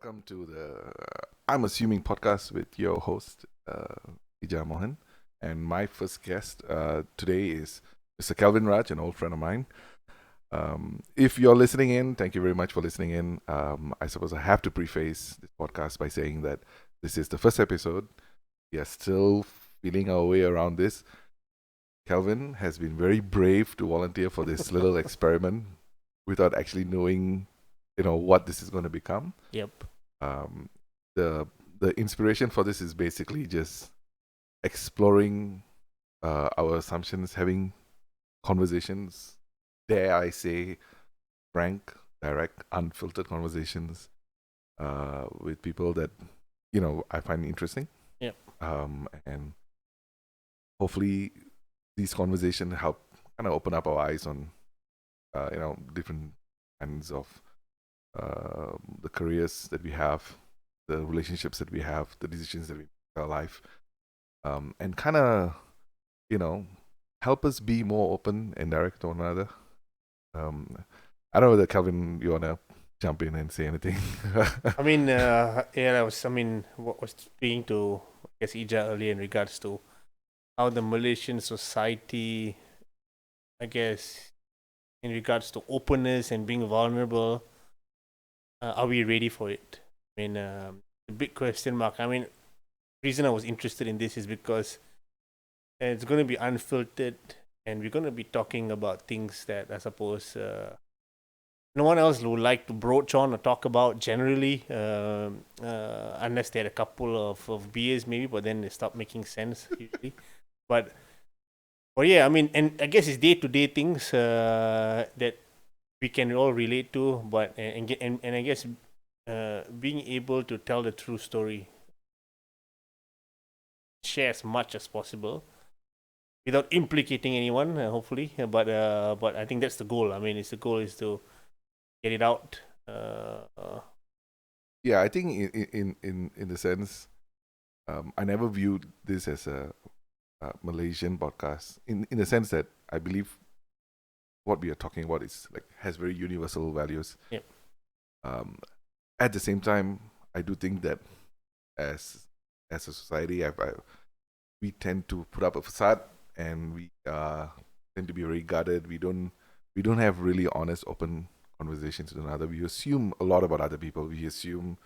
welcome to the I'm Assuming podcast with your host, Ija Mohan. And my first guest today is Mr. Kelvin Raj, an old friend of mine. If you're listening in, thank you very much for listening in. I suppose I have to preface this podcast by saying that this is the first episode. We are still feeling our way around this. Kelvin has been very brave to volunteer for this little experiment without actually knowing, what this is going to become. Yep. Um, the the inspiration for this is basically just exploring our assumptions, having conversations. Dare I say, frank, direct, unfiltered conversations with people that I find interesting. Yep. And hopefully, these conversations help kind of open up our eyes on different kinds of the careers that we have, the relationships that we have, the decisions that we make in our life, and kind of, you know, help us be more open and direct to one another. I don't know whether Calvin, you wanna jump in and say anything. What was speaking to, I guess, Ija earlier in regards to how the Malaysian society, I guess, in regards to openness and being vulnerable, are we ready for it? The big question mark. Reason I was interested in this is because it's going to be unfiltered, and we're going to be talking about things that I suppose no one else would like to broach on or talk about generally, unless they had a couple of beers maybe, but then they stop making sense usually. But yeah, and I guess it's day to day things that we can all relate to, but and I guess being able to tell the true story, share as much as possible without implicating anyone, hopefully. But I think that's the goal. The goal is to get it out. Yeah, I think in the sense, I never viewed this as a Malaysian podcast. In the sense that I believe what we are talking about is like has very universal values. Yep. At the same time, I do think that as a society, we tend to put up a facade, and we tend to be very guarded. We don't have really honest, open conversations with another. We assume a lot about other people. We assume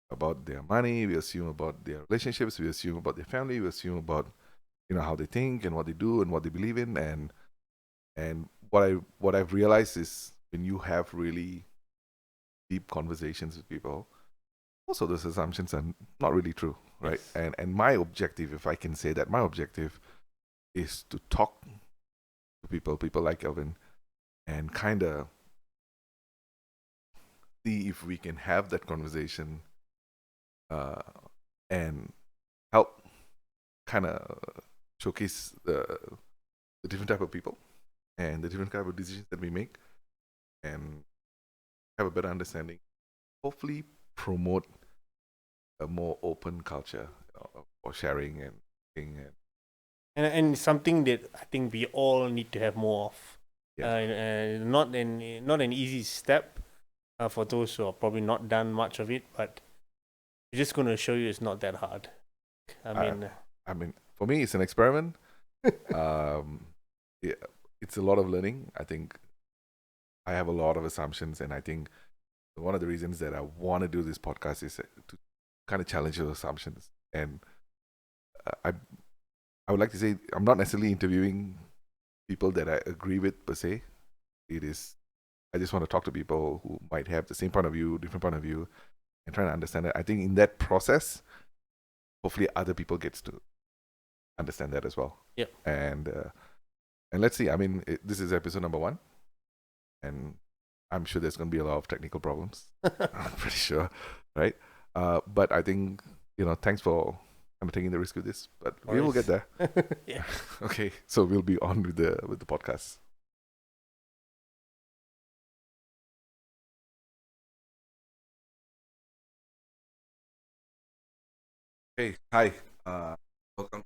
about their money. We assume about their relationships. We assume about their family. We assume about how they think and what they do and what they believe in. And what I've realized is when you have really deep conversations with people, most of those assumptions are not really true, right? Yes. And my objective, if I can say that, my objective is to talk to people like Kelvin, and kind of see if we can have that conversation uh, and help kind of showcase the different type of people and the different type of decisions that we make, and have a better understanding. Hopefully, promote a more open culture for sharing and thinking. And something that I think we all need to have more of. Not an easy step for those who have probably not done much of it, but we're just going to show you it's not that hard. For me, it's an experiment. um, yeah, it's a lot of learning. I think I have a lot of assumptions, and I think one of the reasons that I want to do this podcast is to kind of challenge those assumptions. And I would like to say I'm not necessarily interviewing people that I agree with per se. It is I just want to talk to people who might have the same point of view, different point of view, and trying to understand it. I think in that process, hopefully other people gets to understand that as well. Yep. And let's see. This is episode number 1, and I'm sure there's going to be a lot of technical problems. I'm pretty sure, right? But I think thanks for taking the risk with this, but we will get there. Yeah. Okay, so we'll be on with the podcast. Hey, hi. Welcome.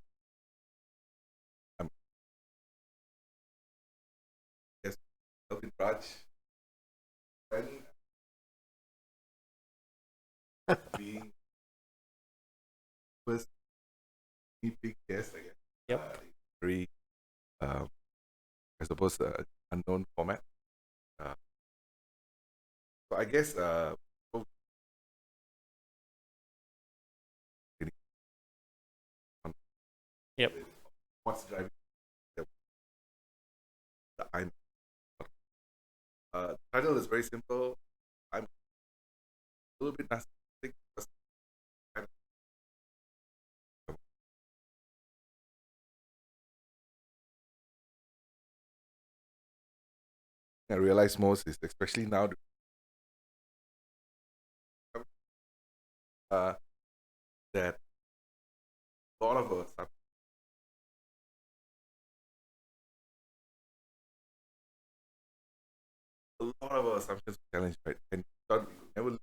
I'm yes, Kelvin Raj. being first big guest, I guess. Yep. Very, I suppose, unknown format. So I guess Yep. what's driving the I'm. The title is very simple. I'm a little bit narcissistic because I realize most is, especially now, uh, that a lot of us are a lot of our assumptions are challenged, right? And we never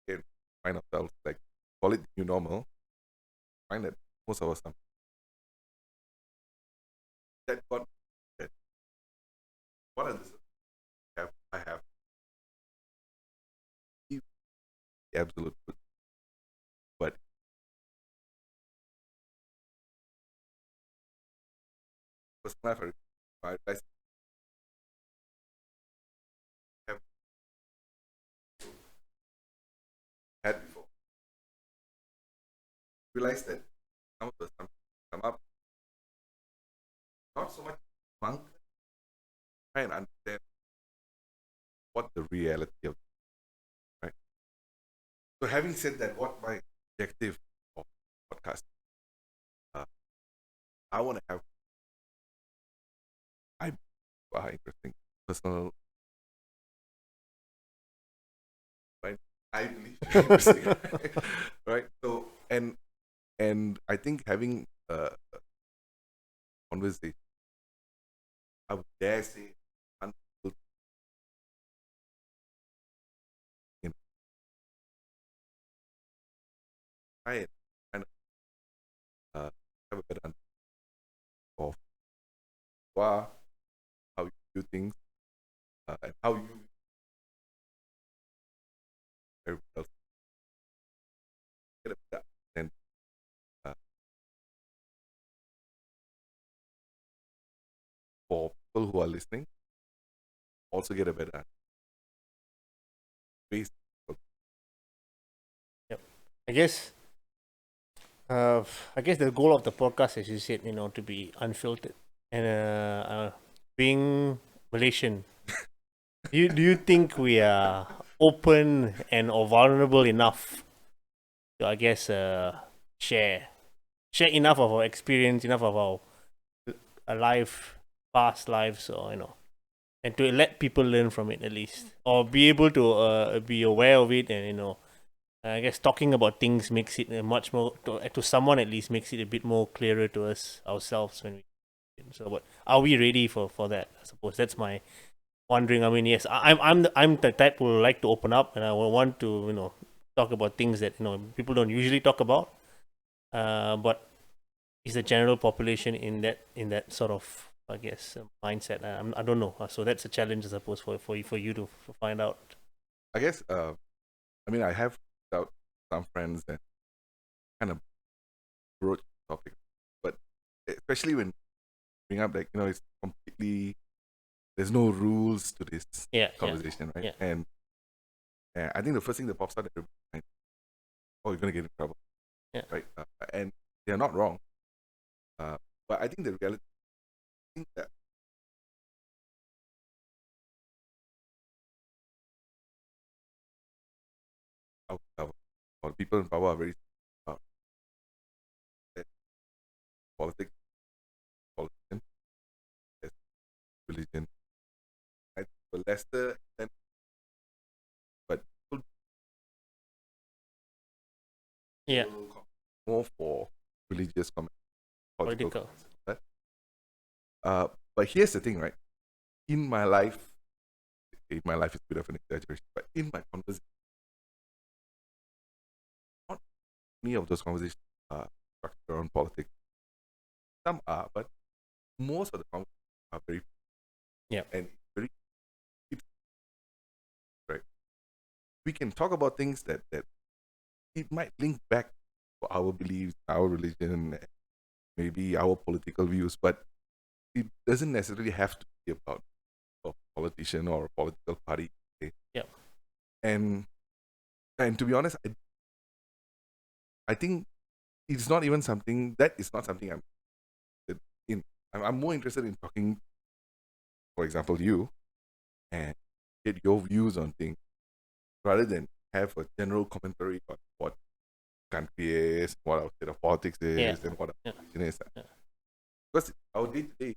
can find ourselves like call it new normal. Find that most of our assumptions that got that what are this I have the absolute truth. But personal life I realized I have had before. Realized that some of the assumptions come up not so much monk try and understand what the reality of right. So having said that, what my objective of podcast, uh, I want to have I interesting personal right. I believe interesting, right? So and I think having a conversation, I would dare say, unfiltered, you know, try and kind of have a better understanding of why, how you do things, and how you everyone else get a better understanding. Uh, for people who are listening, also get a better base. Yep. I guess. I guess the goal of the podcast, as you said, to be unfiltered and being Malaysian. Do you think we are open and or vulnerable enough to, I guess, share enough of our experience, enough of our life, past lives, or and to let people learn from it at least, or be able to be aware of it, and I guess talking about things makes it much more to someone at least makes it a bit more clearer to us ourselves when we. So, but are we ready for that? I suppose that's my wondering. I mean, yes, I'm the type who like to open up, and I will want to talk about things that people don't usually talk about. But is the general population in that sort of, I guess, mindset? I don't know. So that's a challenge, I suppose, for you to find out. I guess I mean I have out some friends that kind of broach the topic, but especially when bring up like it's completely there's no rules to this Yeah, conversation, right? yeah, And I think the first thing that pops out at everybody's mind, oh, you're gonna get in trouble, yeah, right? And they're not wrong, but I think the reality I think that or people in power are very uh, politics, politician, yes, religion, right? But Leicester, then, but people yeah. more for religious comment, political Political. comments, right? But here's the thing, right? In my life is a bit of an exaggeration, but in my conversation, not many of those conversations are structured around politics. Some are, but most of the conversations are very Yeah, and very it's, right. We can talk about things that it might link back to our beliefs, our religion, maybe our political views, but it doesn't necessarily have to be about a politician or a political party. Okay? Yeah. And to be honest, I think it's not even something that is not something I'm interested in. I'm more interested in talking, for example, you, and get your views on things rather than have a general commentary on what country is, what our state of politics Yeah. is, and what our Yeah. religion is. Yeah. Because our day-to-day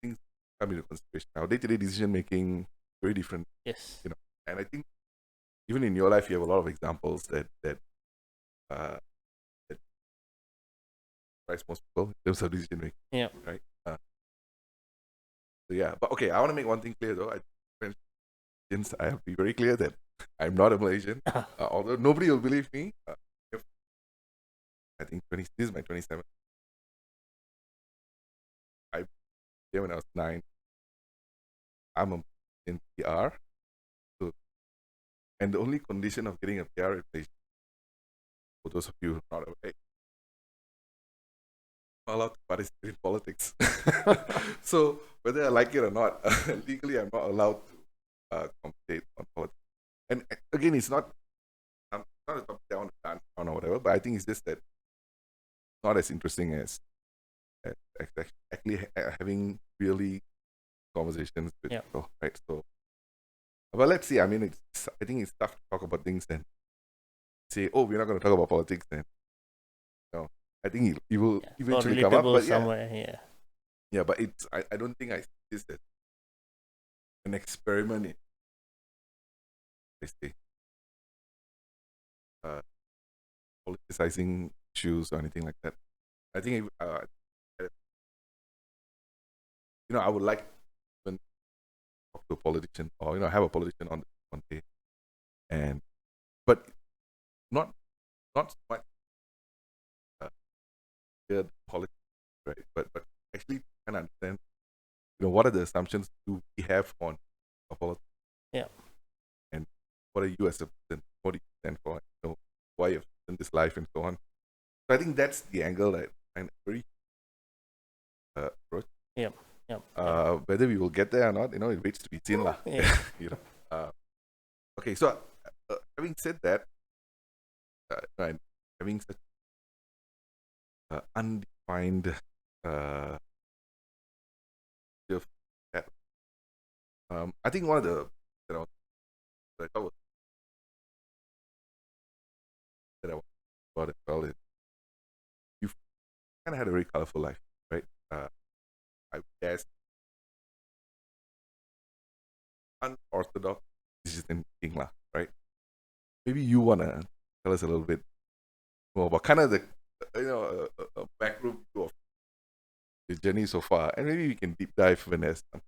things come into consideration. Our day-to-day decision making very different, Yes. you know. And I think even in your life, you have a lot of examples that uh, that surprise most people in terms of decision making, Yeah. right? So yeah, but okay, I want to make one thing clear though. Since I have to be very clear that I'm not a Malaysian, although nobody will believe me. I think this is my 27th. I here when I was 9. I'm a in PR, so, and the only condition of getting a PR in Malaysia, for those of you who are not aware, not allowed to participate in politics. So whether I like it or not, legally I'm not allowed to commentate on politics. And again, it's not not a topic I want to dance on or whatever, but I think it's just that not as interesting as actually having really conversations with people, right? So, but let's see. I mean, I think it's tough to talk about things and say, oh, we're not going to talk about politics. Then, I think it will eventually come up. But yeah, but it's I don't think I see this as an experiment in, let's say, politicizing issues or anything like that. I think I would like to talk to a politician or have a politician on one day, but not so much the politics, right? But actually kind of understand, what are the assumptions do we have on a politics? Yeah. And what are you as a person? What do you stand for? Why you've in this life and so on. So I think that's the angle that I find very approach. Yeah. Whether we will get there or not, it waits to be seen, lah. Okay, so having said that, having such undefined I think one of the that I thought was that I was about as well is you've kind of had a very colorful life, right? I guess unorthodox decision making, lah, right? Maybe you wanna tell us a little bit more about kind of the a backroom view of the journey so far, and maybe we can deep dive when there's some.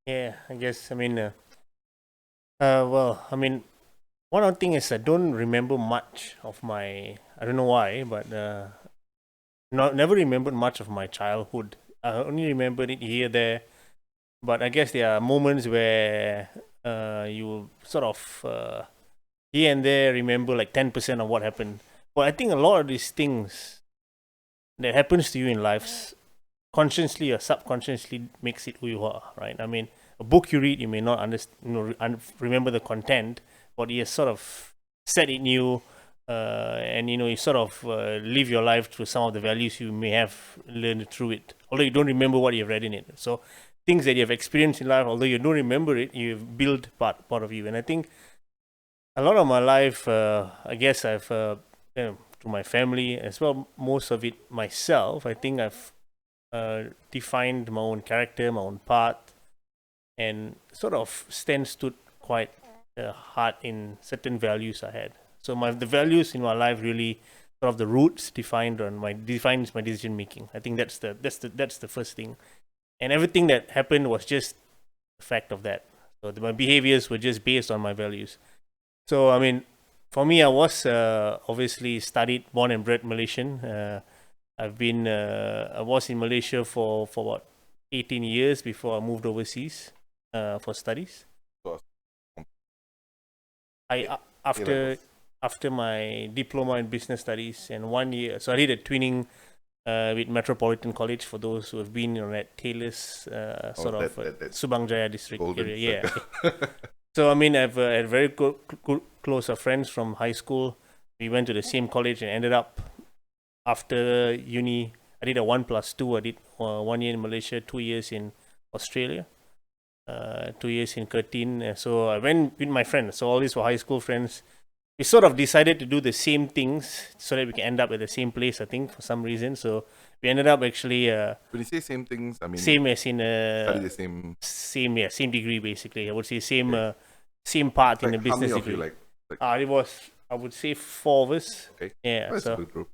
Yeah, I guess. I mean, well, I mean, one of the things is I don't remember much of my. I don't know why, but never remembered much of my childhood. I only remembered it here there. But I guess there are moments where you sort of here and there remember like 10% of what happened. But I think a lot of these things that happens to you in life, consciously or subconsciously, makes it who you are, right? I mean, a book you read, you may not understand, remember the content, but it has sort of set in you, and you sort of live your life through some of the values you may have learned through it, although you don't remember what you've read in it. So things that you have experienced in life, although you don't remember it, you've built part of you. And I think a lot of my life, I guess I've to my family as well, most of it myself. I think I've defined my own character, my own path, and sort of stood quite hard in certain values I had. So the values in my life really sort of the roots defines my decision making. I think that's the first thing, and everything that happened was just the fact of that. So my behaviors were just based on my values. So I mean, for me, I was obviously born and bred Malaysian. I was in Malaysia for about 18 years before I moved overseas for studies. So, After after my diploma in business studies and 1 year. So I did a twinning with Metropolitan College for those who have been on that Taylor's Subang Jaya district golden area. Yeah. circle. So I mean, I've had very close friends from high school. We went to the same college and ended up after uni. I did a 1+2. I did 1 year in Malaysia, 2 years in Australia, 2 years in Curtin. So I went with my friends. So all these were high school friends. We sort of decided to do the same things so that we can end up at the same place, I think, for some reason. So we ended up actually When you say same things, I mean same as in study the same degree basically. I would say same part in the how many business of you, degree. like It was, I would say, 4 of us. okay, Yeah. that's a good group.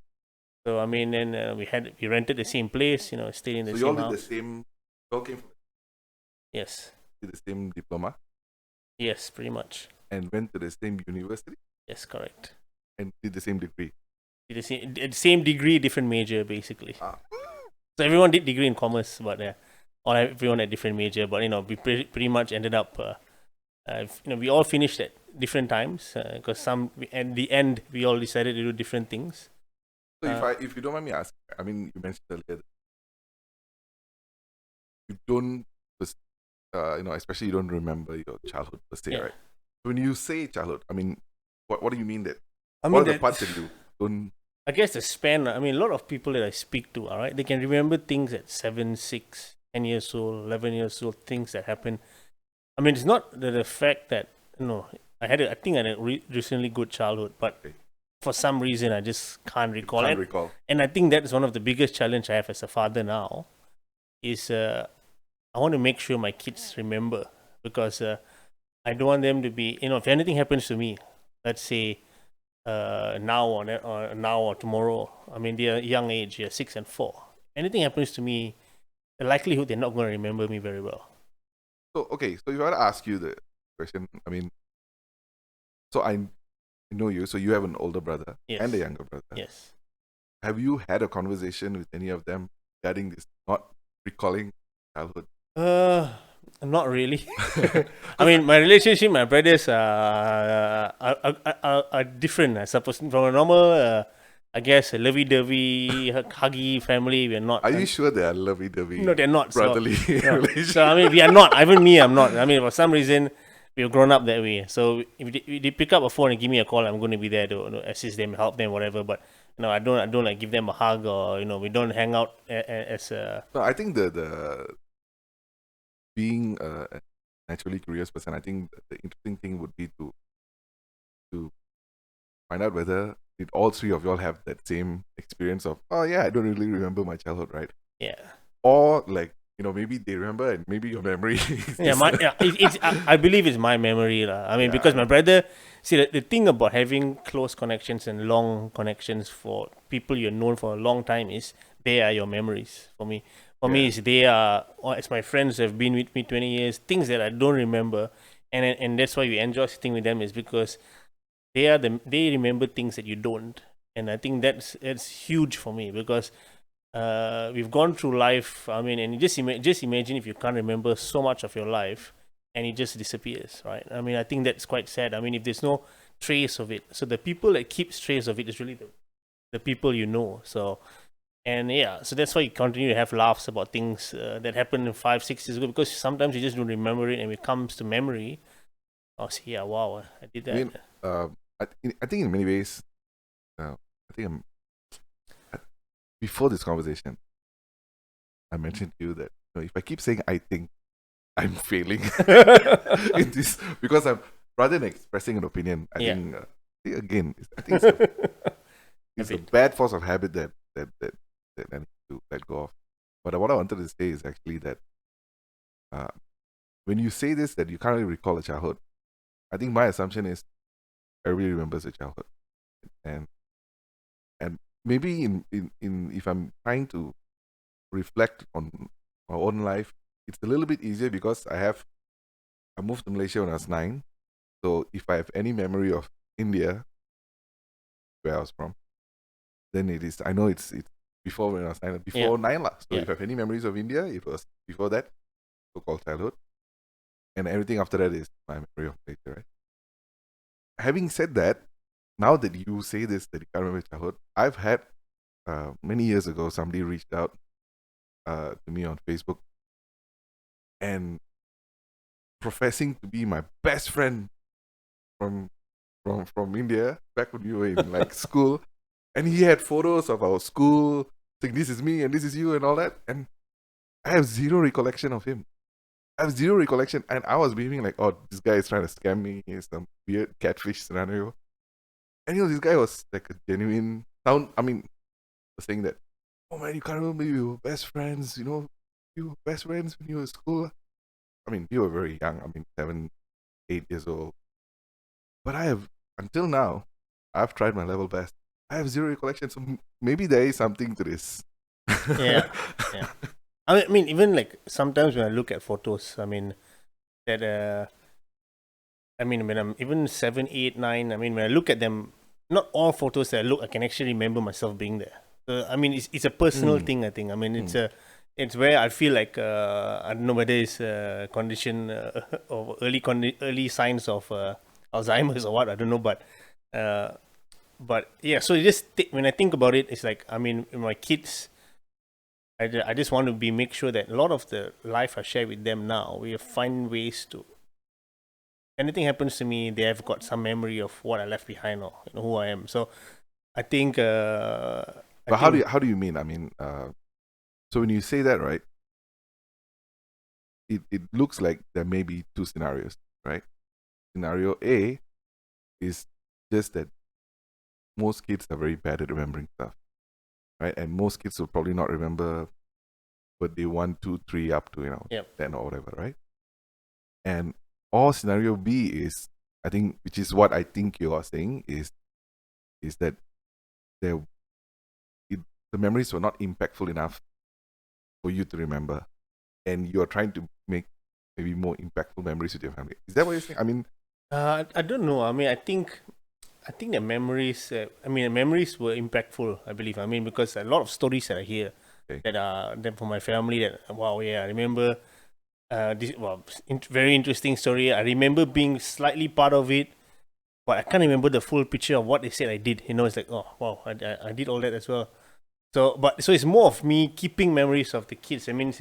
So I mean, then we rented the same place, stayed in the So same you all house. did the same. You all came from Yes. did the same diploma Yes, pretty much. and went to the same university Yes, correct. and did the same degree. Did the same degree, different major, basically. Ah. So everyone did degree in commerce, but all everyone had different major. But we pretty much ended up, we all finished at different times because at the end we all decided to do different things. So if you don't mind me asking, I mean, you mentioned earlier that you don't, especially you don't remember your childhood per se, right? When you say childhood, I mean, what do you mean that? What are the parts that you don't? I guess the span. I mean, a lot of people that I speak to, all right, they can remember things at 7, 6, 10 years old, 11 years old, things that happen. I mean, it's not the fact that I think I had a recently good childhood, but for some reason I just can't recall. And I think that's one of the biggest challenge I have as a father now. Is I want to make sure my kids remember, because I don't want them to be, if anything happens to me, let's say now or tomorrow, I mean, they're young age, 6 and 4. Anything happens to me, the likelihood they're not going to remember me very well. So okay, so if I were to ask you the question, I mean, so I know you, so you have an older brother and a younger brother. Yes. Have you had a conversation with any of them regarding this not recalling childhood? Not really. I mean, my relationship, my brothers are different. I suppose from a normal, I guess, lovey-dovey, huggy family. We're not. Are you sure they are lovey-dovey? No, they're not. Brotherly relationship. So I mean, we are not. Even me, I'm not. I mean, for some reason, we've grown up that way. So if they pick up a phone and give me a call, I'm going to be there to assist them, help them, whatever. But I don't like give them a hug, or we don't hang out as a. No, I think the being a naturally curious person, I think the interesting thing would be to find out whether did all three of y'all have that same experience of, oh yeah, I don't really remember my childhood, right? Yeah. Or like, maybe they remember and maybe your memory is I believe it's my memory. I mean, because my brother, see, the thing about having close connections and long connections for people you're known for a long time is they are your memories. For me, is they are, as my friends have been with me 20 years, things that I don't remember, and that's why you enjoy sitting with them, is because they remember things that you don't. And I think that's huge for me, because we've gone through life. I mean, and just imagine if you can't remember so much of your life and it just disappears, right? I mean, I think that's quite sad. I mean, if there's no trace of it, so the people that keep trace of it is really the people you know. So, and so that's why you continue to have laughs about things that happened 5, 6 years ago, because sometimes you just don't remember it, and when it comes to memory, see, wow, I did that. I mean, I think in many ways, I think before this conversation, I mentioned to you that if I keep saying I think, I'm failing in this, because I'm, rather than expressing an opinion, I think again, I think it's a bad force of habit that I need to let go of. But what I wanted to say is actually that when you say this, that you can't really recall a childhood, I think my assumption is everybody remembers a childhood, and maybe in if I'm trying to reflect on my own life, it's a little bit easier because I moved to Malaysia when I was 9. So if I have any memory of India, where I was from, then I know it's before when I was 9, before 9 lah. So if I have any memories of India, it was before that, so-called childhood. And everything after that is my memory of Malaysia, right? Having said that, now that you say this, that you can't remember childhood, I've had many years ago somebody reached out to me on Facebook and professing to be my best friend from from India back when we were in like school, and he had photos of our school saying this is me and this is you and all that, and I have zero recollection of him. I have zero recollection, and I was behaving like, oh, this guy is trying to scam me. It's some weird catfish scenario. And this guy was like a genuine sound. I mean, was saying that, oh man, you can't remember you were best friends. You were best friends when you were in school. I mean, you were very young. I mean, 7, 8 years old. But I have, until now, I've tried my level best. I have zero recollection. So maybe there is something to this. Yeah. I mean, even like sometimes when I look at photos, I mean, that I mean, when I'm even 7, 8, 9, I mean, when I look at them, not all photos that I look, I can actually remember myself being there. So, I mean, it's a personal thing, I think. I mean, it's where I feel like, I don't know whether it's a condition or early signs of Alzheimer's or what, I don't know, but yeah, so when I think about it, it's like, I mean, my kids, I just want to make sure that a lot of the life I share with them now, we find ways to, anything happens to me, they have got some memory of what I left behind or who I am. So I think. But how do you mean? I mean, so when you say that, right? It looks like there may be two scenarios, right? Scenario A is just that most kids are very bad at remembering stuff, right? And most kids will probably not remember birthday 1, 2, 3 up to 10 or whatever, right? And or scenario B is, I think, which is what I think you are saying, is that the memories were not impactful enough for you to remember, and you are trying to make maybe more impactful memories with your family. Is that what you're saying? I mean, I don't know. I mean, I think the memories. Memories were impactful, I believe. I mean, because a lot of stories that I hear that are from my family. That, wow, yeah, I remember. This very interesting story. I remember being slightly part of it, but I can't remember the full picture of what they said I did. It's like, oh wow, I did all that as well. So it's more of me keeping memories of the kids. I mean,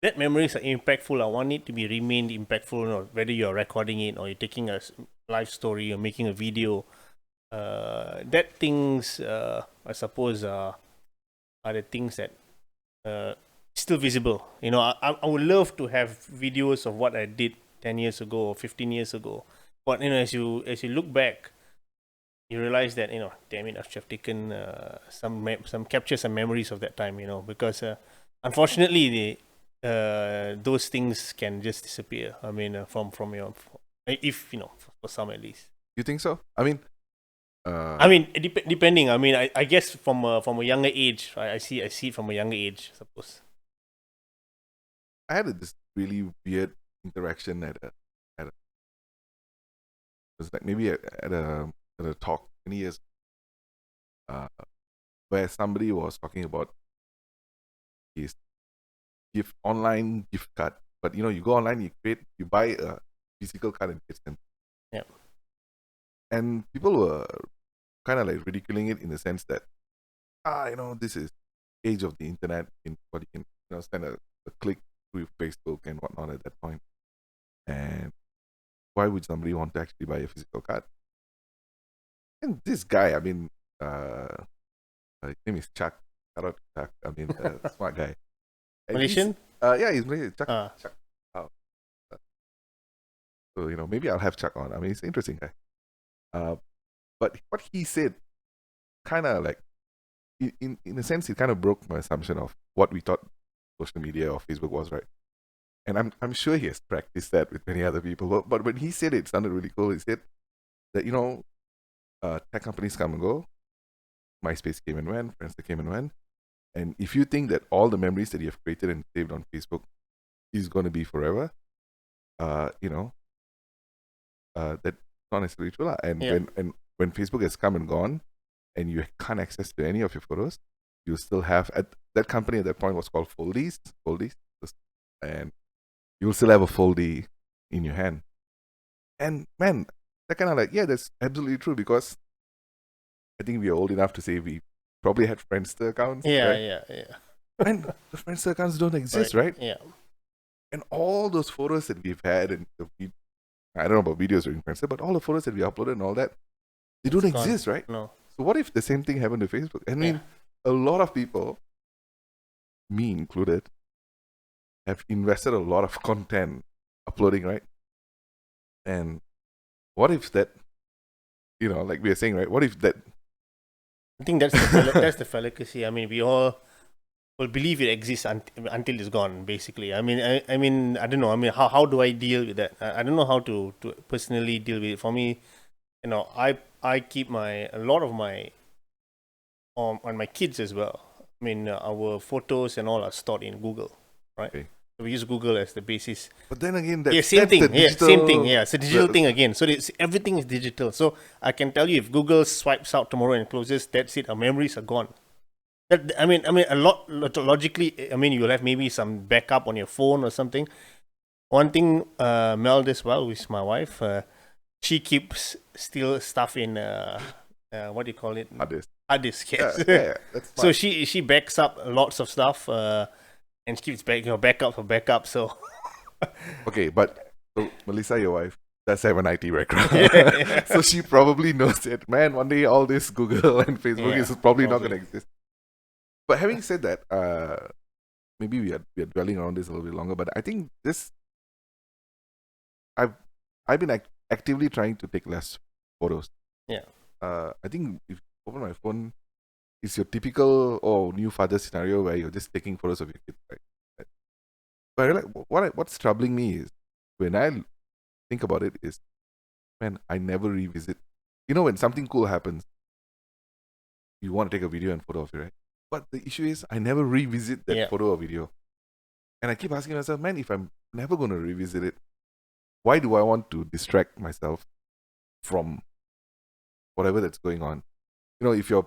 that memories are impactful. I want it to be remained impactful, whether you're recording it or you're taking a live story or making a video. That things, I suppose, are the things that still visible. I would love to have videos of what I did 10 years ago or 15 years ago. But as you look back, you realize that damn it, I should have taken some capture some memories of that time. Because unfortunately, those things can just disappear. I mean, from your, if for some at least. You think so? I mean, depending. I mean, I guess from a younger age, I see it from a younger age, I suppose. I had this really weird interaction at a it was like maybe at a talk many years, where somebody was talking about his online gift card. But you go online, you buy a physical card and get them. Yeah. And people were kind of like ridiculing it in the sense that, this is age of the internet, in what you can send a click through Facebook and whatnot at that point. And why would somebody want to actually buy a physical card? And this guy, I mean, his name is Chuck. Shout out to Chuck. I mean, smart guy. And Malaysian? Yeah, he's Malaysian. Chuck. Chuck. Oh. So, maybe I'll have Chuck on. I mean, he's an interesting guy. But what he said kind of like, in a sense, it kind of broke my assumption of what we thought social media or Facebook was, right? And I'm sure he has practiced that with many other people. But when he said it sounded really cool. He said that, tech companies come and go. MySpace came and went. Friendster came and went. And if you think that all the memories that you have created and saved on Facebook is going to be forever, that's not necessarily true. And when Facebook has come and gone, and you can't access to any of your photos, you still have, at that company at that point was called Foldies, and you'll still have a Foldie in your hand. And man, that kind of like, yeah, that's absolutely true, because think we are old enough to say we probably had Friendster accounts, Yeah, right? yeah. And the Friendster accounts don't exist, right? Yeah. And all those photos that we've had, and I don't know about videos during Friendster, but all the photos that we uploaded and all that, they don't It's gone. exist, right? No. So what if the same thing happened to Facebook? I mean, a lot of people, me included, have invested a lot of content uploading, right? And what if that, like we were saying, right? What if that? I think that's that's the fallacy. I mean, we all will believe it exists until it's gone. Basically, I mean, I mean, I don't know. I mean, how do I deal with that? I don't know how to personally deal with it. For me, I keep a lot of my on my kids as well. I mean, our photos and all are stored in Google, right? Okay. So we use Google as the basis. But then again, Same thing. Same thing. Yeah, it's a digital the- thing again. So everything is digital. So I can tell you, if Google swipes out tomorrow and closes, that's it. Our memories are gone. I mean, a lot logically. I mean, you'll have maybe some backup on your phone or something. One thing, Mel does well with my wife. She keeps still stuff in what do you call it? Hard disk. Hard disk. Yes. Yeah, that's So smart. she backs up lots of stuff. And she keeps backup for backup. So Okay, but so Melissa, your wife, does have an IT background. So she probably knows it. Man, one day all this Google and Facebook is probably not going to exist. But having said that, maybe we are dwelling around this a little bit longer. But I think I've been actively trying to take less photos. Yeah. I think if you open my phone, it's your typical new father scenario where you're just taking photos of your kids, right? But I realize what's troubling me is when I think about it is, man, I never revisit. When something cool happens, you want to take a video and photo of it, right? But the issue is I never revisit that photo or video. And I keep asking myself, man, if I'm never going to revisit it, why do I want to distract myself from whatever that's going on? If you're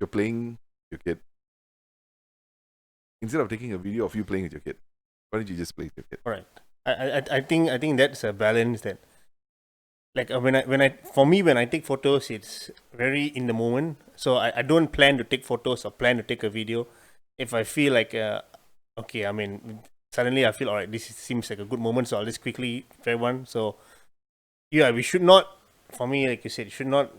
playing your kid, instead of taking a video of you playing with your kid, why don't you just play with your kid? Right. I think that's a balance that, like, when I take photos, it's very in the moment. So I don't plan to take photos or plan to take a video. If I feel like okay, I mean, suddenly I feel, all right, this seems like a good moment, so I'll just quickly try one. So yeah, we should not, for me, like you said, should not,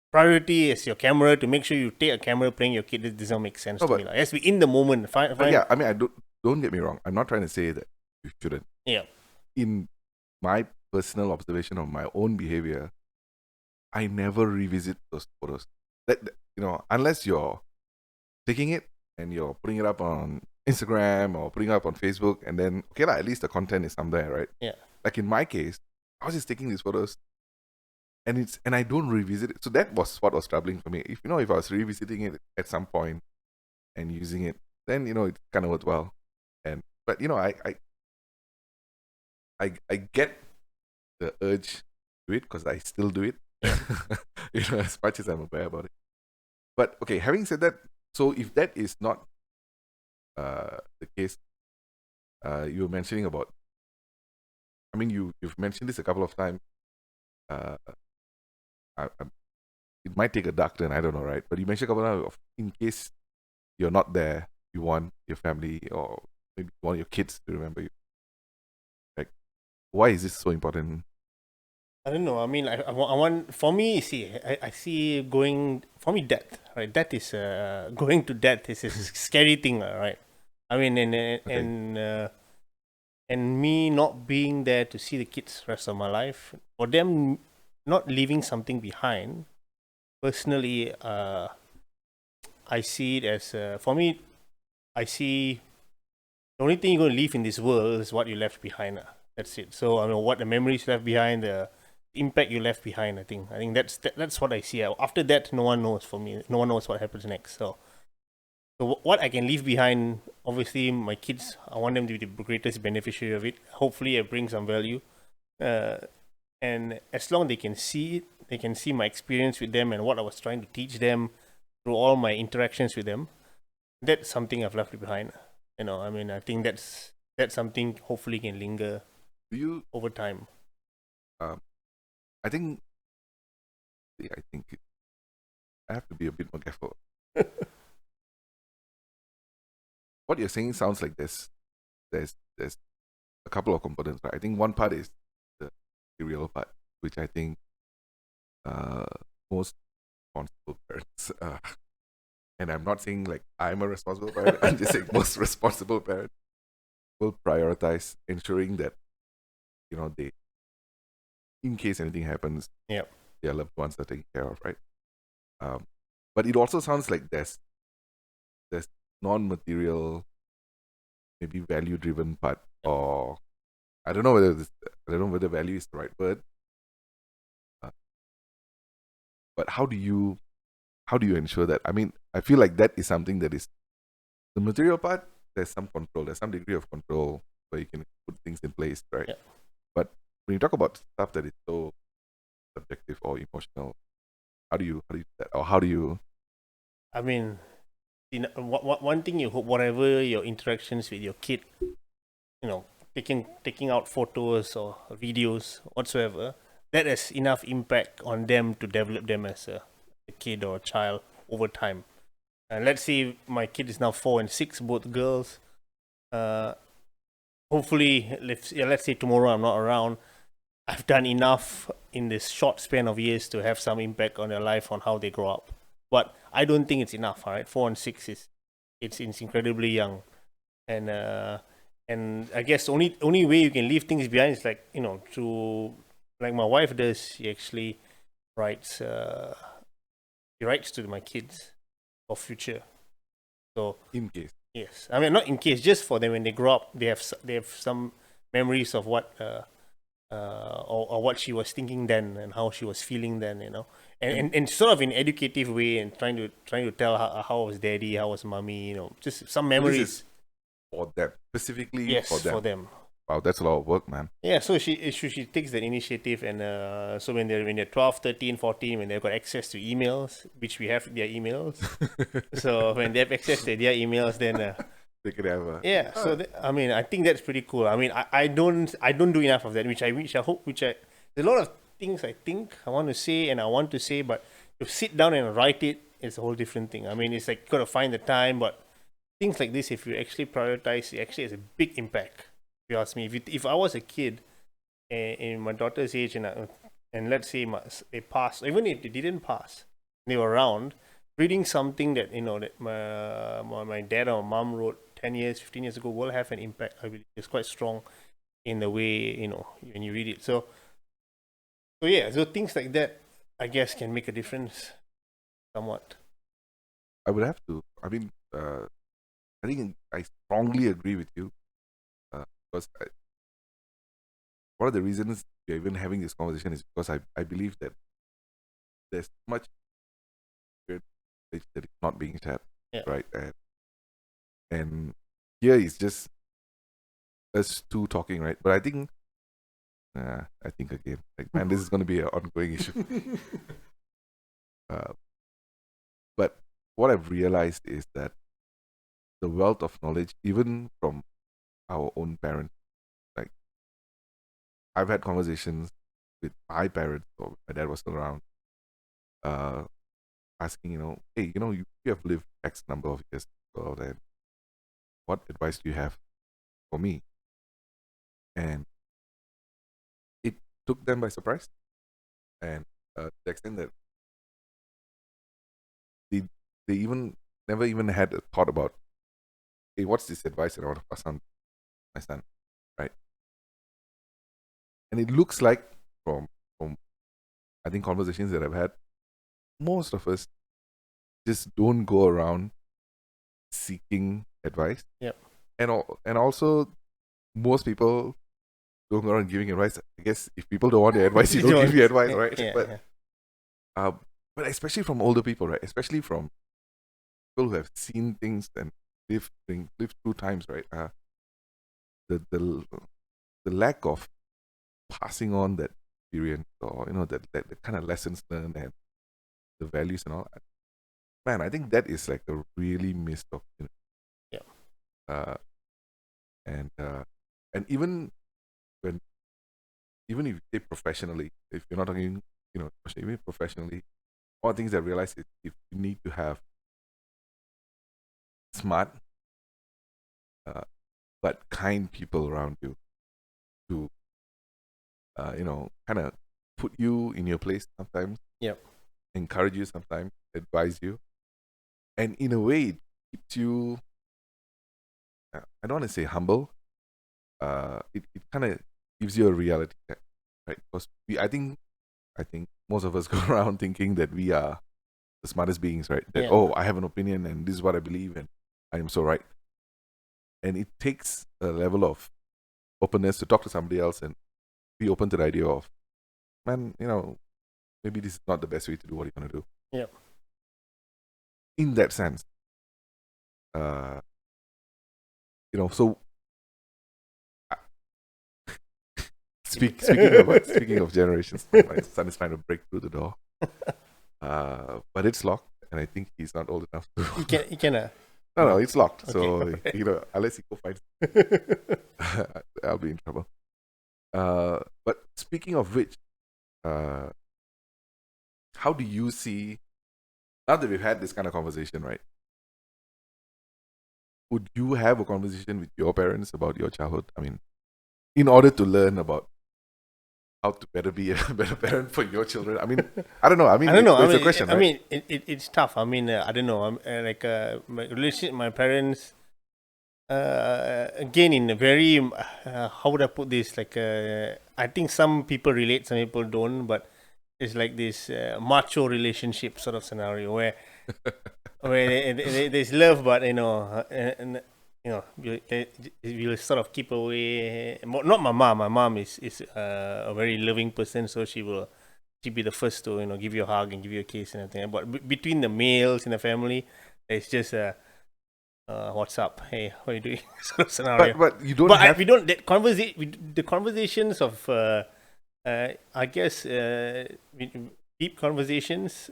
priority is your camera, to make sure you take a camera playing your kid. This doesn't make sense to me. Like, it has to be in the moment. Fine. Yeah, I mean, don't get me wrong. I'm not trying to say that you shouldn't. Yeah. In my personal observation of my own behavior, I never revisit those photos. Unless you're taking it and you're putting it up on Instagram or putting it up on Facebook, and then okay, at least the content is somewhere, right? Yeah. Like in my case, I was just taking these photos, and I don't revisit it. So that was what was troubling for me. If I was revisiting it at some point and using it, then it kind of worked well. But I get the urge to do it because I still do it. As much as I'm aware about it. But okay, having said that, so if that is not the case, you were mentioning about. I mean, you've mentioned this a couple of times. It might take a dark turn, I don't know, right? But you mentioned a couple of times, in case you're not there, you want your family or maybe you want your kids to remember you. Like, why is this so important? I don't know. I mean, I want, for me, see, I see going, for me, death, right? Death is, going to death is a scary thing, right? I mean, and me not being there to see the kids rest of my life, for them not leaving something behind, personally, I see it as, for me, I see the only thing you're going to leave in this world is what you left behind. That's it. So, I mean, what the memories left behind, the impact you left behind. I think that's what I see. After that, no one knows. For me, no one knows what happens next. So what I can leave behind, obviously my kids, I want them to be the greatest beneficiary of it. Hopefully I bring some value, and as long as they can see it, they can see my experience with them and what I was trying to teach them through all my interactions with them. That's something I've left behind. I mean, I think that's something hopefully can linger over time. I think I have to be a bit more careful. What you're saying sounds like there's a couple of components, right? I think one part is the material part, which I think uh, most responsible parents, and I'm not saying like I'm a responsible parent, I'm just saying most responsible parents will prioritize ensuring that, they, in case anything happens, Yep. their loved ones are taken care of, right? Um, but it also sounds like there's non-material, maybe value-driven part, or I don't know whether value is the right word, uh, but how do you ensure that? I mean, I feel like that is something that is the material part. There's some control. There's some degree of control where you can put things in place, right? Yep. But when you talk about stuff that is so subjective or emotional, how do you do that, or how do you? I mean, one thing you hope, whatever your interactions with your kid, taking out photos or videos whatsoever, that has enough impact on them to develop them as a kid or a child over time. And let's say my kid is now 4 and 6, both girls. Hopefully, let's say tomorrow I'm not around. I've done enough in this short span of years to have some impact on their life, on how they grow up. But I don't think it's enough. All right, 4 and 6 is it's incredibly young, and I guess the only way you can leave things behind is like through, like my wife does. She actually writes she writes to my kids for future. So In case. yes, I mean not in case, just for them when they grow up, they have some memories of what or what she was thinking then and how she was feeling then, and sort of in educative way, and trying to tell how was daddy, how was mommy, just some So this memories. is for them, specifically Yes, for them. for them. Wow, that's a lot of work, man. Yeah, so she takes that initiative, and so when they're 12, 13, 14, when they've got access to emails, which we have their emails, so when they have access to their emails, then They could have yeah. So I mean, I think that's pretty cool. I mean, I don't do enough of that, which I hope, there's a lot of things I think I want to say and I want to say, but to sit down and write it is a whole different thing. I mean, it's like gotta find the time, but things like this, if you actually prioritize, it actually has a big impact. If you ask me, if I was a kid in my daughter's age, and let's say they passed, even if they didn't pass, they were around, reading something that that my dad or mom wrote 10 years, 15 years ago will have an impact. I believe it's quite strong in the way when you read it. So yeah, so things like that, I guess, can make a difference somewhat. I would have to. I mean, I think I strongly agree with you, because one of the reasons we're even having this conversation is because I believe that there's much that is not being shared, Yeah. right? And here is just us two talking, right? But I think again, like, man, this is going to be an ongoing issue. Uh, but what I've realized is that the wealth of knowledge, even from our own parents, like, I've had conversations with my parents, or my dad was still around, uh, asking, hey, you have lived X number of years in the world, and what advice do you have for me? And it took them by surprise, and to the extent that they they even never even had a thought about, hey, what's this advice that I want to pass on to my son, right? And it looks like from I think conversations that I've had, most of us just don't go around seeking advice. Yep. And also most people don't go around giving advice. I guess if people don't want your advice, you don't give your advice, right? Yeah, but yeah. but especially from older people, right? Especially from people who have seen things and lived through times, right? The lack of passing on that experience, or that the kind of lessons learned and the values and all. Man, I think that is like a really missed opportunity. Yeah. Uh, and even when even if you say professionally, if you're not talking, even professionally, one of the things I realized is if you need to have smart uh, but kind people around you to kind of put you in your place sometimes, Yep. encourage you sometimes, advise you, and in a way it keeps you. I don't want to say humble. It kind of gives you a reality check, right? Because I think most of us go around thinking that we are the smartest beings, right? That Yeah. oh, I have an opinion and this is what I believe and I am so right. And it takes a level of openness to talk to somebody else and be open to the idea of, man, maybe this is not the best way to do what you're gonna do. Yep. In that sense, uh, so uh, speaking of generations, my son is trying to break through the door, but it's locked, and I think he's not old enough to. He can. No, it's locked. Okay, So alright. unless he go find, I'll be in trouble. But speaking of which, uh, how do you see now that we've had this kind of conversation, right? Would you have a conversation with your parents about your childhood? I mean, in order to learn about how to better be a better parent for your children. I mean, I don't know. I mean, I don't know. it's a question, I right? mean, it's tough. I mean, I don't know. I'm like my relationship, with my parents. Again, in a very how would I put this? Like, I think some people relate, some people don't. But it's like this macho relationship sort of scenario where there's love, but and you sort of keep away. Not my mom. My mom is a very loving person, so she'd be the first to give you a hug and give you a kiss and everything. But between the males in the family, it's just what's up? Hey, how are you doing? Sort of scenario. But you don't But have we don't that the conversations of I guess deep conversations,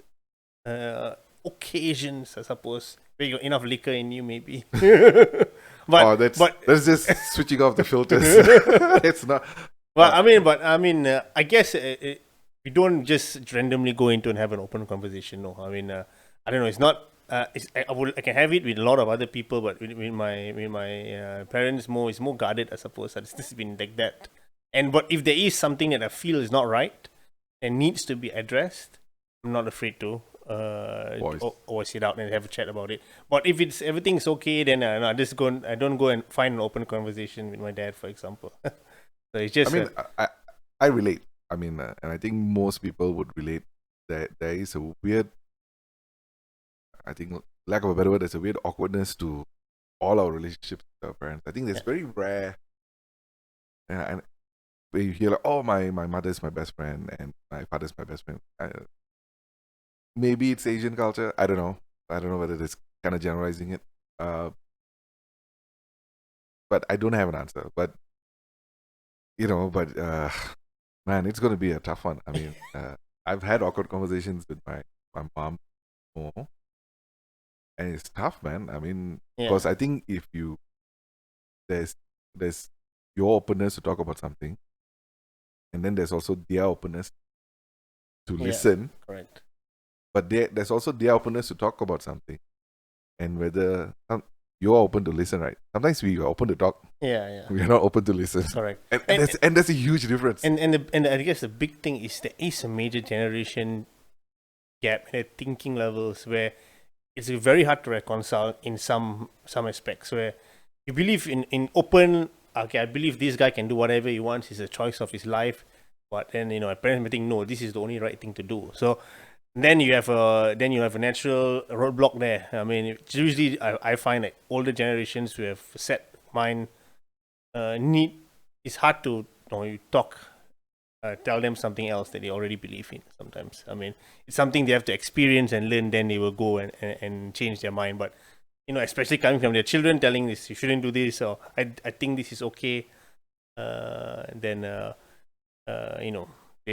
occasions I suppose where you got enough liquor in you maybe. oh, but that's just switching off the filters. It's not. well, I mean, I guess we don't just randomly go into and have an open conversation. No, I mean, I don't know. It's not. I can have it with a lot of other people, but with my parents, it's more guarded, I suppose. It's just been like that. And but if there is something that I feel is not right and needs to be addressed, I'm not afraid to Voice. or sit out and have a chat about it. But if it's everything's okay, then I just go. I don't go and find an open conversation with my dad, for example. So it's I just mean, I relate. I mean, and I think most people would relate that there is a weird, I think, lack of a better word, there's a weird awkwardness to all our relationships with our parents. I think it's very rare, and where you hear like, oh, my mother's my best friend and my father's my best friend. Maybe it's Asian culture. I don't know. I don't know whether it's kind of generalizing it. But I don't have an answer. But man, it's going to be a tough one. I mean, I've had awkward conversations with my mom, more, and it's tough, man. I mean, yeah, because I think if there's your openness to talk about something, and then there's also their openness to yeah, listen, correct. but there's also their openness to talk about something, and whether you're open to listen, right? Sometimes we are open to talk, Yeah, yeah, we are not open to listen, correct. and And that's a huge difference. and I guess the big thing is there is a major generation gap in the thinking levels where it's very hard to reconcile in some aspects where you believe in open. Okay, I believe this guy can do whatever he wants. It's a choice of his life. But then apparently may think no, this is the only right thing to do. So then you have a natural roadblock there. I mean, it's usually I find that older generations who have set mind need it's hard to you talk tell them something else that they already believe in sometimes. I mean, it's something they have to experience and learn, then they will go and change their mind. But especially coming from their children telling this you shouldn't do this, or I think this is okay, then they're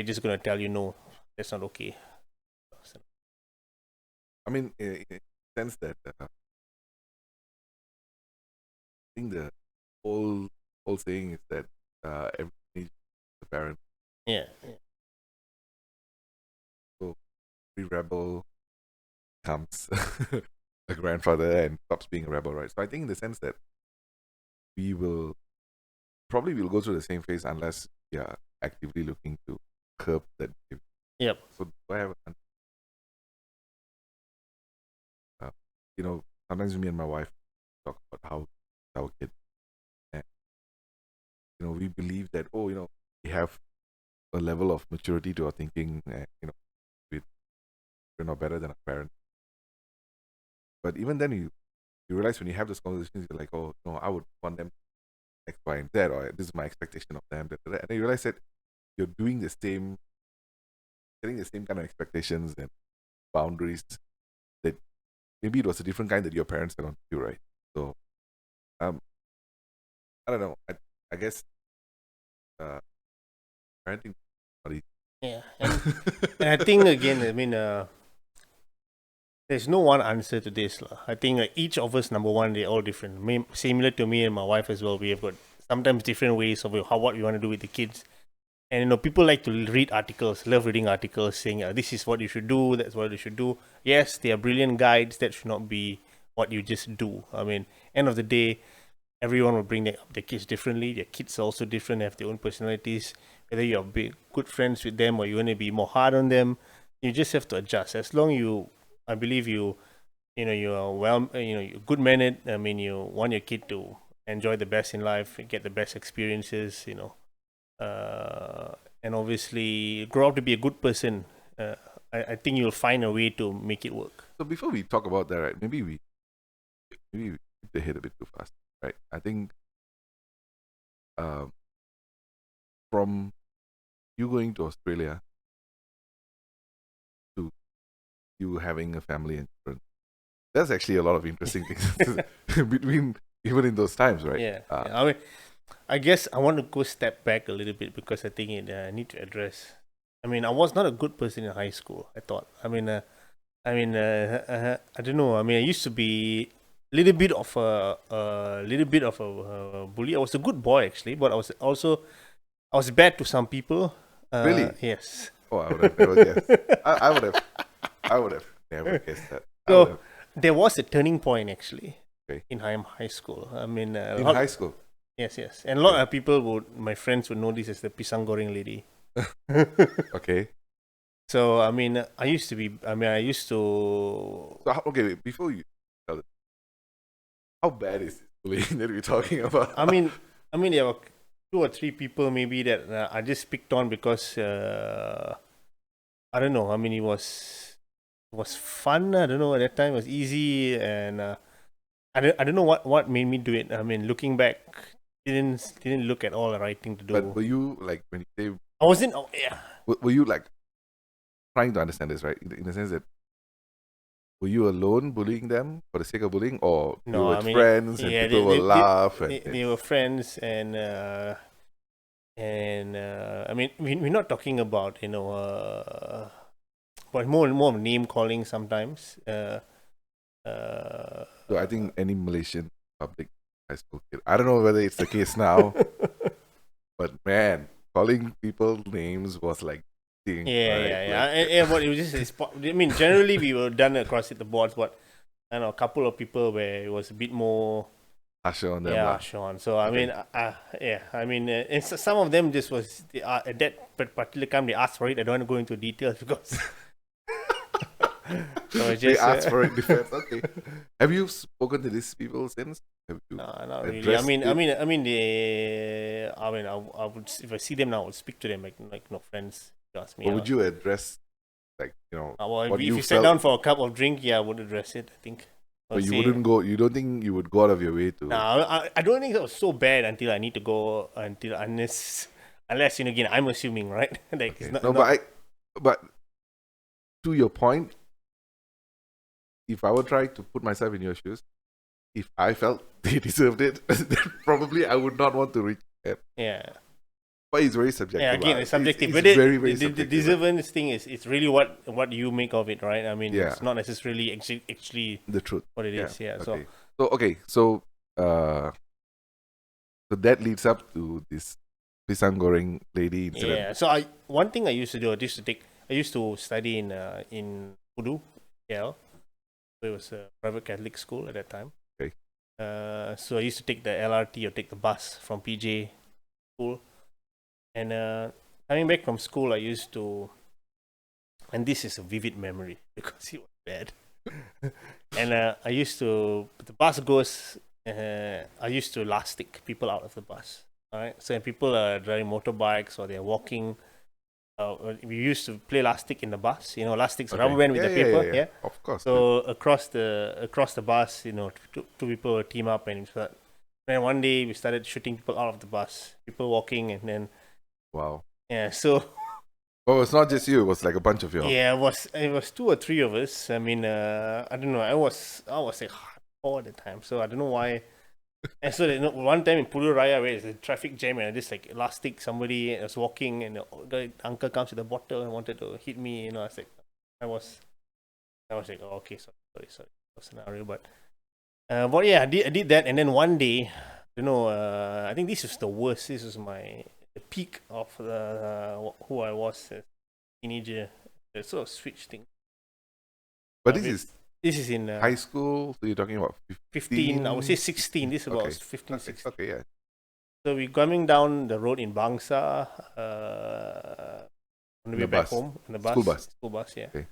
just gonna tell you no, that's not okay. So, I mean, in a sense that I think the whole saying is that everyone needs a parent. yeah, yeah. So every rebel becomes a grandfather and stops being a rebel, right? So I think in the sense that we will probably will go through the same phase unless we are actively looking to curb that behavior. Yep. So do I have you know, sometimes me and my wife talk about how our kid, and you know, we believe that we have a level of maturity to our thinking, and we're not better than our parents. But even then, you realize when you have those conversations, you're like, oh no, I would want them X, Y, and Z, or this is my expectation of them. And then you realize that you're doing setting the same kind of expectations and boundaries that maybe it was a different kind that your parents had on you, right? So, I don't know. I guess parenting. Yeah, and I think again, I mean, there's no one answer to this, lah. I think each of us, number one, they're all different. Similar to me and my wife as well. We have got sometimes different ways of what we want to do with the kids. And people like to read articles, love reading articles saying this is what you should do, that's what you should do. Yes, they are brilliant guides. That should not be what you just do. I mean, end of the day, everyone will bring their kids differently. Their kids are also different, have their own personalities. Whether you're good friends with them or you want to be more hard on them, you just have to adjust. As long I believe you are well, you're good mannered. I mean, you want your kid to enjoy the best in life, get the best experiences, and obviously grow up to be a good person. I think you'll find a way to make it work. So before we talk about that, right? Maybe we hit the head a bit too fast, right? I think from you going to Australia to you having a family and children, there's actually a lot of interesting things between even in those times, right? Yeah. I mean, I guess I want to go step back a little bit because I think I need to address. I mean, I was not a good person in high school, I thought. I don't know. I mean, I used to be a little bit of a bully. I was a good boy actually, but I was bad to some people. Really? Yes. Oh, I would have never guessed. I would have never guessed that. So there was a turning point actually. Okay. In high school. I mean, in high school. Yes, and a lot of people my friends would know this as the pisang goreng lady. Okay. So I mean, I used to. So wait, before you tell it, how bad is this bullying that we're talking about? I mean, there were 2 or 3 people maybe that I just picked on because I don't know. I mean, it was fun. I don't know. At that time, it was easy, and I don't know what made me do it. I mean, looking back, didn't look at all the right thing to do. But were you like when you say I wasn't? Oh, yeah. Were you like trying to understand this, right? In the sense that were you alone bullying them for the sake of bullying, or you were friends and people will laugh? They were friends, and I mean, we're not talking about but more name calling sometimes. So I think any Malaysian public high school kid, I don't know whether it's the case now, but man, calling people names was like thing. Yeah. But it was just, I mean, generally we were done across the boards, but I know a couple of people where it was a bit more harsher on them. Yeah, harsher on. So I mean, I mean, and some of them just was at that particular time they asked for it. I don't want to go into details because. So they asked for it defense. Okay. Have you spoken to these people since? Have you not really. I mean, I would, if I see them now, I would speak to them like no friends. Ask me. But would you address well, if you sat down for a cup of drink, I would address it. I think. But you wouldn't go. You don't think you would go out of your way to? No, I don't think it was so bad until I need to go unless again I'm assuming, right? Like okay. It's not, but to your point, if I would try to put myself in your shoes, if I felt they deserved it, then probably I would not want to reach it. Yeah. But it's very subjective. Yeah, again, it's subjective. It's but very, very subjective. The deservance thing it's really what you make of it, right? I mean, it's not necessarily actually the truth. What it is, yeah. Okay. So that leads up to this pisang goreng lady incident. Yeah. So one thing I used to do, I used to take used to study in Pudu, KL. So it was a private Catholic school at that time. Okay. So I used to take the LRT or take the bus from PJ school, and coming back from school, I used to, and this is a vivid memory because it was bad. And I used to, the bus goes, I used to last stick people out of the bus. All right, so when people are driving motorbikes or they're walking, we used to play last stick in the bus. You know, last sticks, rubber band with the paper. Yeah. Of course. So across the bus, you know, two people would team up, and then one day we started shooting people out of the bus. People walking, and then Wow. yeah. So Oh, it's not just you. It was like a bunch of you. yeah, it was 2 or 3 of us. I mean, I don't know. I was like hardcore at the time, so I don't know why. And so one time in Pudu Raya, where there's a traffic jam, and I just like elastic somebody was walking, and the uncle comes with a bottle and wanted to hit me. You know, I was like, oh, okay, sorry, scenario, but yeah, I did that, and then one day, you know, I think this was the worst. This was the peak of who I was as a teenager. The sort of switch thing. But this is in high school. So you're talking about 15. I would say 16. This is about Okay. 15, 16. Okay, yeah. So we're coming down the road in Bangsa, on the way back home in the bus. School bus, yeah. Okay.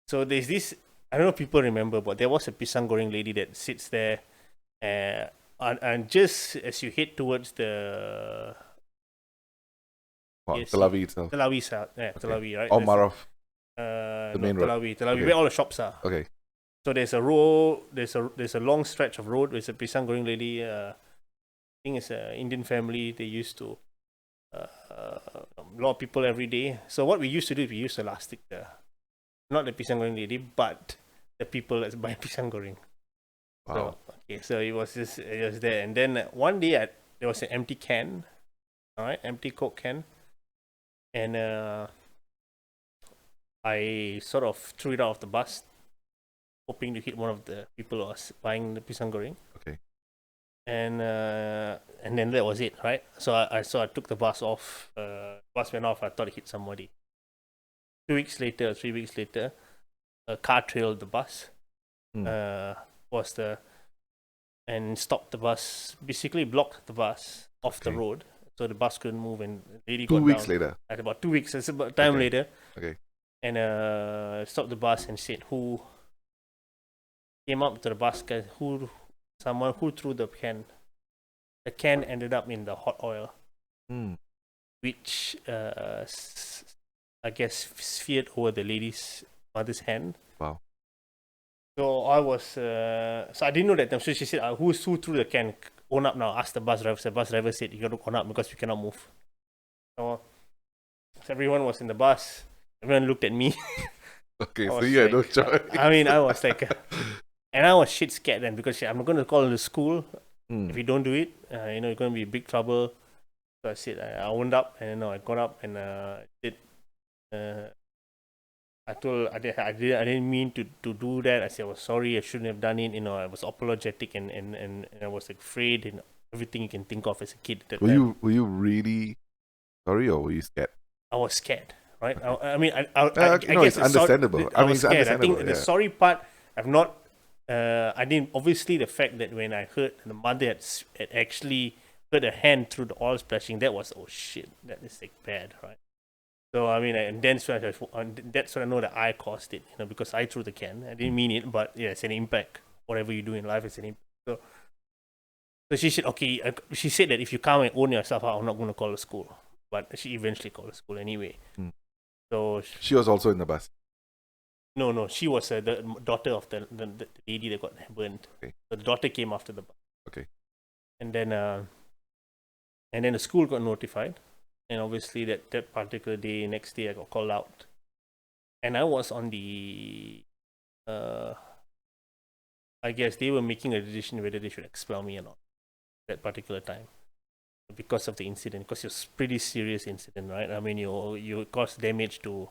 So there's this, I don't know if people remember, but there was a pisang goreng lady that sits there, and just as you head towards the Telawi itself. Telawi side, Telawi, right? Or Marov. The main road. Telawi, Okay. where all the shops are. Okay. So there's a row, there's a long stretch of road. There's a pisang goreng lady. I think it's an Indian family. They used to a lot of people every day. So what we used to do, we used to elastic not the pisang goreng lady, but the people that buy pisang goreng. Wow. So it was there, and then one day there was an empty can, all right, empty Coke can, and I sort of threw it out of the bus, hoping to hit one of the people who was buying the pisang goreng. Okay. And then that was it, right? So I took the bus off. Bus went off. I thought it hit somebody. 3 weeks later, a car trailed the bus. And stopped the bus. Basically blocked the bus off the road, so the bus couldn't move. And the lady got 2 weeks down. later. At about 2 weeks, it's about time later. Okay. And stopped the bus and said, who came up to the bus? Someone who threw the can. The can ended up in the hot oil, which I guess sphered over the lady's mother's hand. Wow. So I was, so I didn't know that time. So she said, who threw the can? Own up now. Ask the bus driver. The bus driver said, you got to own up because we cannot move. So everyone was in the bus. Everyone looked at me. Okay, so you had no choice. I mean, I was like, and I was shit scared then because I'm going to call the school. If you don't do it, you're going to be in big trouble. So I said, I owned up, and I got up and did. I didn't mean to do that. I said I was sorry. I shouldn't have done it. I was apologetic and I was afraid and everything you can think of as a kid. Were you really sorry or were you scared? I was scared, right? I mean, I it's guess understandable. I was scared. I think yeah. the sorry part, I've not. I didn't. Obviously, the fact that when I heard the mother had actually put her hand through the oil splashing, that was, oh shit, that is like bad, right? So I mean, and that's when I know that I caused it, because I threw the can. I didn't mean it, but yeah, it's an impact. Whatever you do in life is an impact. So she said, okay. She said that if you come and own yourself out, I'm not going to call the school. But she eventually called the school anyway. So she was also in the bus. No, she was the daughter of the lady that got burned. Okay. So the daughter came after the bus. Okay. And then the school got notified. And obviously that particular day, next day, I got called out. And I was on the, I guess they were making a decision whether they should expel me or not that particular time because of the incident. Because it was a pretty serious incident, right? I mean, you caused damage to...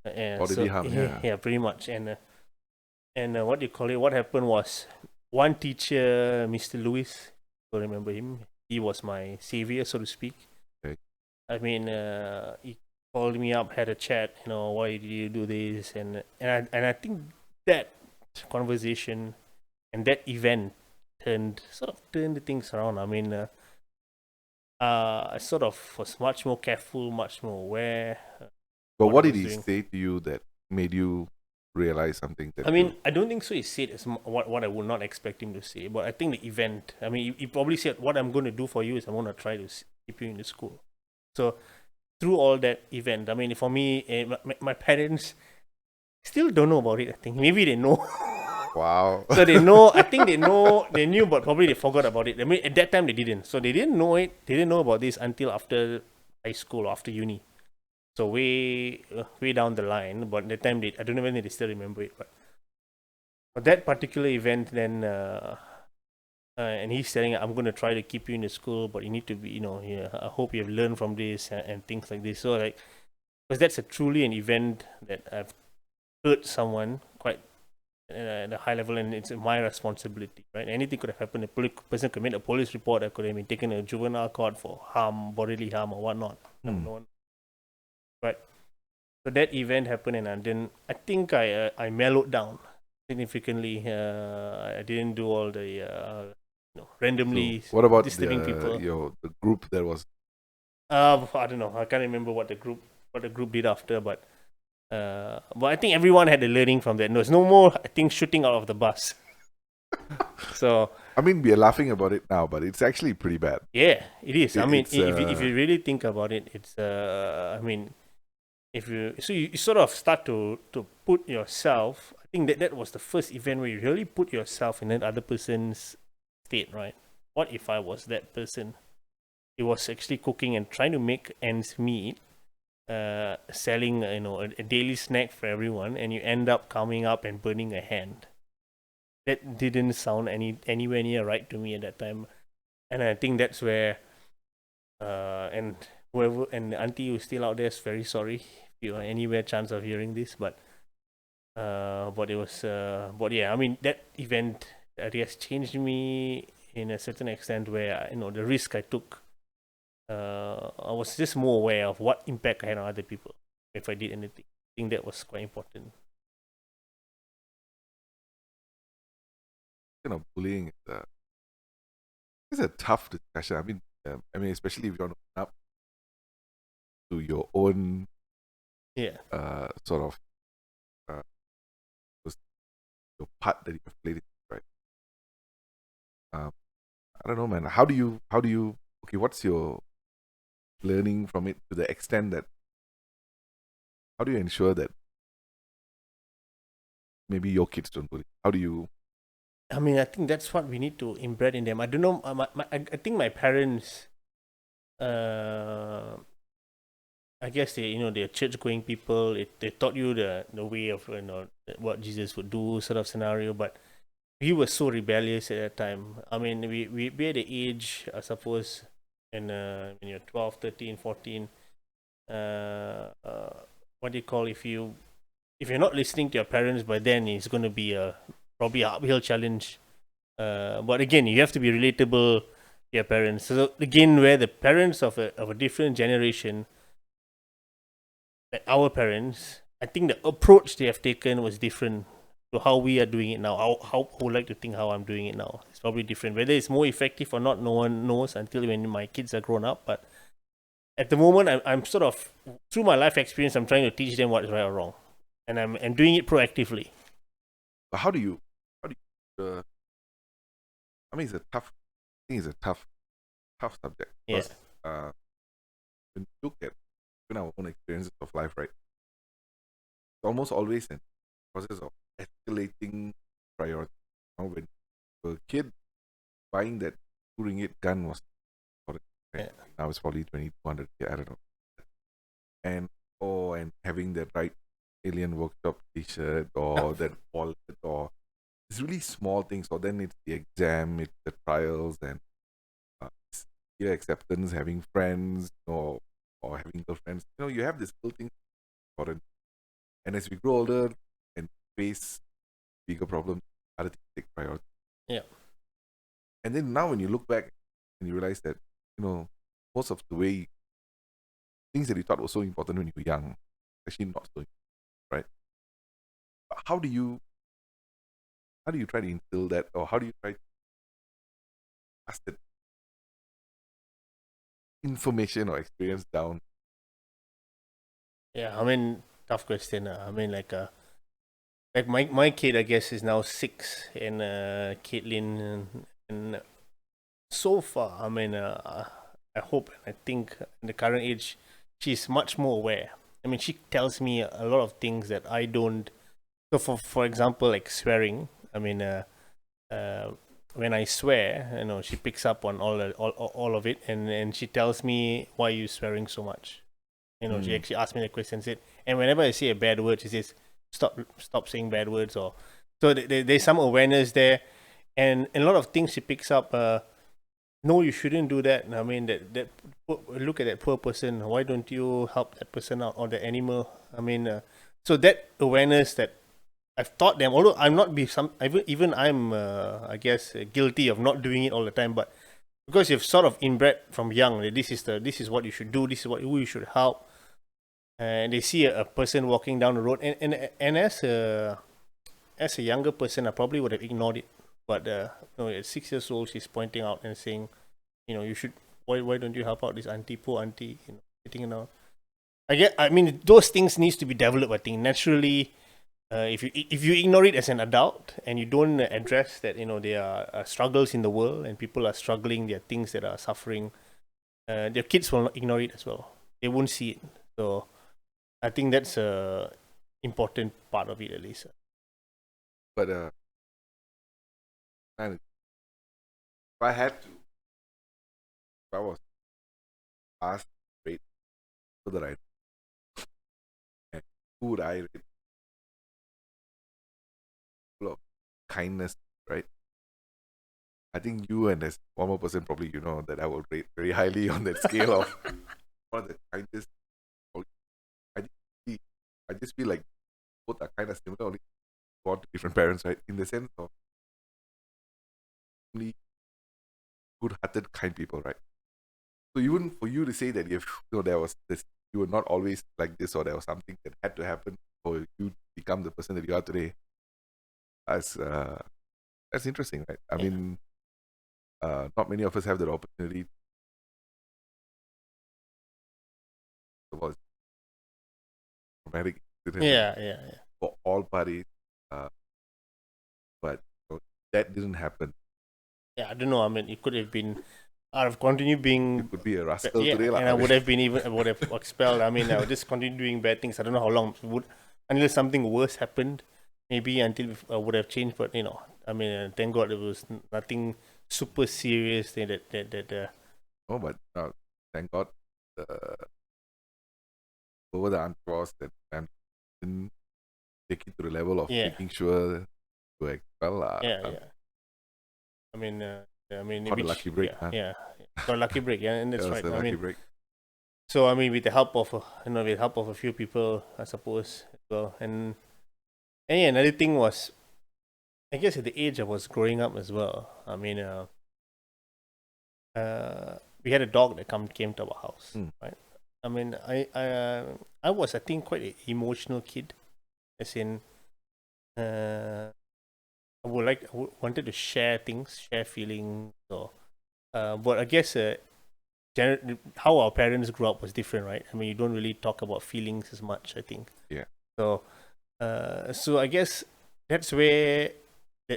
bodily harm, yeah, pretty much. And what do you call it? What happened was one teacher, Mr. Lewis, I remember him. He was my savior, so to speak. Okay. I mean, called me up, had a chat. Why did you do this? And I think that conversation and that event turned things around. I mean, I sort of was much more careful, much more aware But what I what did was he doing. say to you that made you realize something that I you? mean, I don't think so. He said what I would not expect him to say, but I think the event. I mean, he probably said, "What I'm going to do for you is I'm going to try to keep you in the school." So through all that event, I mean, for me, my parents still don't know about it. I think maybe they know. Wow. So they know. I think they know. They knew, but probably they forgot about it. I mean, at that time they didn't. So they didn't know it. They didn't know about this until after high school or after uni. So way down the line. But that time I don't know whether they still remember it. But that particular event, then, and he's saying, "I'm going to try to keep you in the school, but you need to be, yeah, I hope you have learned from this and things like this." So like, because that's truly an event that I've hurt someone quite at a high level, and it's my responsibility, right? Anything could have happened. A person could make a police report. I could have been taken to a juvenile court for bodily harm or whatnot. No one. But so that event happened, and then I think I mellowed down significantly. I didn't do all the randomly So what about disturbing people. the group that was? I don't know. I can't remember what the group did after, but I think everyone had a learning from that. There's no more, I think, shooting out of the bus. So I mean, we are laughing about it now, but it's actually pretty bad. yeah, it is. I mean, It's if you really think about it, it's I mean, if you sort of start to put yourself. I think that was the first event where you really put yourself in that other person's state, right? What if I was that person? It was actually cooking and trying to make ends meet, selling a daily snack for everyone, and you end up coming up and burning a hand. That didn't sound anywhere near right to me at that time, and I think that's where and whoever and the auntie who's still out there is very sorry if you are anywhere chance of hearing this, but it was but yeah, I mean that event I guess changed me in a certain extent where the risk I took. I was just more aware of what impact I had on other people if I did anything. I think that was quite important. Bullying. It's a tough discussion. I mean, especially if you want to open up to your own Yeah. sort of uh, your part that you have played, right? Um, I don't know, man. How do you? Okay, what's your learning from it to the extent that? How do you ensure that maybe your kids don't bully? How do you? I mean, I think that's what we need to embed in them. I don't know. I think my parents, I guess they're church going people. They taught you the way of what Jesus would do sort of scenario. But we were so rebellious at that time. I mean, we had the age, I suppose, and when you're 12, 13, 14. What do you call if you're not listening to your parents, by then it's going to be probably a uphill challenge. But again, you have to be relatable to your parents. So again, where the parents of a different generation, like our parents, I think the approach they have taken was different to how we are doing it now. How I would like to think how I'm doing it now. It's probably different. Whether it's more effective or not, no one knows until when my kids are grown up. But at the moment, I'm sort of through my life experience, I'm trying to teach them what is right or wrong, and I'm doing it proactively. But how do you? How do you? I mean, it's a tough. I think it's a tough subject Yeah, because when you look at even our own experiences of life, right? It's almost always a process of escalating priority. When a kid buying that 2 ringgit gun was right? yeah, Now it's probably 2,200. I don't know. And and having that right alien workshop T-shirt or that wallet or it's really small things. Or then it's the exam, it's the trials, and it's year acceptance, having friends, or having girlfriends. You have this little thing important. And as we grow older and face bigger problems, other things take priority. yeah. And then now when you look back and you realize that, most of the way things that you thought were so important when you were young, actually not so important, right? But how do you try to instill that, or how do you try to pass that information or experience down? Yeah, I mean, tough question. I mean, like my kid, I guess, is now 6, and Caitlin, and so far, I mean, I hope and I think in the current age, she's much more aware. I mean, she tells me a lot of things that I don't. So, for example, like swearing. I mean, uh, when I swear, she picks up on all of it, and she tells me, "Why are you swearing so much?" She actually asked me the question. Said, and whenever I say a bad word, she says, "Stop saying bad words." Or so there's some awareness there, and a lot of things she picks up. No, you shouldn't do that. I mean, look at that poor person. Why don't you help that person out, or the animal? I mean, so that awareness that I've taught them, although I'm not be some even I'm I guess guilty of not doing it all the time, but because you've sort of inbred from young that this is what you should do, this is who you should help, and they see a person walking down the road, and as a younger person, I probably would have ignored it, but at 6 years old, she's pointing out and saying, you should, why don't you help out this auntie, poor auntie, sitting around. I mean, those things needs to be developed. I think naturally, if you ignore it as an adult and you don't address that, there are struggles in the world and people are struggling, there are things that are suffering. Their kids will not ignore it as well. They won't see it. So I think that's a important part of it, at least. But man, if I had to, if I was asked to rate who that I and who would I rate full of kindness, right? I think you and as one more person probably that I will rate very highly on that scale of one of the kindest. I just see, I just feel like both are kind of similar, only born to different parents, right? In the sense of only good-hearted, kind people, right? So even for you to say that if there was this, you were not always like this, or there was something that had to happen for you to become the person that you are today, that's interesting, right? I mean, not many of us have that opportunity. About traumatic incident Yeah. for all parties, but that didn't happen. Yeah, I don't know. I mean, it could have been. I'd have continued being. It could be a rascal Yeah, today, and I would have been I would have expelled. I mean, I would just continue doing bad things. I don't know how long unless something worse happened. Maybe until I would have changed. But I mean, thank God it was nothing super serious. That. Oh, but thank God, over the uncrossed that family didn't take it to the level of making sure to expel. Yeah. I mean, Got a lucky break. Yeah. Got a lucky break. Yeah, and that's right. I mean, break. So I mean, with the help of a few people, I suppose, as well. And yeah, another thing was, I guess at the age I was growing up as well. I mean, we had a dog that came to our house, right? I mean, I was, I think, quite an emotional kid, as in, I wanted to share things, share feelings, or but I guess how our parents grew up was different, right? I mean, you don't really talk about feelings as much, I think. Yeah. So, so I guess that's where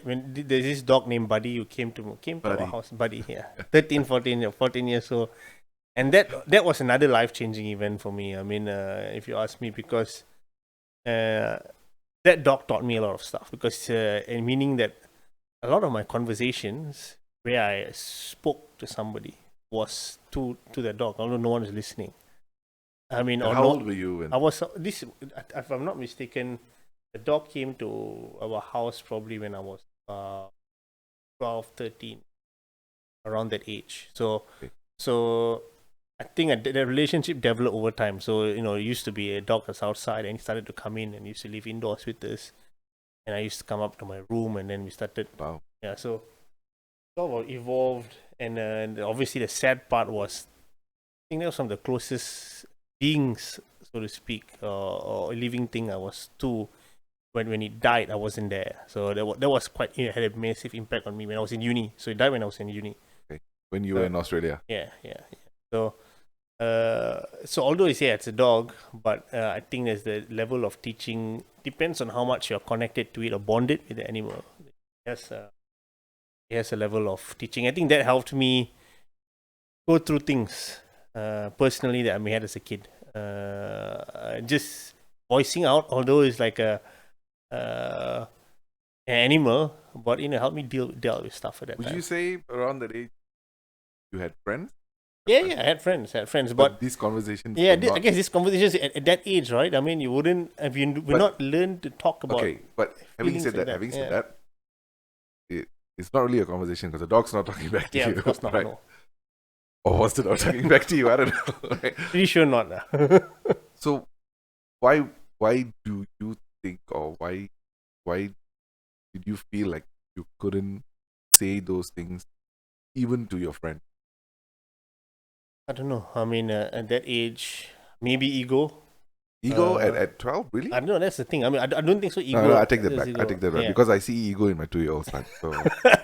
when there's this dog named Buddy who came to our house, Buddy, yeah, 13, 14 years old, and that was another life changing event for me. I mean, if you ask me, because that dog taught me a lot of stuff, because and meaning that a lot of my conversations where I spoke to somebody was to the dog, although no one is listening. I mean, how old were you? I was if I'm not mistaken, the dog came to our house probably when I was 12, 13, around that age. So, so I think the relationship developed over time. So it used to be a dog that's outside, and he started to come in and used to live indoors with us. And I used to come up to my room, and then we started. Wow. Yeah, so it all evolved, and obviously the sad part was, I think that was some of the closest beings, so to speak, or a living thing. I was too. When it died, I wasn't there. So that was quite, it had a massive impact on me when I was in uni. So it died when I was in uni. Okay. When you were in Australia. Yeah. So so although you say it's a dog, but I think there's the level of teaching depends on how much you're connected to it or bonded with the animal. It has a level of teaching. I think that helped me go through things personally that I may had as a kid. Just voicing out, although it's like a an animal, but helped me deal with stuff at that Would time. you say around that age you had friends? Yeah, I had friends, but these conversations yeah, were not... I guess this conversation at that age, right? I mean, you wouldn't have you would not learn to talk about. Okay, but having said like that, it's not really a conversation because the dog's not talking back to you. Of course not. Right? No. Or was the dog talking back to you? I don't know. Right? Pretty sure not. So why do you think, or why did you feel like you couldn't say those things even to your friend? I don't know. I mean, at that age, maybe ego. Ego at 12, really? I don't know. That's the thing. I mean, I don't think so. Ego. No, I take that back. I take that back because I see ego in my 2-year-old son. So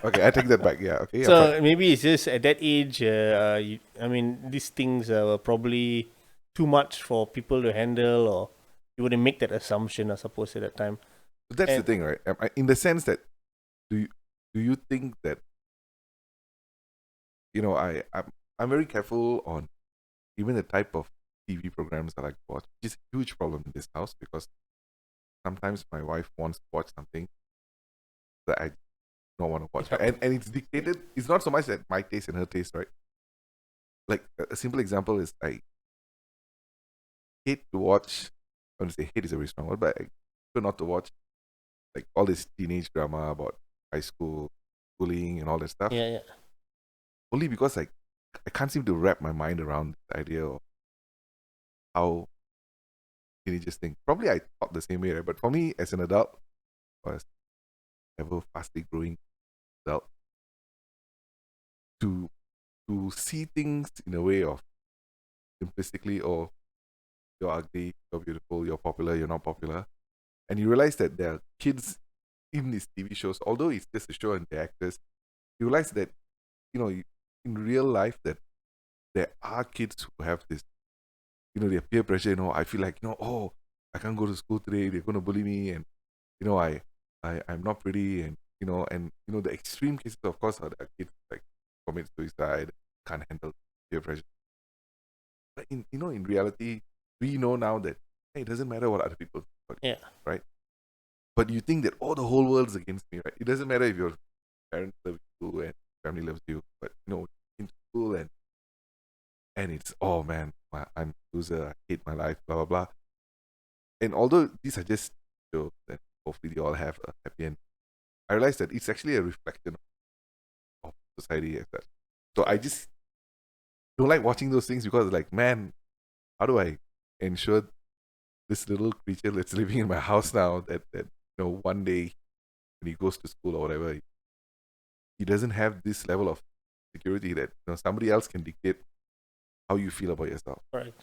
okay, I take that back. Yeah, okay. So maybe it's just at that age. I mean, these things were probably too much for people to handle, or you wouldn't make that assumption, I suppose, at that time. That's the thing, right? In the sense that, do you think that, I'm very careful on even the type of TV programs that I watch, which is a huge problem in this house because sometimes my wife wants to watch something that I don't want to watch. And it's dictated. It's not so much that my taste and her taste, right? Like a simple example is I hate to watch, I want to say hate is a very strong word, but I prefer not to watch like all this teenage drama about high school, bullying and all that stuff. Yeah. Only because I can't seem to wrap my mind around the idea of how teenagers think. Probably I thought the same way, right? But for me, as an adult, was ever fastly growing adult, to see things in a way of simplistically, oh, you're ugly, you're beautiful, you're popular, you're not popular, and you realize that there are kids in these TV shows, although it's just a show and the actors, you realize that in real life that there are kids who have this, their peer pressure. I feel like, oh, I can't go to school today, they're going to bully me, and I'm not pretty, and the extreme cases, of course, are the kids like commit suicide, can't handle peer pressure. But in reality, we know now that hey, it doesn't matter what other people think, right? But you think that the whole world's against me, right? It doesn't matter if your parents love you and family loves you, but in school and it's, oh man, I'm a loser, I hate my life, blah blah blah. And although these are just shows and hopefully they all have a happy end, I realized that it's actually a reflection of society as such. So I just don't like watching those things because, like, man, how do I ensure this little creature that's living in my house now that one day when he goes to school or whatever, he doesn't have this level of security that somebody else can dictate how you feel about yourself. Right.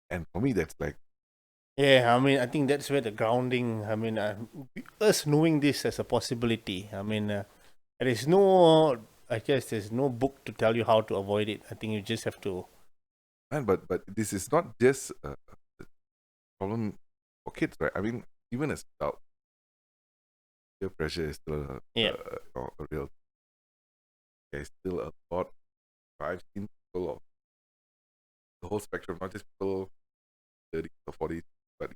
And for me, that's like, yeah, I mean, I think that's where the grounding, I mean, us knowing this as a possibility, I mean, there is no, I guess there's no book to tell you how to avoid it. I think you just have to. Man, but this is not just a problem for kids, right? I mean, even as adults, peer pressure is still a real. There's still a lot. I've seen people of the whole spectrum, not just people 30s or 40s, but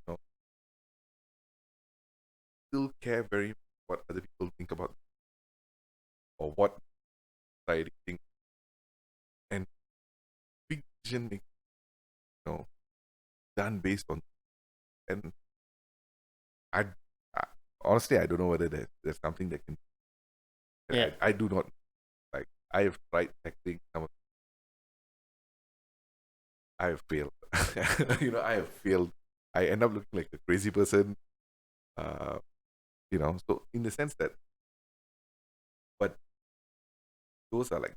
still care very much what other people think about them, or what society thinks, and big decision making, done based on. And I honestly, I don't know whether there's something that can. I do not like. I have tried tackling some of. I have failed. I have failed. I end up looking like a crazy person. So in the sense that, but those are like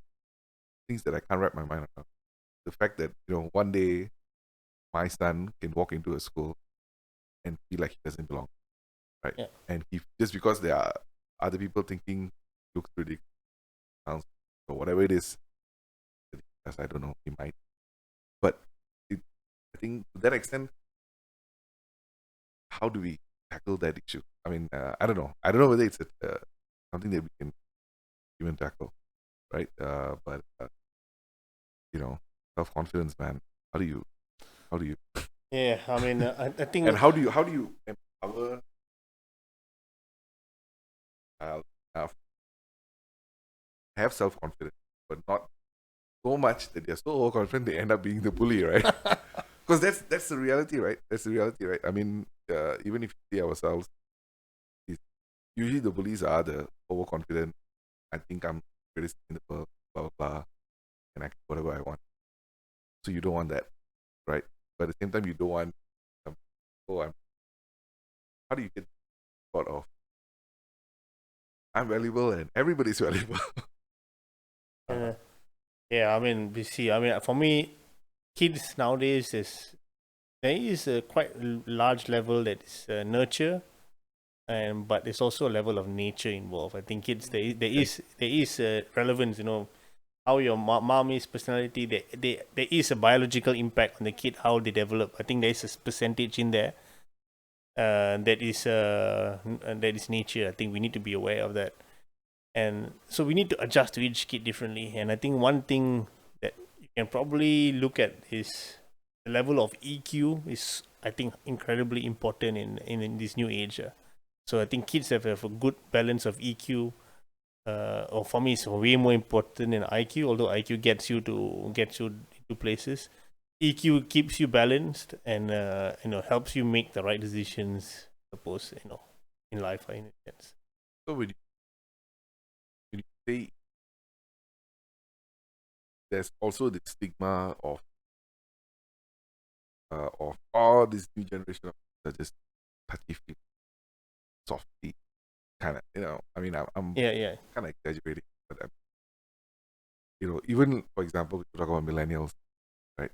things that I can't wrap my mind around. The fact that one day my son can walk into a school and feel like he doesn't belong, right? Yeah. And he just because there are other people thinking looks ridiculous, sounds or whatever it is, I don't know, he might. But I think to that extent, how do we tackle that issue? I mean, I don't know. I don't know whether it's something that we can even tackle, right? But self confidence, man. How do you? Yeah, I mean, I think. And how do you empower enough have self confidence, but not so much that they're so overconfident they end up being the bully, right? Because that's the reality, right? That's the reality, right? I mean, even if we see ourselves, usually the bullies are the overconfident. I think I'm pretty sustainable, blah blah blah, and I can do whatever I want. So you don't want that, right? But at the same time, you don't want how do you get thought of I'm valuable and everybody's valuable? Yeah, I mean, for me, kids nowadays there is a quite large level that is nurture, but there's also a level of nature involved. I think kids there is relevance. How your mom is personality. There is a biological impact on the kid how they develop. I think there is a percentage in there. That is nature. I think we need to be aware of that, and so we need to adjust to each kid differently. And I think one thing that you can probably look at is the level of EQ is, I think, incredibly important in this new age. So I think kids have a good balance of EQ. Or for me, it's way more important than IQ. Although IQ gets you to places, EQ keeps you balanced and helps you make the right decisions. Suppose in life, in a sense. So when you say there's also the stigma of all this new generation of just touchy feely, softy kind of. I mean, I'm Yeah. kind of exaggerating, but even for example, we talk about millennials, right?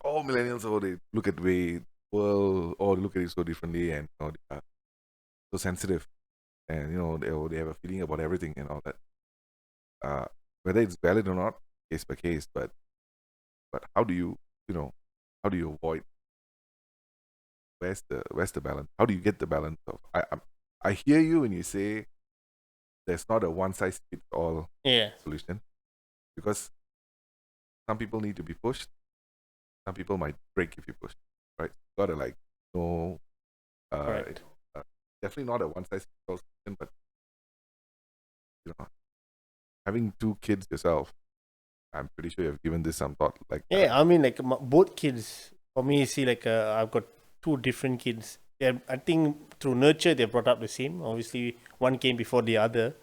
All millennials, they look at the way the world, or look at it so differently, and they are so sensitive, and they have a feeling about everything and all that. Whether it's valid or not, case by case, but how do you avoid? Where's the balance? How do you get the balance of? I hear you when you say there's not a one size fits all solution, because some people need to be pushed. Some people might break if you push, right? You gotta definitely not a one size fits all solution, but having two kids yourself, I'm pretty sure you've given this some thought. I mean, both kids for me. See, I've got two different kids. I think through nurture they're brought up the same. Obviously, one came before the other,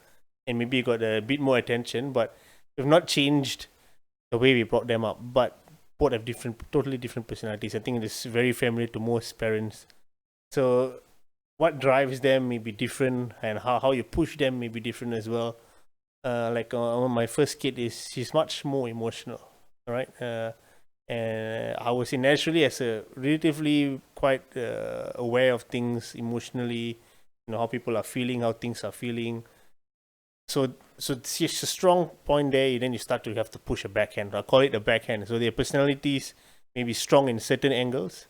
and maybe got a bit more attention. But we've not changed the way we brought them up. But both have totally different personalities. I think it's very familiar to most parents. So what drives them may be different, and how you push them may be different as well. My first kid she's much more emotional, right? And I was naturally as a relatively quite aware of things emotionally, how people are feeling, how things are feeling. So it's a strong point there. Then you start to have to push a backhand. I call it a backhand. So their personalities may be strong in certain angles,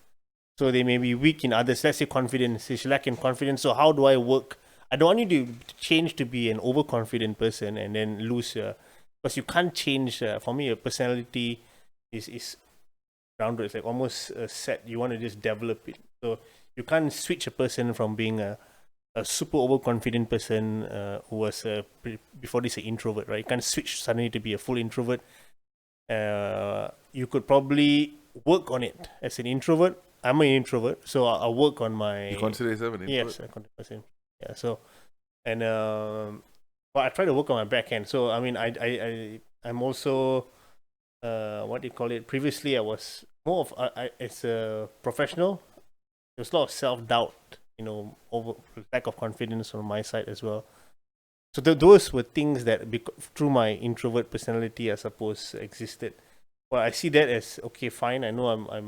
so they may be weak in others. Let's say confidence. They lack in confidence. So how do I work? I don't want you to change to be an overconfident person and then lose because you can't change. For me, a personality is grounded. It's like almost set. You want to just develop it. So you can't switch a person from being a super overconfident person who was before this an introvert, right? You can't switch suddenly to be a full introvert. You could probably work on it as an introvert. I'm an introvert, so I'll work on my. You consider yourself an introvert? Yes, I consider myself. Yeah. So, and but I try to work on my backhand. So I mean, I'm also what do you call it? Previously, I was more of as a professional. There's a lot of self-doubt, over lack of confidence on my side as well. So those were things that through my introvert personality, I suppose, existed. well, I see that as okay, fine. I know I'm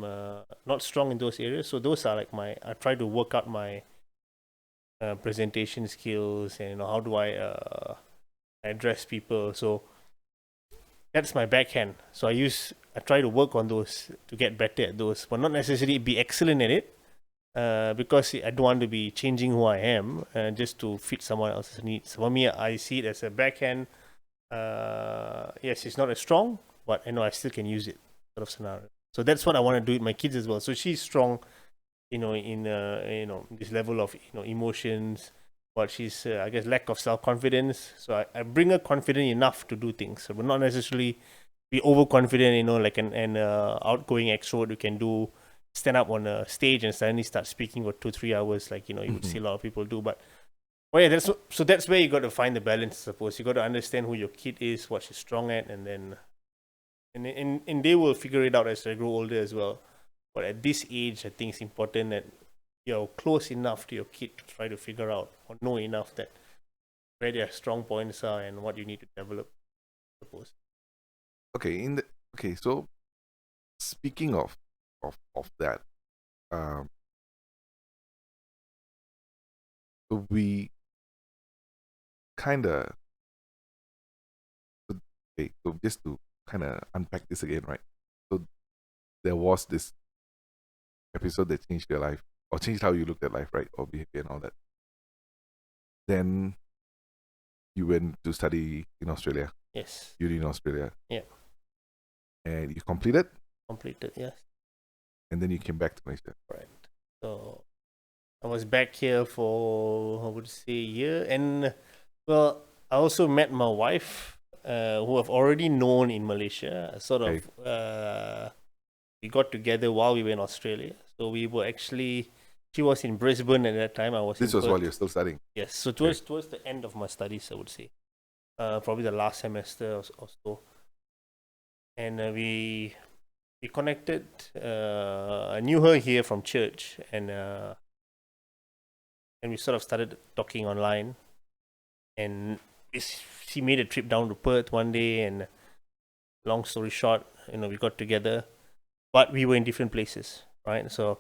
not strong in those areas, so those are like I try to work out my presentation skills and how do I address people. So that's my backhand. So I try to work on those to get better at those, but not necessarily be excellent at it. Because I don't want to be changing who I am just to fit someone else's needs. For me, I see it as a backhand. Yes, it's not as strong, but I know I still can use it, sort of scenario. So that's what I want to do with my kids as well. So she's strong, in this level of emotions, but she's I guess lack of self confidence. So I bring her confident enough to do things, so, but not necessarily be overconfident. Like an outgoing extrovert who can do stand up on a stage and suddenly start speaking for 2-3 hours, like you would see a lot of people do. But yeah, that's where you got to find the balance. I suppose you got to understand who your kid is, what she's strong at, and then and they will figure it out as they grow older as well. But at this age, I think it's important that you're close enough to your kid to try to figure out or know enough that where their strong points are and what you need to develop, I suppose. Okay, so speaking of that, so we kind of okay, so just to kind of unpack this again, right? So there was this episode that changed your life or changed how you looked at life, right? Or behavior and all that. Then you went to study in Australia. Yes. Uni in Australia. Yeah. And you completed? Completed, yes. And then you came back to Malaysia. Right. So I was back here for, I would say, a year. And, well, I also met my wife, who I've already known in Malaysia. Sort of, we got together while we were in Australia. So we were actually, she was in Brisbane at that time. I was This in was Perth. while you're still studying? Yes. So towards the end of my studies, I would say. Probably the last semester or so. And we connected. I knew her here from church, and we sort of started talking online. And she made a trip down to Perth one day, and long story short, we got together, but we were in different places, right? So,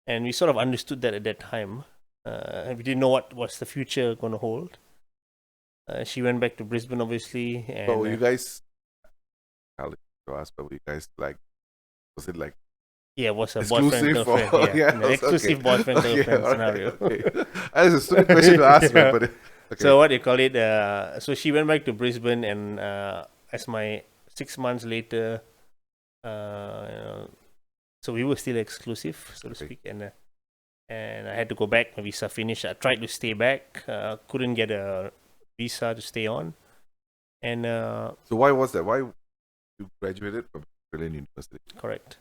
and we sort of understood that at that time. We didn't know what was the future going to hold. She went back to Brisbane, obviously. And so you guys, I'll ask, but you guys was it like? Yeah, it was a exclusive boyfriend girlfriend. Yeah, an exclusive boyfriend girlfriend scenario. That's a stupid question to ask, man. But so what do you call it? So she went back to Brisbane, and as my 6 months later, so we were still exclusive, so to speak, and I had to go back. My visa finished. I tried to stay back, couldn't get a visa to stay on, and so why was that? Why you graduated from Australian University? Correct.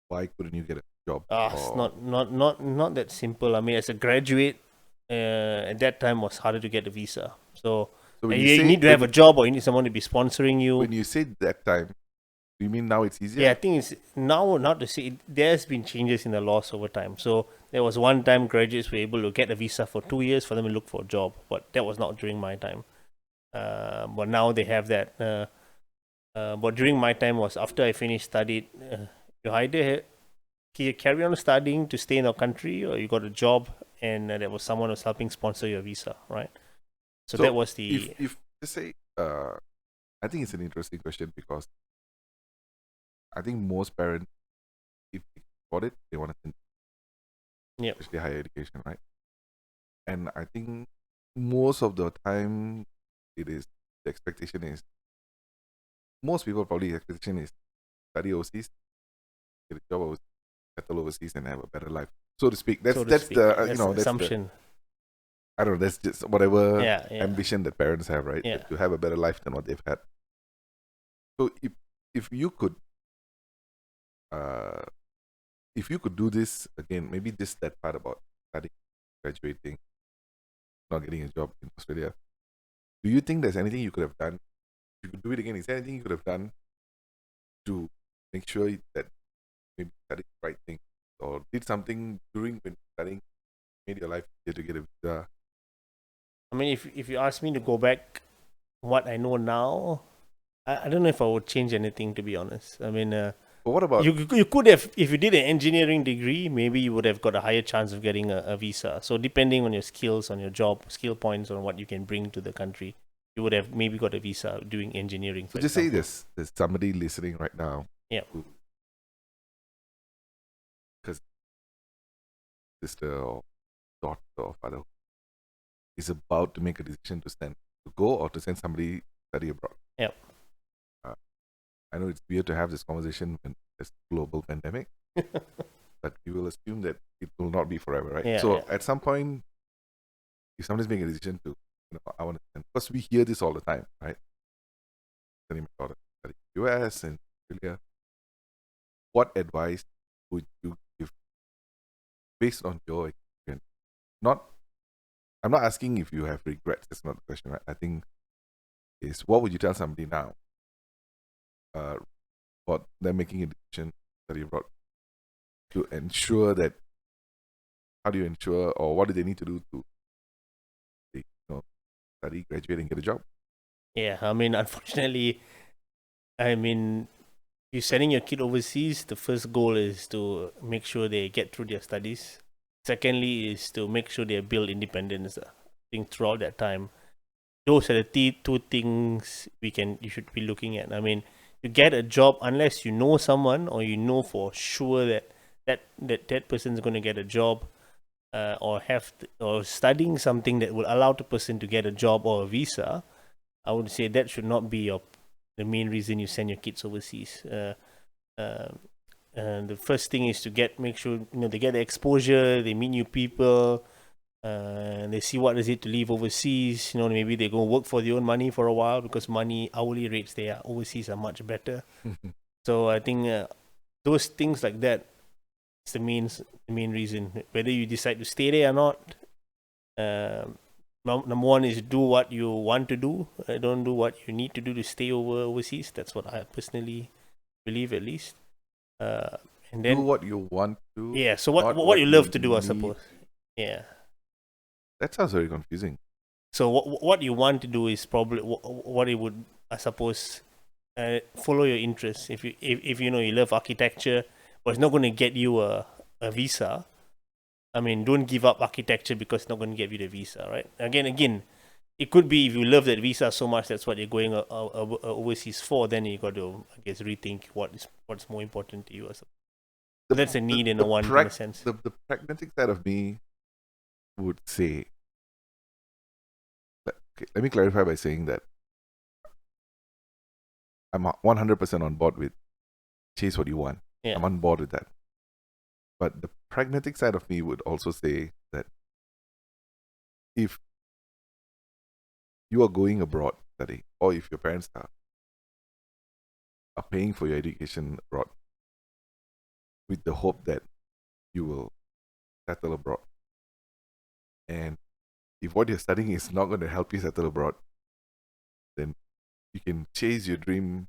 Why couldn't you get a job? It's not that simple. I mean, as a graduate, at that time was harder to get a visa. So you need to have a job, or you need someone to be sponsoring you. When you say that time, do you mean now it's easier? Yeah, I think it's now, not to say there's been changes in the laws over time. So there was one time graduates were able to get a visa for 2 years for them to look for a job, but that was not during my time. But now they have that. But during my time was after I finished studied. You either carry on studying to stay in our country, or you got a job and there was someone who was helping sponsor your visa, right? So that was the. If let's say, I think it's an interesting question because I think most parents, if they got it, they want to send, especially higher education, right? And I think most of the time, the expectation is, most people probably the expectation is study overseas, get a job overseas, settle overseas, and have a better life, so to speak. That's the assumption. I don't know. That's just whatever ambition that parents have, right? Yeah. To have a better life than what they've had. So if you could do this again, maybe just that part about studying, graduating, not getting a job in Australia, do you think there's anything you could have done? If you could do it again, is there anything you could have done to make sure that maybe study the right thing, or did something during when studying made your life easier to get a visa? I mean, if you ask me to go back, what I know now, I don't know if I would change anything, to be honest. I mean, But what about you could have, if you did an engineering degree, maybe you would have got a higher chance of getting a visa. So depending on your skills, on your job, skill points, on what you can bring to the country, you would have maybe got a visa doing engineering, so for just say example. there's somebody listening right now Yeah. who because sister or daughter or father is about to make a decision to go or to send somebody study abroad. Yeah. Uh, I know it's weird to have this conversation when there's a global pandemic, but we will assume that it will not be forever, right? Yeah. So Yeah. at some point, if somebody's making a decision to, I want to send, because we hear this all the time, right? Sending my daughter to study US and Australia. What advice would you give based on your experience? Not, I'm not asking if you have regrets. That's not the question, right? I think is what would you tell somebody now about them making a decision to study abroad to ensure that, how do you ensure, or what do they need to do to study, graduate, and get a job? Yeah. I mean, unfortunately, I mean, you're sending your kid overseas, the first goal is to make sure they get through their studies. Secondly, is to make sure they build independence. I think throughout that time, those are the two things you should be looking at. I mean, you get a job unless you know someone or you know for sure that person is going to get a job, or studying something that will allow the person to get a job or a visa. I would say that should not be the main reason you send your kids overseas. Uh, and the first thing is to make sure they get the exposure, they meet new people, and they see what is it to live overseas. Maybe they go work for their own money for a while, because hourly rates there overseas are much better. So I think those things like that is the main reason whether you decide to stay there or not. Number one is do what you want to do. Don't do what you need to do to stay overseas. That's what I personally believe, at least. Uh, and Do then what you want to, yeah. So what not what what you you love to do, I need. suppose. Yeah. That sounds very confusing. So what you want to do is probably what it would, I suppose, follow your interests. If you love architecture, but it's not going to get you a visa. I mean, don't give up architecture because it's not going to give you the visa, right? Again, it could be if you love that visa so much, that's what you're going overseas for. Then you got to, I guess, rethink what's more important to you. So that's a need and a want, in a sense. The pragmatic side of me would say, okay, let me clarify by saying that I'm 100% on board with chase what you want. Yeah. I'm on board with that. But the pragmatic side of me would also say that if you are going abroad study, or if your parents are paying for your education abroad with the hope that you will settle abroad, and if what you're studying is not going to help you settle abroad, then you can chase your dream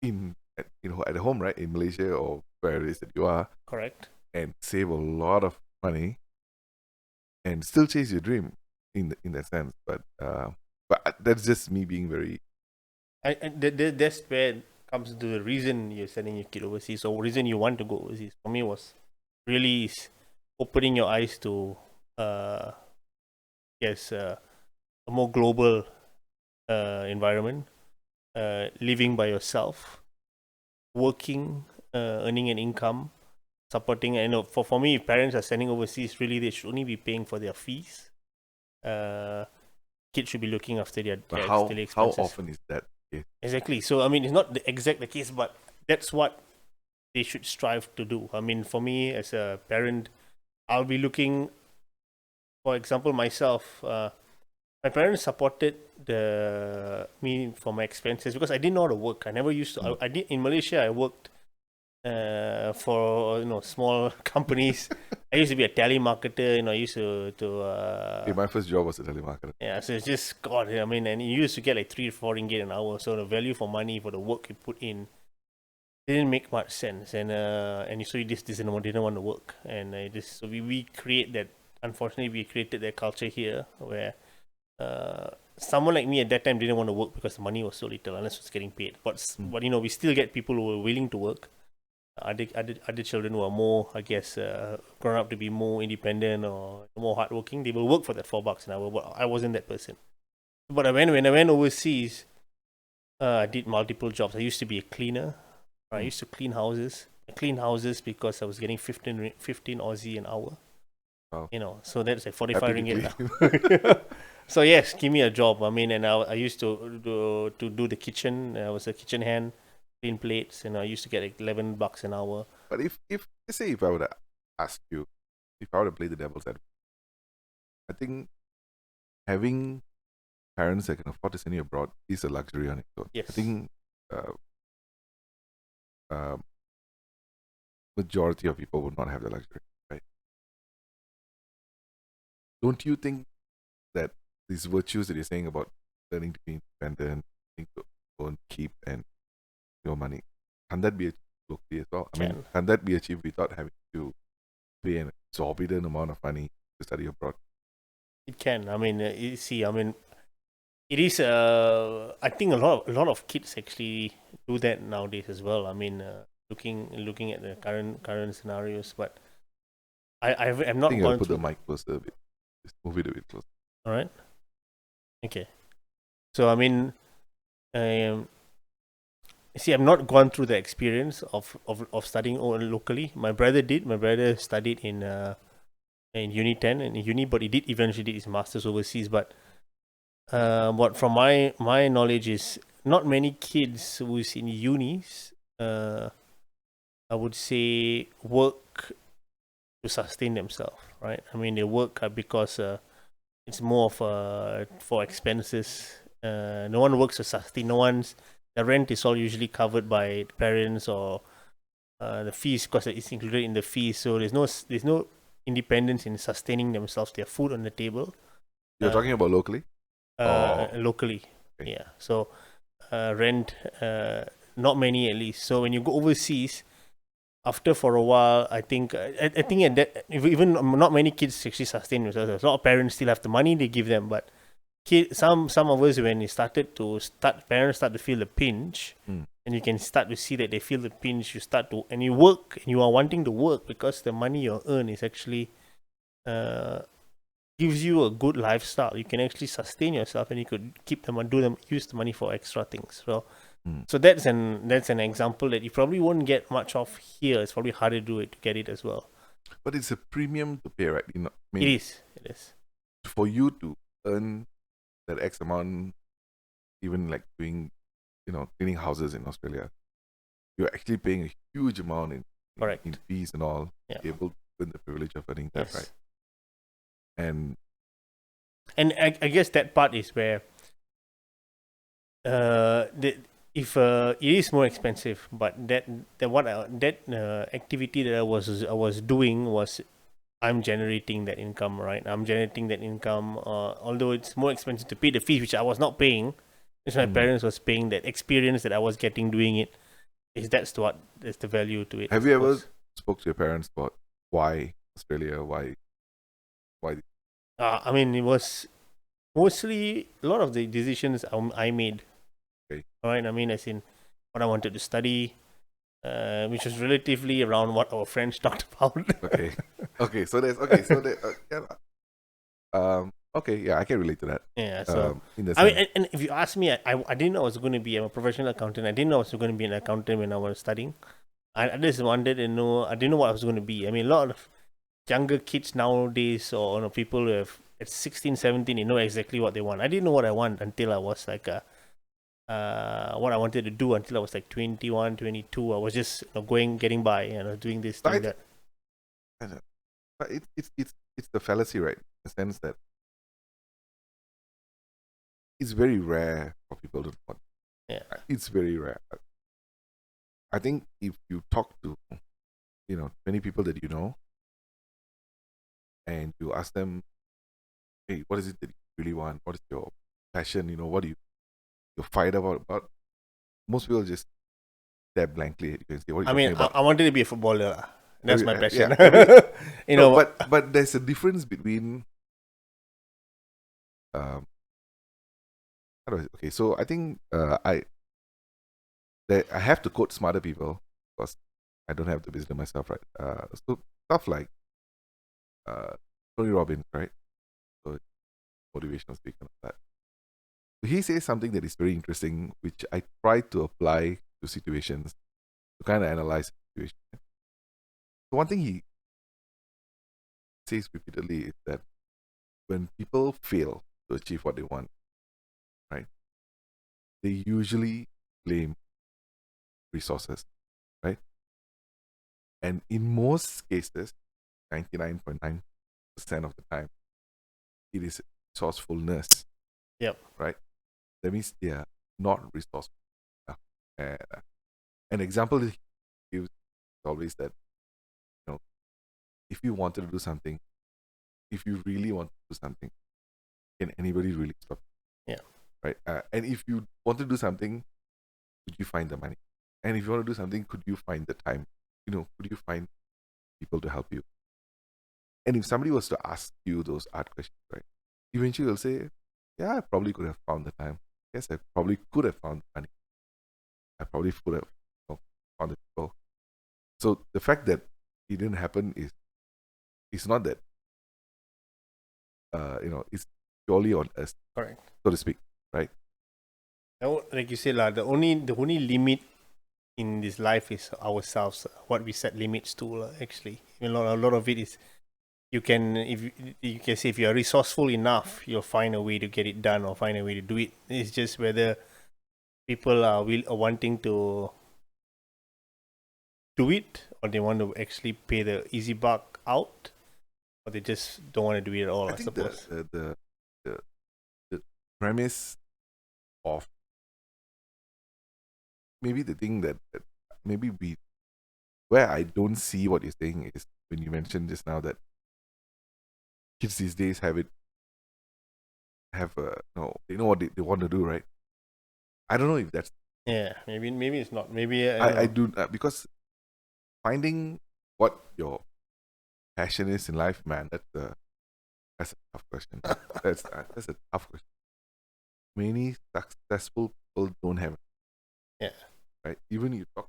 at home, right, in Malaysia or wherever it is that you are, Correct. and save a lot of money and still chase your dream in that sense. But that's just me being very. That's where it comes to the reason you're sending your kid overseas, or reason you want to go overseas. For me, was really opening your eyes to, yes, a more global environment, living by yourself, working, earning an income, supporting. I know for me, if parents are sending overseas, really they should only be paying for their fees. Kids should be looking after their But daily how expenses. often is that? Yeah. Exactly. So I mean, it's not the exact case, but that's what they should strive to do. I mean, for me as a parent, I'll be looking, for example, myself. My parents supported me for my expenses because I didn't know how to work. I never used to. I did in Malaysia. I worked for small companies. I used to be a telemarketer. I used to Okay, my first job was a telemarketer. yeah. So it's just God. I mean, and you used to get like 3 to 4 ringgit an hour. So the value for money for the work you put in didn't make much sense. And so you just didn't want to work. And we create that. Unfortunately, we created that culture here where someone like me at that time didn't want to work because the money was so little unless it was getting paid. But we still get people who were willing to work. Other children who are more, I guess, grown up to be more independent or more hardworking. They will work for that $4 an hour. But I wasn't that person. But when I went overseas, I did multiple jobs. I used to be a cleaner. I used to clean houses. I cleaned houses because I was getting 15 Aussie an hour. Wow. So that's like 45 Happy to ringgit now. So yes, give me a job. And I used to do the kitchen. I was a kitchen hand, clean plates, and I used to get like $11 an hour. But if let's say if I were to ask you, if I were to play the devil's advocate, I think having parents that can afford to send you abroad is a luxury on its own. Yes. I think majority of people would not have the luxury, right? Don't you think that these virtues that you're saying about learning to be independent, learning to own, keep, and your money, can that be achieved locally as well? I mean, can that be achieved without having to pay an exorbitant amount of money to study abroad? It can. You see, it is. I think a lot of kids actually do that nowadays as well. Looking at the current scenarios, but I'm not. I think I'll put the mic closer a bit. Just move it a bit closer. All right. Okay. So see, I've not gone through the experience of studying locally. My brother did. My brother studied in Uni 10 and Uni, but he did eventually did his masters overseas. But what from my knowledge is not many kids who's in unis, I would say, work to sustain themselves, right? They work because it's more of for expenses. No one works to sustain. The rent is all usually covered by parents or the fees, because it's included in the fees. So there's no independence in sustaining themselves. Their food on the table. You're talking about locally? Locally, okay. Yeah. So rent, not many at least. So when you go overseas, after for a while, I think at that, even not many kids actually sustain themselves. A lot of parents still have the money they give them, but some of us, when parents start to feel the pinch, and you can start to see that they feel the pinch. You work, and you are wanting to work because the money you earn is actually gives you a good lifestyle. You can actually sustain yourself, and you could use the money for extra things. So that's an example that you probably won't get much of here. It's probably harder to do it, to get it as well. But it's a premium to pay, right? It is. For you to earn that X amount, even like doing, cleaning houses in Australia, you're actually paying a huge amount in fees and all, to be able to earn the privilege of earning that, right? And I guess that part is where if it is more expensive, but that activity that I was doing was, I'm generating that income, right? I'm generating that income, although it's more expensive to pay the fees, which I was not paying, which my parents was paying. That experience that I was getting doing it, that's the value to it. Have you ever spoke to your parents about why Australia, why? It was mostly a lot of the decisions I made. Okay. All right. As in what I wanted to study, which was relatively around what our friends talked about. Okay. So there's I can relate to that. Yeah. So and if you ask me, I didn't know I was going to be a professional accountant. I didn't know I was going to be an accountant when I was studying. I just wanted to know. I didn't know what I was going to be. A lot of younger kids nowadays, or people who have at 16, 17, they know exactly what they want. I didn't know what I want until I was like what I wanted to do until I was like 21, 22. I was just getting by, doing this, doing that. But it's the fallacy, right? In the sense that it's very rare for people to know. Yeah. It's very rare. I think if you talk to, many people that you know, and you ask them, hey, what is it that you really want? What is your passion? What do you're fired about? Most people just stare blankly at you and say, what are you talking about? I wanted to be a footballer. That's my passion. Yeah. But there's a difference between okay, so I think I have to quote smarter people because I don't have the wisdom myself, right? So stuff like uh, Tony Robbins, right? So motivational speaker and all that. He says something that is very interesting, which I try to apply to situations to kind of analyze the situation. So one thing he says repeatedly is that when people fail to achieve what they want, right, they usually blame resources, right? And in most cases, 99.9% of the time, it is resourcefulness, Yep. right? That means they are not resourceful enough. And an example he gives is always that, if you wanted to do something, if you really want to do something, can anybody really stop you? Yeah. Right? And if you want to do something, could you find the money? And if you want to do something, could you find the time? Could you find people to help you? And if somebody was to ask you those hard questions, right, eventually you'll say, yeah, I probably could have found the time. Yes, I probably could have found the money. I probably could have found the people. So the fact that it didn't happen is not that it's purely on us, Correct. so to speak, right? Now, like you said, the only limit in this life is ourselves. What we set limits to, actually. A lot of it is you can you can say if you are resourceful enough, you'll find a way to get it done or find a way to do it. It's just whether people are wanting to do it or they want to actually pay the easy buck out, or they just don't want to do it at all. I think suppose. The premise of maybe the thing that maybe where I don't see what you're saying is when you mentioned just now that kids these days they know what they want to do, right? I don't know if that's Yeah, maybe it's not. Maybe I do because finding what your passion is in life, man, that's a tough question. That's a tough question. Many successful people don't have it. Yeah. Right? Even you talk,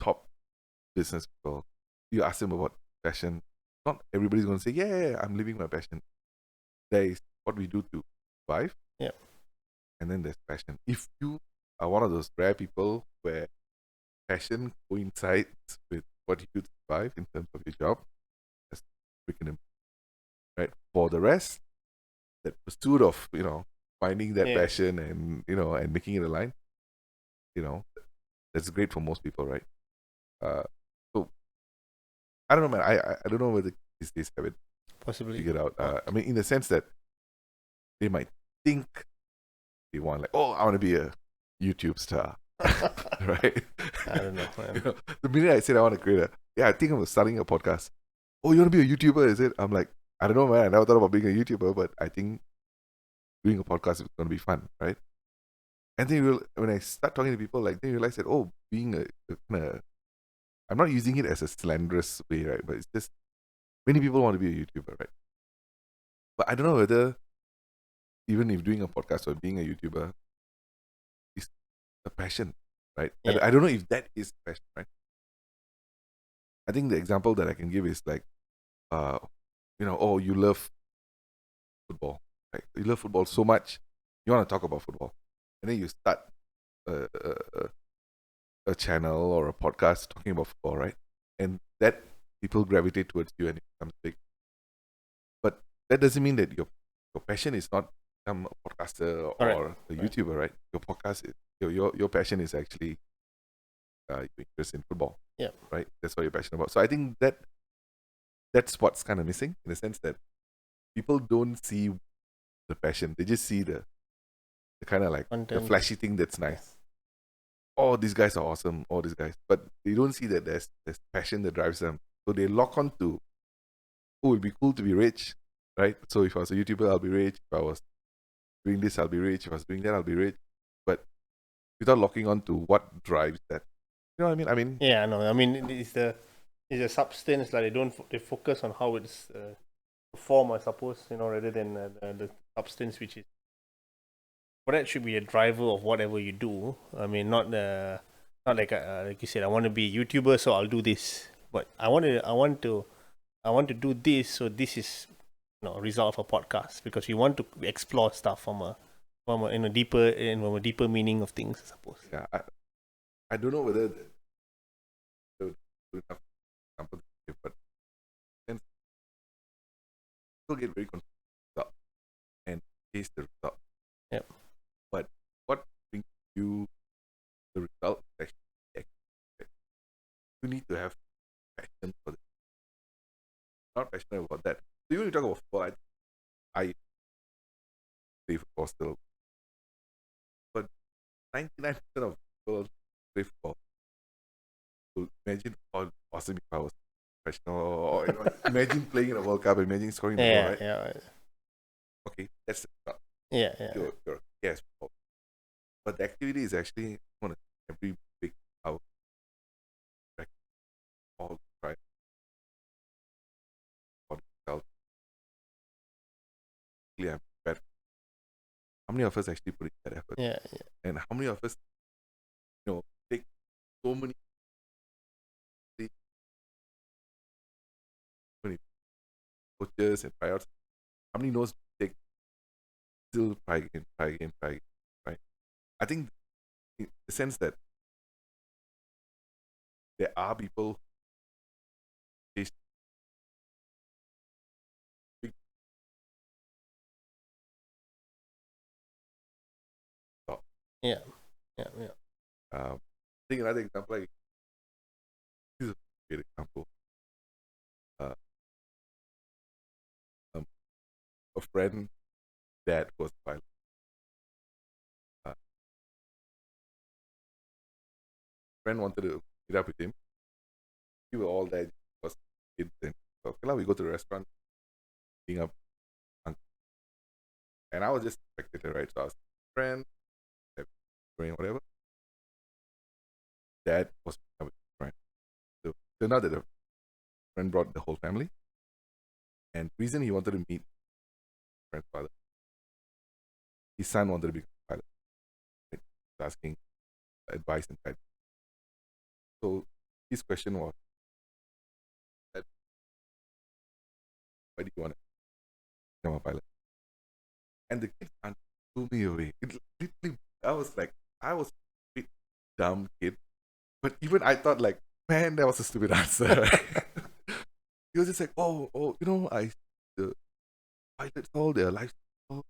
top business people, you ask them about passion. Not everybody's going to say, yeah, I'm living my passion. There is what we do to survive. Yeah. And then there's passion. If you are one of those rare people where passion coincides with what you do to survive in terms of your job, that's freaking important, right? For the rest, that pursuit of, finding that passion and, and making it align, that's great for most people, right? So I don't know, man. I don't know whether these days have it Possibly figured out. I mean, in the sense that they might think they want, like, oh, I want to be a YouTube star, right? I don't know, man. The minute I said I want to create I think I'm starting a podcast. Oh, you want to be a YouTuber? Is it? I'm like, I don't know, man. I never thought about being a YouTuber, but I think doing a podcast is going to be fun, right? And then when I start talking to people, like, they realize that, oh, being I'm not using it as a slanderous way, right? But it's just many people want to be a YouTuber, right? But I don't know whether even if doing a podcast or being a YouTuber is a passion, right? Yeah. I don't know if that is passion, right? I think the example that I can give is like, oh, you love football, right? You love football so much, you want to talk about football, and then you start a channel or a podcast talking about football, right? And that people gravitate towards you and it becomes big. But that doesn't mean that your passion is not become a podcaster or a YouTuber, right? Your podcast is your passion is actually your interest in football. Yeah. Right? That's what you're passionate about. So I think that's what's kind of missing in the sense that people don't see the passion. They just see the kind of like the flashy thing that's nice. Oh, these guys are awesome. Oh, these guys. But they don't see that there's passion that drives them. So they lock on to, oh, it'd be cool to be rich, right? So if I was a YouTuber, I'll be rich. If I was doing this, I'll be rich. If I was doing that, I'll be rich. But without locking on to what drives that. You know what I mean? Yeah, I know. I mean, it's a substance. Like they focus on how it's perform, I suppose. Rather than the substance, which is but that should be a driver of whatever you do. I mean, not like you said, I want to be a YouTuber, so I'll do this. But I want to do this, so this is a result of a podcast because we want to explore stuff from a, in a deeper in from a deeper meaning of things, I suppose. Yeah, I don't know whether the enough example, but then people get very confused with the result and chase the result. Yep. But what brings you the result is actually the experience. You need to have passion for this. Not passionate about that. So when you talk about football, I play football still, but 99% of people play football. So imagine how awesome if I was professional, or imagine playing in a World Cup, imagine scoring the goal, right? Yeah. Okay, that's the result. Yeah. You're yes, but the activity is actually one of every big house, like all right, for itself. I'm bad. How many of us actually put in that effort? Yeah. And how many of us, take so many coaches and tryouts? How many knows take still try again, right? I think in the sense that there are people who chase big stuff. Yeah. I think another example, like this is a great example. A friend that was violent. Friend wanted to meet up with him. We were all there, was kids, and so, okay, we go to the restaurant, meeting up, and I was just a spectator, right? So I was a friend, doing whatever. Dad was with a friend. So turned out that the friend brought the whole family, and the reason he wanted to meet friend's father, his son wanted to become a pilot. Right? He was asking advice and guidance. So his question was, why do you want to become a pilot? And the kids blew me away. It literally, I was a big dumb kid, but even I thought like, man, that was a stupid answer. He was just like, oh, the pilots, all their lifestyle,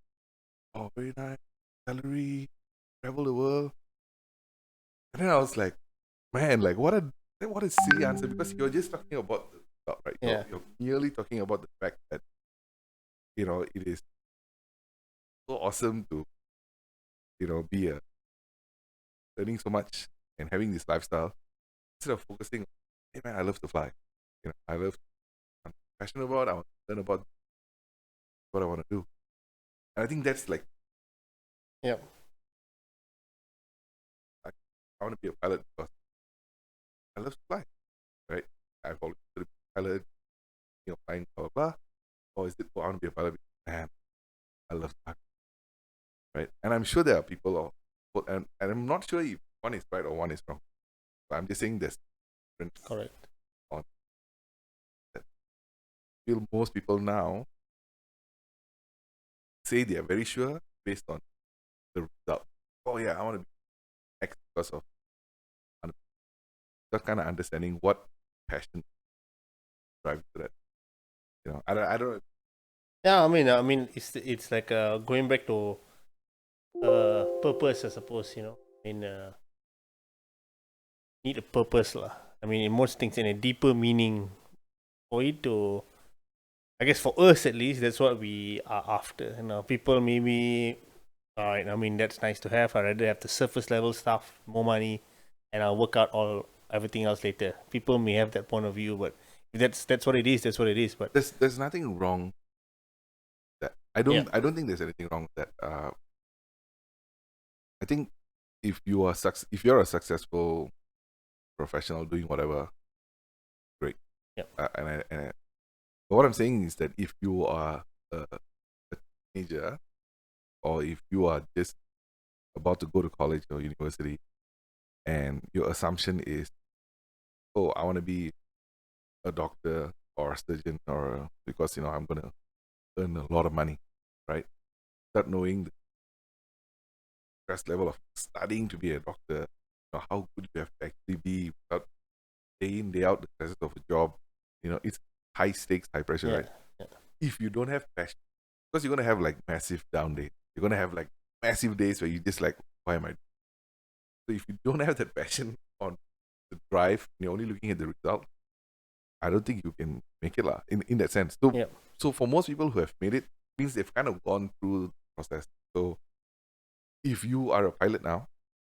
oh, very nice, salary, travel the world. And then I was like, man, like what a silly answer, because you're just talking about the stuff, right? Yeah. You're merely talking about the fact that it is so awesome to be earning so much and having this lifestyle, instead of focusing, hey man, I love to fly. I'm passionate about. I want to learn about what I want to do, and I think that's like, Yep. I want to be a pilot because I love to fly, right? I've always wanted to be a pilot, flying, blah blah blah. Or is it, I want to be a pilot because, man, I love flying, right? And I'm sure there are people, and I'm not sure if one is right or one is wrong. But I'm just saying there's different. Correct. On that. I feel most people now say they are very sure based on the result. Oh yeah, I want to be X because of that kind of understanding what passion drives to that. I don't. Yeah, I mean, it's like going back to purpose, I suppose. I mean, need a purpose, lah. I mean, in most things, in a deeper meaning, for it to, I guess, for us at least, that's what we are after. People maybe, all right. I mean, that's nice to have. I rather have the surface level stuff, more money, and I'll work out everything else later. People may have that point of view, but if that's what it is. That's what it is. But There's nothing wrong. That I don't think there's anything wrong with that. I think if you're a successful professional doing whatever, great. Yeah. But what I'm saying is that if you are a teenager, or if you are just about to go to college or university, and your assumption is, oh, I want to be a doctor or a surgeon, or because I'm gonna earn a lot of money, right? Without knowing the stress level of studying to be a doctor, how good you have to actually be without day in day out the stresses of a job. It's high stakes, high pressure, right? Yeah. If you don't have passion, because you're gonna have like massive down days, you're gonna have like massive days where you just like, why am I? So if you don't have that passion on the drive, you're only looking at the result. I don't think you can make it lah. In that sense. So Yep. so for most people who have made it, means they've kind of gone through the process. So if you are a pilot now,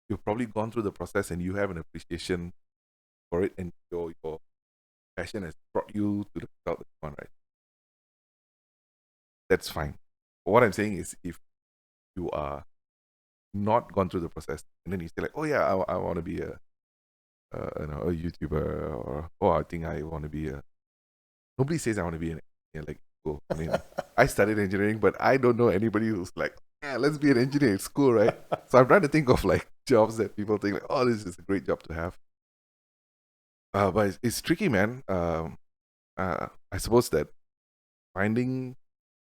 you've probably gone through the process and you have an appreciation for it, and your passion has brought you to the result that you want, right? That's fine. But what I'm saying is, if you are not gone through the process and then you say like, oh yeah, I want to be a YouTuber, or oh, I think I want to be a. Nobody says I want to be an engineer. Like, cool. I mean, I studied engineering, but I don't know anybody who's like, yeah, let's be an engineer at school, right? So I'm trying to think of like jobs that people think like, oh, this is a great job to have. But it's tricky, man. I suppose that finding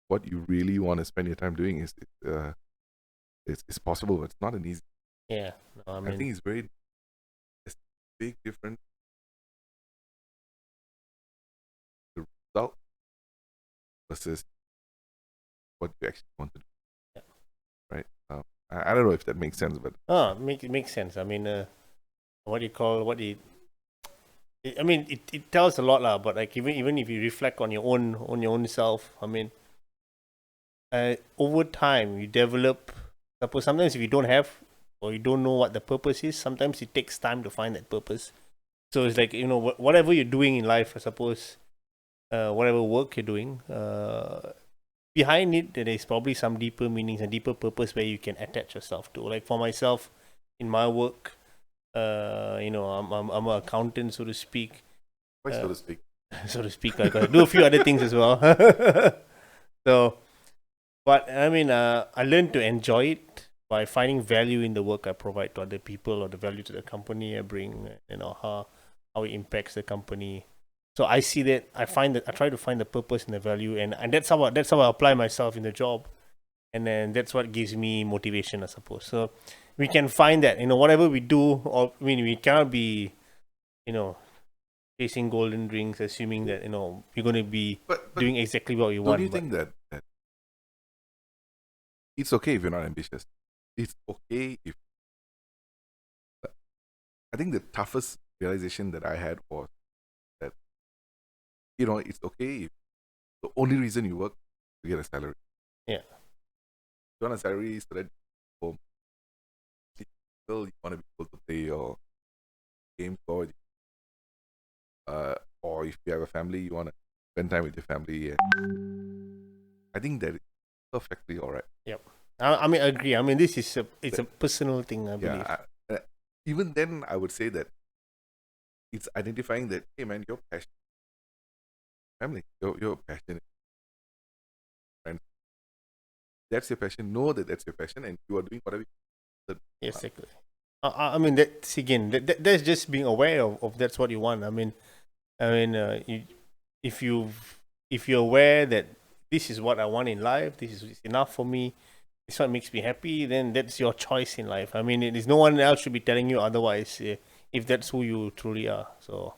what you really want to spend your time doing is it's possible, but it's not an easy. Yeah. No, I mean, I think it's a big difference. The result versus what you actually want to do. Yeah. Right? I don't know if that makes sense, but makes sense. I mean, what do you call what it? I mean, it tells a lot lah. But like even if you reflect on your own self, I mean, over time you develop. Suppose sometimes if you don't have or you don't know what the purpose is, sometimes it takes time to find that purpose. So it's like whatever you're doing in life, I suppose, whatever work you're doing, behind it there is probably some deeper meanings and deeper purpose where you can attach yourself to. Like for myself, in my work, I'm an accountant, so to speak. so to speak. So to speak, I gotta do a few other things as well. So, but I mean, I learned to enjoy it by finding value in the work I provide to other people, or the value to the company I bring. How it impacts the company. So I see that, I try to find the purpose and the value, and that's how I apply myself in the job, and then that's what gives me motivation, I suppose. So we can find that whatever we do, or I mean, we cannot be chasing golden rings, assuming that you're going to be But doing exactly what you want. Don't you think that it's okay if you're not ambitious? It's okay if. I think the toughest realization that I had was that it's okay if the only reason you work is to get a salary. Yeah. You want a salary so that home. You want to be able to play your games, or if you have a family, you want to spend time with your family. I think that is perfectly all right. Yep. I mean, I agree. I mean, this is a personal thing, I believe. Yeah. Even then, I would say that it's identifying that, hey man, your passion, family, your passion, friends. That's your passion. Know that that's your passion, and you are doing whatever. Yes, exactly. I mean, that's again, that's just being aware of that's what you want. I mean, if you're aware that this is what I want in life, this is enough for me, it's what makes me happy, then that's your choice in life. I mean, it is no one else should be telling you otherwise, if that's who you truly are. So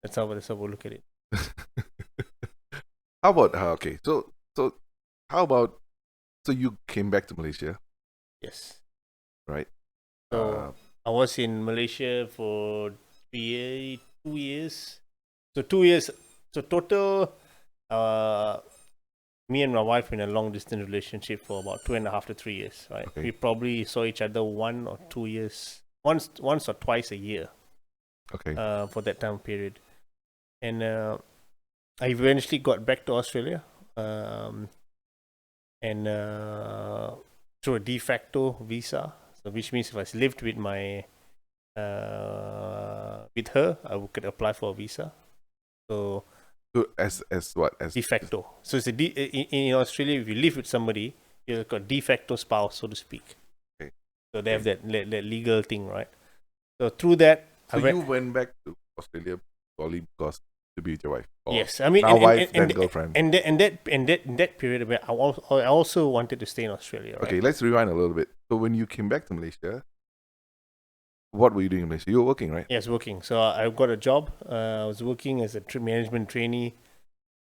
that's how we look at it. How about okay? So how about, so you came back to Malaysia? Yes. Right. So I was in Malaysia for 2 years. So 2 years. So total, me and my wife in a long distance relationship for about 2.5 to 3 years. Right. Okay. We probably saw each other 1 or 2 years, once or twice a year. Okay. For that time period, and I eventually got back to Australia, and through a de facto visa. So which means if I lived with my with her, I could apply for a visa. So as what, as de facto. So it's in Australia, if you live with somebody, you're a de facto spouse, so to speak. Okay. So they have that legal thing, right? So through that, So you went back to Australia solely because to be with your wife. Or yes, I mean, now wife, then girlfriend. and that period, where I also wanted to stay in Australia, right? Okay, let's rewind a little bit. So when you came back to Malaysia, what were you doing in Malaysia? You were working, right? Yes, working. So I got a job. I was working as a management trainee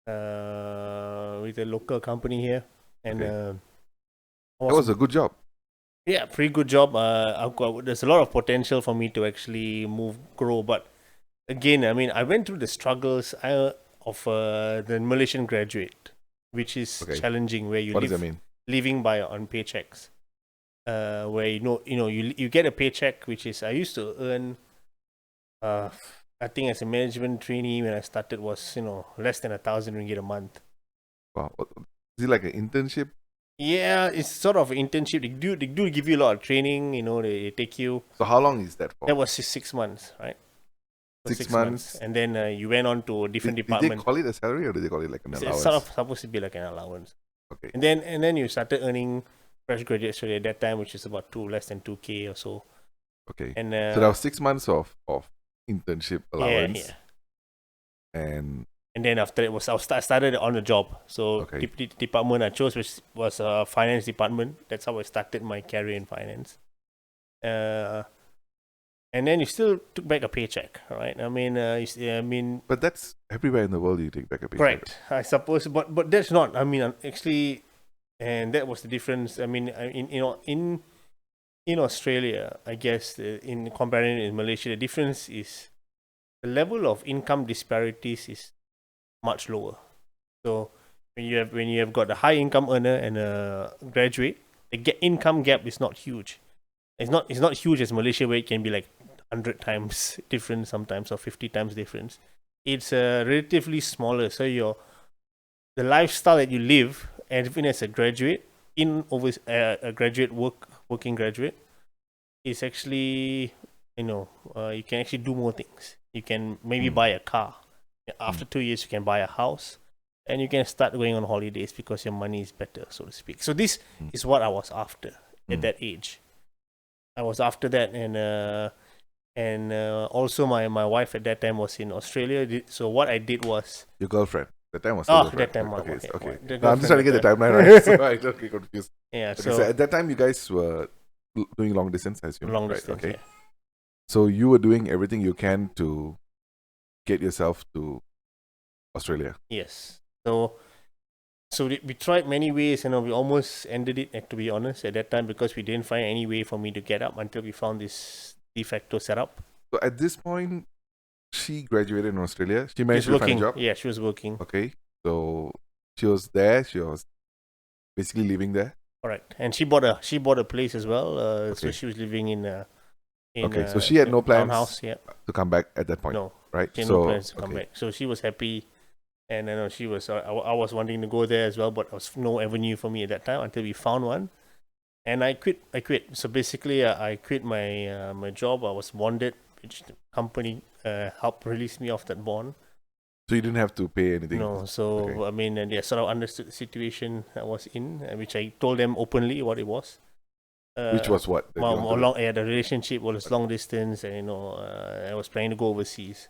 with a local company here, and Okay. That was a good job. yeah, pretty good job. There's a lot of potential for me to actually grow. But again, I mean, I went through the struggles of the Malaysian graduate, which is Okay. challenging, where you What does that mean? living by on paychecks. Where you get a paycheck, which is I used to earn. I think as a management trainee when I started was less than 1,000 ringgit a month. Wow. Is it like an internship? Yeah, it's sort of an internship. They do give you a lot of training. They take you. So how long is that for? That was 6 months, right? For 6 months. and then you went on to a different Did department. they call it a salary or did they call it like an allowance? It's sort of supposed to be like an allowance. Okay. And then you started earning fresh graduate salary at that time, which is about less than 2K or so. Okay. And so that was 6 months of internship allowance. Yeah. And then after it I started on the job. So Okay. the department I chose was a finance department. That's how I started my career in finance. And then you still took back a paycheck, right? I mean, but that's everywhere in the world. You take back a paycheck. correct, I suppose. But that's not. I mean, actually, and that was the difference. I mean, in Australia, I guess in comparing in Malaysia, the difference is the level of income disparities is much lower. So when you have got a high income earner and a graduate, the income gap is not huge. It's not huge as Malaysia, where it can be like 100 times different sometimes, or 50 times difference. It's relatively smaller. So the lifestyle that you live, and even as a graduate a graduate working graduate, is actually you can actually do more things. You can maybe buy a car. After 2 years, you can buy a house, and you can start going on holidays because your money is better, so to speak. So this is what I was after at that age. I was after that, and also my wife at that time was in Australia. So what I did was Your girlfriend. That time was that time okay. No, I'm just trying to get the timeline right, so I don't get confused. Yeah. Okay, so at that time, you guys were doing long distance, I assume. Long right? distance. Okay. Yeah. So you were doing everything you can to get yourself to Australia. Yes. So we tried many ways, we almost ended it, to be honest, at that time, because we didn't find any way for me to get up until we found this de facto setup. So at this point, she graduated in Australia. She managed to find a job. Yeah, she was working. Okay. So she was there. She was basically living there. Correct. And she bought a place as well. Okay. So she was living in okay. So she had no plans townhouse, yeah, to come back at that point. No. Right. She had no plans to come back. So she was happy. And I know she was. I was wanting to go there as well, but there was no avenue for me at that time until we found one. And I quit. So basically, I quit my my job. I was bonded, which the company helped release me off that bond. So you didn't have to pay anything. No. So Okay. I mean, and they sort of understood the situation I was in, which I told them openly what it was. Which was what? The relationship was long distance, and I was planning to go overseas.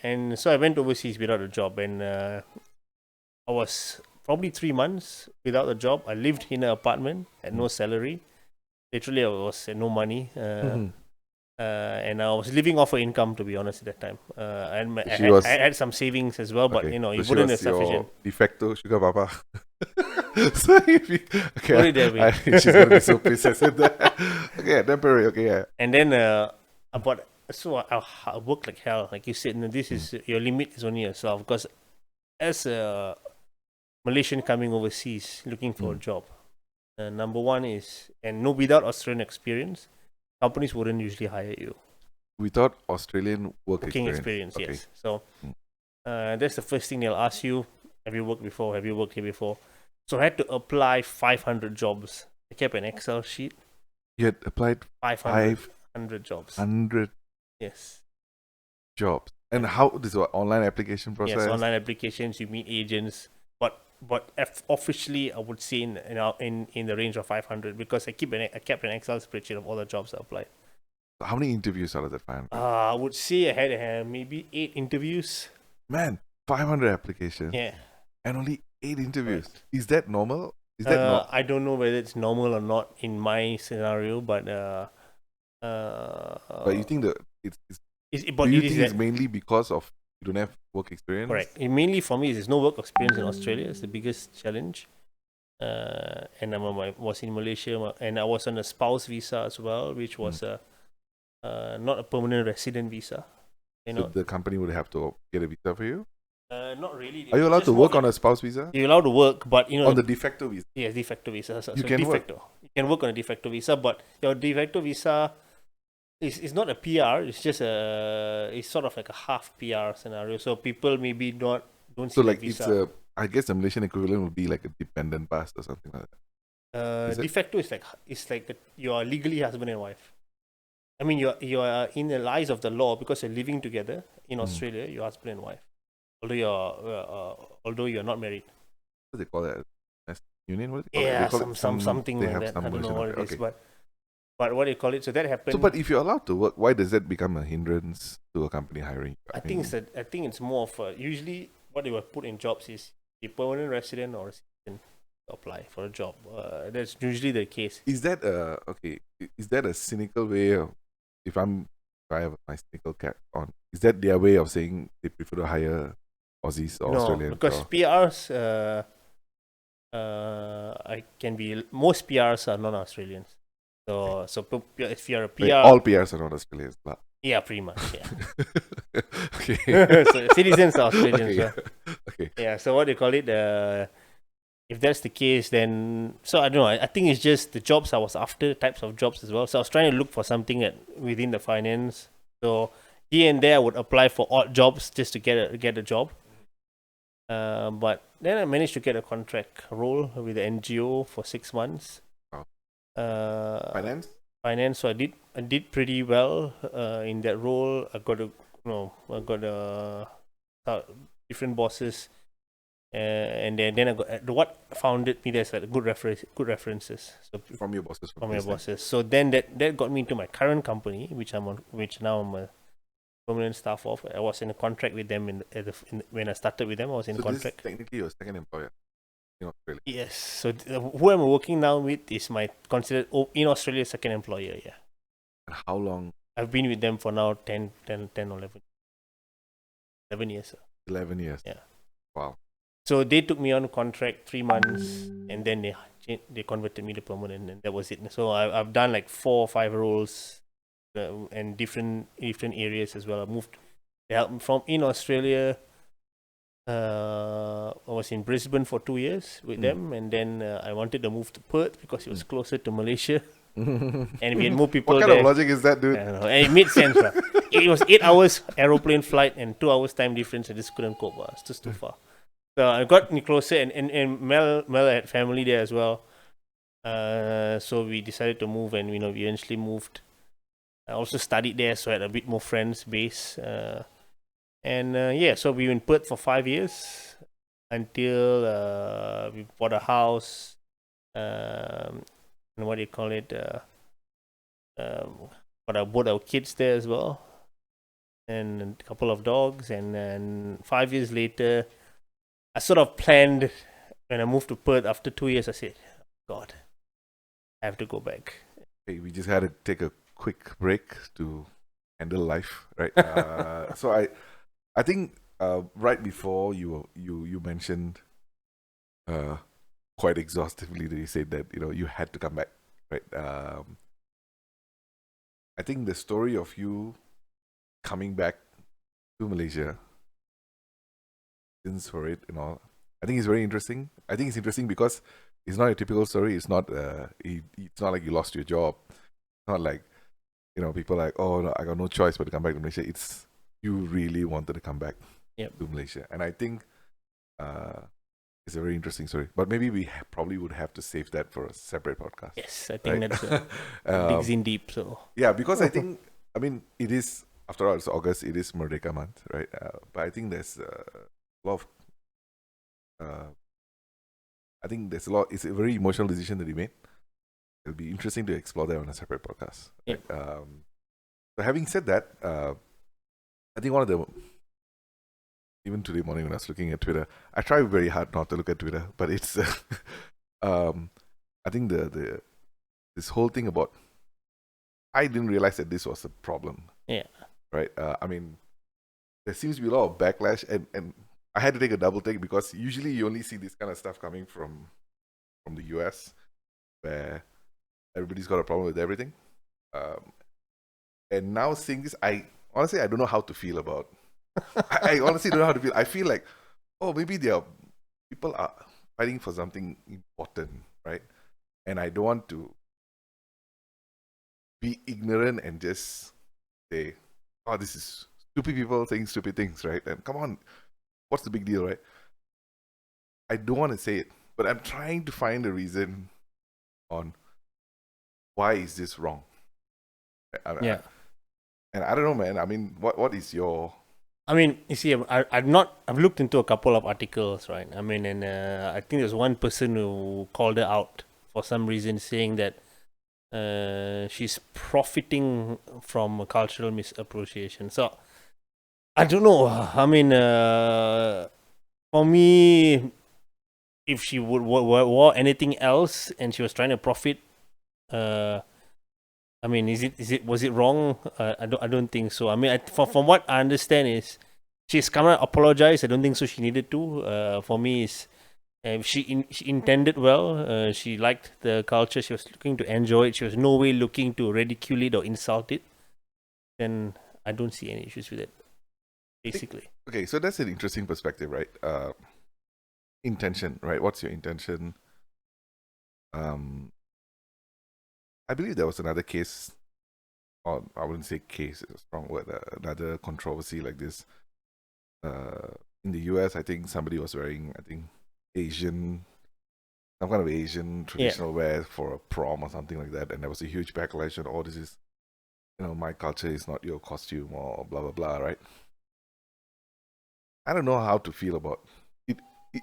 And so I went overseas without a job, and I was probably 3 months without a job. I lived in an apartment, had no salary. Literally, I was had no money, and I was living off her income, to be honest, at that time. And I had some savings as well, but okay. it wouldn't have sufficient. De facto sugar papa. So if you, okay, Put it that way. she's gonna be so pissed I said that. Okay, temporary. Okay, yeah. And then I worked like hell. Like you said, this is your limit is only yourself. Because as a Malaysian coming overseas looking for a job, number one is, without Australian experience, companies wouldn't usually hire you. Without Australian working experience, okay. Yes. So that's the first thing they'll ask you. Have you worked before? Have you worked here before? So I had to apply 500 jobs. I kept an Excel sheet. You had applied 500 jobs. 100 Yes. jobs. And how this is what online application process? Yes, online applications. You meet agents, but but officially I would say in the range of 500 because I kept an Excel spreadsheet of all the jobs I applied. So how many interviews out of that 500? I would say I had maybe 8 interviews. Man, 500 applications. Yeah. And only 8 interviews. Correct. Is that normal? Is that not? I don't know whether it's normal or not in my scenario, but But you think that it's but do you it is think it's that, mainly because of you don't have work experience? correct. It mainly for me is no work experience in Australia. It's the biggest challenge. And I was in Malaysia, and I was on a spouse visa as well, which was not a permanent resident visa. So the company would have to get a visa for you? Not really. Are you allowed to work on a spouse visa? You're allowed to work, but on the de facto visa? Yes, de facto visa. So You can de work. facto. You can work on a de facto visa, but your de facto visa is not a PR. It's just it's sort of like a half PR scenario. So people maybe don't see So the like visa. I guess the Malaysian equivalent would be like a dependent pass or something like that. De facto is like you are legally husband and wife. I mean, you are in the eyes of the law because you're living together in Australia. You're husband and wife, although you're not married. What do they call that? Union? What do they call Yeah, it? They call it something they like have that. some I don't know version what of it is, Okay. but what do you call it? So that happened. So, but if you're allowed to work, why does that become a hindrance to a company hiring? I think it's more of usually what they will put in jobs is a permanent resident or a citizen to apply for a job. That's usually the case. Is that Is that a cynical way of if I have my cynical cap on? Is that their way of saying they prefer to hire Aussies or Australians? Because PRs, most PRs are non-Australians. So if you're a PR, all PRs are not Australians, but yeah, pretty much, yeah. okay. So citizens are Australians. Okay, okay. Yeah. So what do you call it? If that's the case, then so I don't know. I think it's just the jobs I was after, types of jobs as well. So I was trying to look for something within the finance. So here and there, I would apply for odd jobs just to get a job. But then I managed to get a contract role with the NGO for 6 months. Finance. So I did pretty well in that role. I got different bosses. And then I got what founded me there's like good references. So from your bosses. From your bosses. So then that got me into my current company, which now I'm a permanent staff of. I was in a contract with them when I started with them. I was in contract. This is technically your second employer in Australia. Yes. So who I'm working now with is my considered in Australia second employer. Yeah. And how long? I've been with them for now 10 or 11 years. 11 years. Yeah. Wow. So they took me on contract 3 months, and then they converted me to permanent, and that was it. So I've done like 4 or 5 roles, and different areas as well. I moved from in Australia. I was in Brisbane for 2 years with them, and then I wanted to move to Perth because it was closer to Malaysia, and we had more people. What kind of logic is that, dude? I don't know. And it made sense. It was 8 hours aeroplane flight and 2 hours time difference. I just couldn't cope. It's just too far. So I got me closer, and Mel had family there as well. So we decided to move, and we eventually moved. I also studied there, so I had a bit more friends base. So we were in Perth for 5 years until we bought a house. And what do you call it? But I bought our kids there as well, and a couple of dogs. And then 5 years later, I sort of planned when I moved to Perth after 2 years. I said, God, I have to go back. Hey, we just had to take a quick break to handle life, right? So I think right before you mentioned quite exhaustively that you said that you had to come back, right? I think the story of you coming back to Malaysia, for it and all, I think it's very interesting. I think it's interesting because it's not a typical story. It's not it's not like you lost your job. It's not like people are like, oh no, I got no choice but to come back to Malaysia. It's you really wanted to come back to Malaysia, and I think it's a very interesting story. But maybe we probably would have to save that for a separate podcast. Yes, I think that digs in deep. So yeah, because I think it is, after all, it's August. It is Merdeka month, right? But I think there's a lot of I think there's a lot. It's a very emotional decision that he made. It'll be interesting to explore that on a separate podcast. Yeah. Right? So having said that, I think one of the even today morning when I was looking at Twitter, I try very hard not to look at Twitter, but it's I think the this whole thing about I didn't realize that this was a problem. Yeah. Right. I mean, there seems to be a lot of backlash, and I had to take a double take because usually you only see this kind of stuff coming from the US, where everybody's got a problem with everything. And now seeing this, I honestly I don't know how to feel about. I honestly don't know how to feel. I feel like, oh, maybe people are fighting for something important, right? And I don't want to be ignorant and just say, oh, this is stupid people saying stupid things, right? And come on, what's the big deal, right? I don't want to say it, but I'm trying to find a reason on why is this wrong. Yeah. And I don't know, man. I mean, what is your... I mean, you see, I've looked into a couple of articles, right? I mean, and I think there's one person who called her out for some reason, saying that she's profiting from cultural misappropriation. So I don't know. I mean, for me, if she would wore anything else and she was trying to profit, I mean, was it wrong? I don't think so. I mean, from what I understand is she's come out apologized. I don't think so. She needed to. For me, is she intended well. She liked the culture. She was looking to enjoy it. She was no way looking to ridicule it or insult it. Then I don't see any issues with it. Basically. Okay, so that's an interesting perspective, right? Intention, right? What's your intention? I believe there was another case, or I wouldn't say case, it's a strong word, another controversy like this. In the US, I think somebody was wearing, some kind of Asian traditional wear for a prom or something like that, and there was a huge backlash on, oh, this is, my culture is not your costume, or blah, blah, blah, right? I don't know how to feel about it.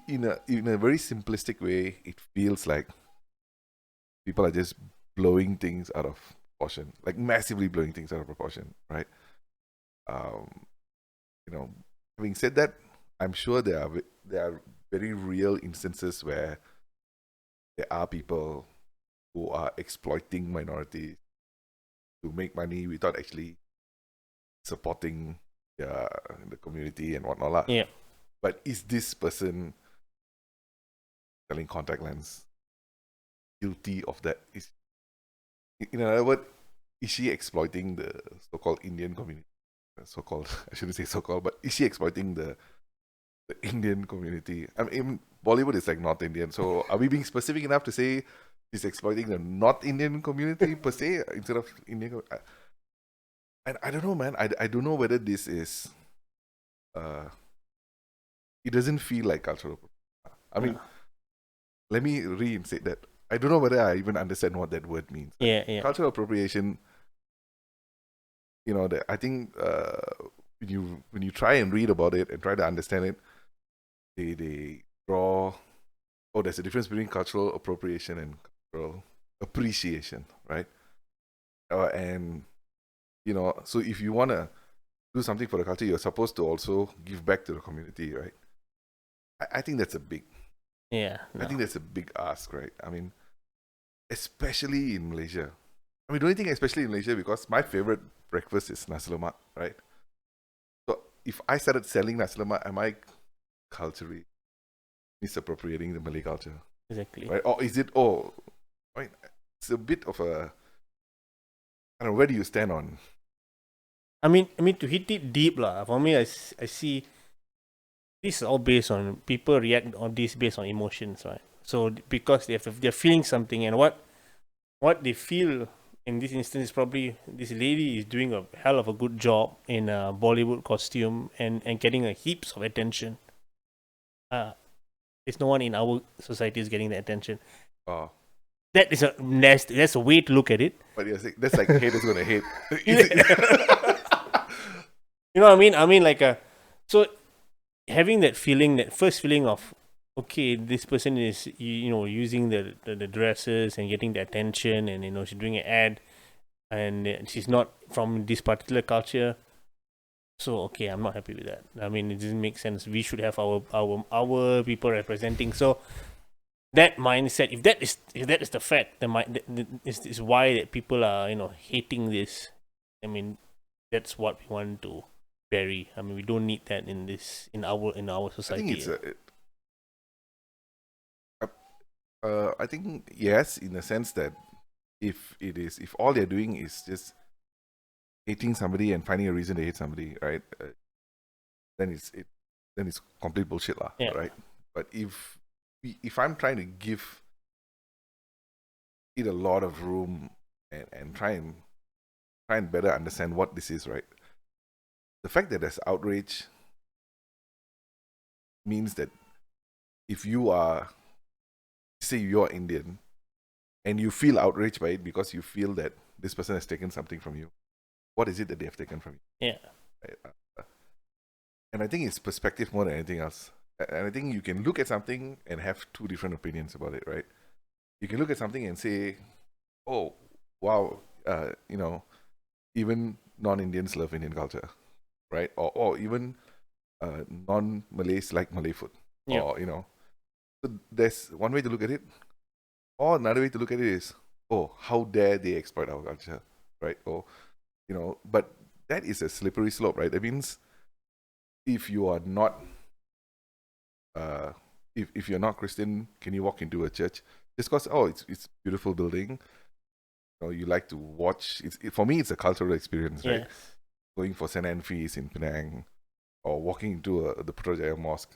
In a very simplistic way, it feels like people are just blowing things out of proportion, like massively blowing things out of proportion, right? Having said that, I'm sure there are very real instances where there are people who are exploiting minorities to make money without actually supporting the community and whatnot. Yeah. But is this person selling contact lens guilty of that? In other words, is she exploiting the so-called Indian community? So-called, I shouldn't say so-called, but is she exploiting the Indian community? I mean, Bollywood is like North Indian, so are we being specific enough to say she's exploiting the North Indian community per se instead of Indian? And I don't know, man. I don't know whether this is. It doesn't feel like cultural. I mean, let me reinstate that. I don't know whether I even understand what that word means. Yeah. Cultural appropriation. I think when you try and read about it and try to understand it, they draw. Oh, there's a difference between cultural appropriation and cultural appreciation, right? And so if you want to do something for the culture, you're supposed to also give back to the community, right? I think that's a big. Yeah. I think that's a big ask, right? I mean, especially in Malaysia. I mean, don't you think especially in Malaysia, because my favorite breakfast is nasi lemak, right? So if I started selling nasi lemak, am I culturally misappropriating the Malay culture? Exactly. Right? Or is it? I mean, it's a bit of a. I don't know. Where do you stand on? I mean, to hit it deep, lah. For me, I see this is all based on people react on this based on emotions, right? So because they're feeling something, and what they feel in this instance is probably this lady is doing a hell of a good job in a Bollywood costume and getting a heaps of attention. There's no one in our society is getting the attention. Oh. That's a way to look at it. But that's like haters gonna hate. You know what I mean? I mean, like so having that feeling, that first feeling of okay, this person is using the dresses and getting the attention, and she's doing an ad, and she's not from this particular culture. So okay, I'm not happy with that. I mean, it doesn't make sense. We should have our people representing. So that mindset, if that is the fact, is why that people are hating this. I mean, that's what we want to bury. I mean, we don't need that in our I society. think I think yes, in the sense that if all they're doing is just hating somebody and finding a reason to hate somebody, right? Then it's complete bullshit, lah, Yeah. right? But if I'm trying to give it a lot of room and try and better understand what this is, right? The fact that there's outrage means that if you are, say you're Indian, and you feel outraged by it because you feel that this person has taken something from you, what is it that they have taken from you? Yeah. Right? And I think it's perspective more than anything else. And I think you can look at something and have two different opinions about it, right? You can look at something and say, oh, wow, even non-Indians love Indian culture, right? Or even non-Malays like Malay food. Yeah. Or, so there's one way to look at it. Or another way to look at it is, oh, how dare they exploit our culture, right? Or, but that is a slippery slope, right? That means if you are not, if you're not Christian, can you walk into a church just because, oh, it's beautiful building, you like to watch. For me, it's a cultural experience, right? Yes. Going for St. Anne Feast in Penang, or walking into the Putrajaya Mosque.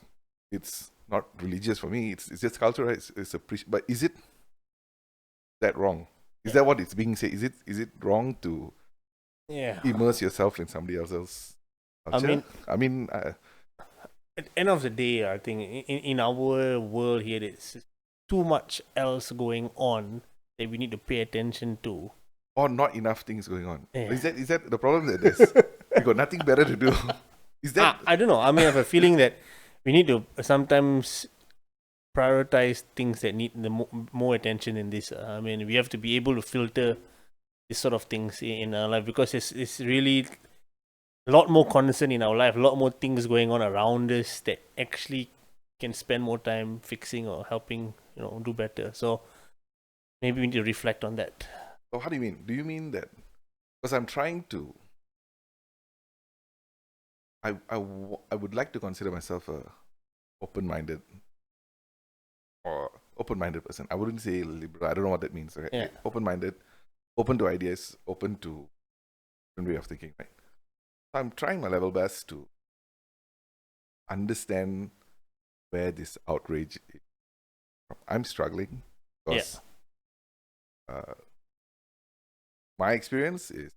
It's not religious for me. It's just cultural. It's but is it that wrong? Is that what it's being said? Is it wrong to immerse yourself in somebody else's culture? I mean, at the end of the day, I think in our world here, there's too much else going on that we need to pay attention to. Or not enough things going on. Yeah. Is that the problem, that there's we got nothing better to do? Is that I don't know. I mean, I have a feeling that we need to sometimes prioritize things that need the more attention in this. I mean, we have to be able to filter this sort of things in our life, because it's really a lot more concern in our life, a lot more things going on around us that actually can spend more time fixing or helping, do better. So maybe we need to reflect on that. So how do you mean? Do you mean that? Because I'm trying to. I would like to consider myself a open-minded person. I wouldn't say liberal. I don't know what that means. Okay? Yeah. Open-minded, open to ideas, open to different way of thinking. Right. So I'm trying my level best to understand where this outrage is. I'm struggling because my experience is,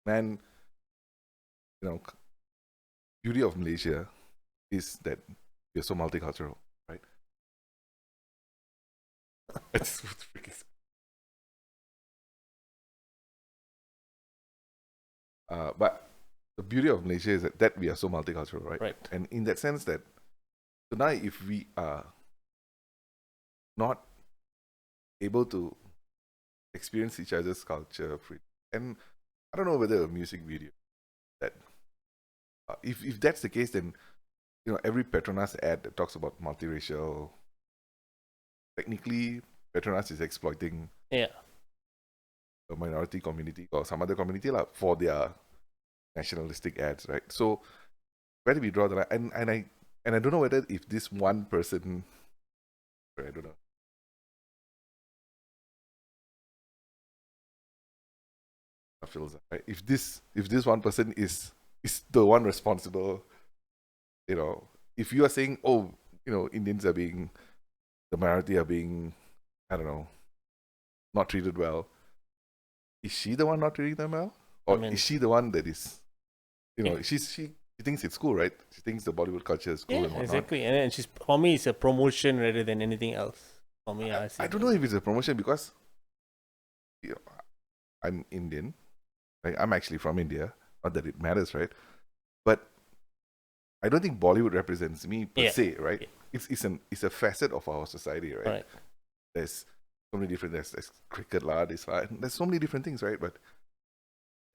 man, beauty of Malaysia is that we're so multicultural, right? It's freaking. But the beauty of Malaysia is that we are so multicultural, right? Right. And in that sense, that tonight, if we are not able to experience each other's culture free, and I don't know whether a music video that if that's the case, then every Petronas ad that talks about multiracial, technically Petronas is exploiting a minority community or some other community for their nationalistic ads, right? So where do we draw the line? And I don't know whether if this one person, I don't know. Feels right. If this one person is the one responsible, if you are saying, oh, Indians are being, the minority are being, I don't know, not treated well, is she the one not treating them well? Or is she the one that is, she thinks it's cool, right? She thinks the Bollywood culture is cool and whatnot. Exactly. And for me, it's a promotion rather than anything else. For me, I don't know if it's a promotion because I'm Indian. Right? I'm actually from India. Not that it matters, right? But I don't think Bollywood represents me per se, right? it's a facet of our society, right? Right. There's so many different there's cricket lah, there's so many different things, right? But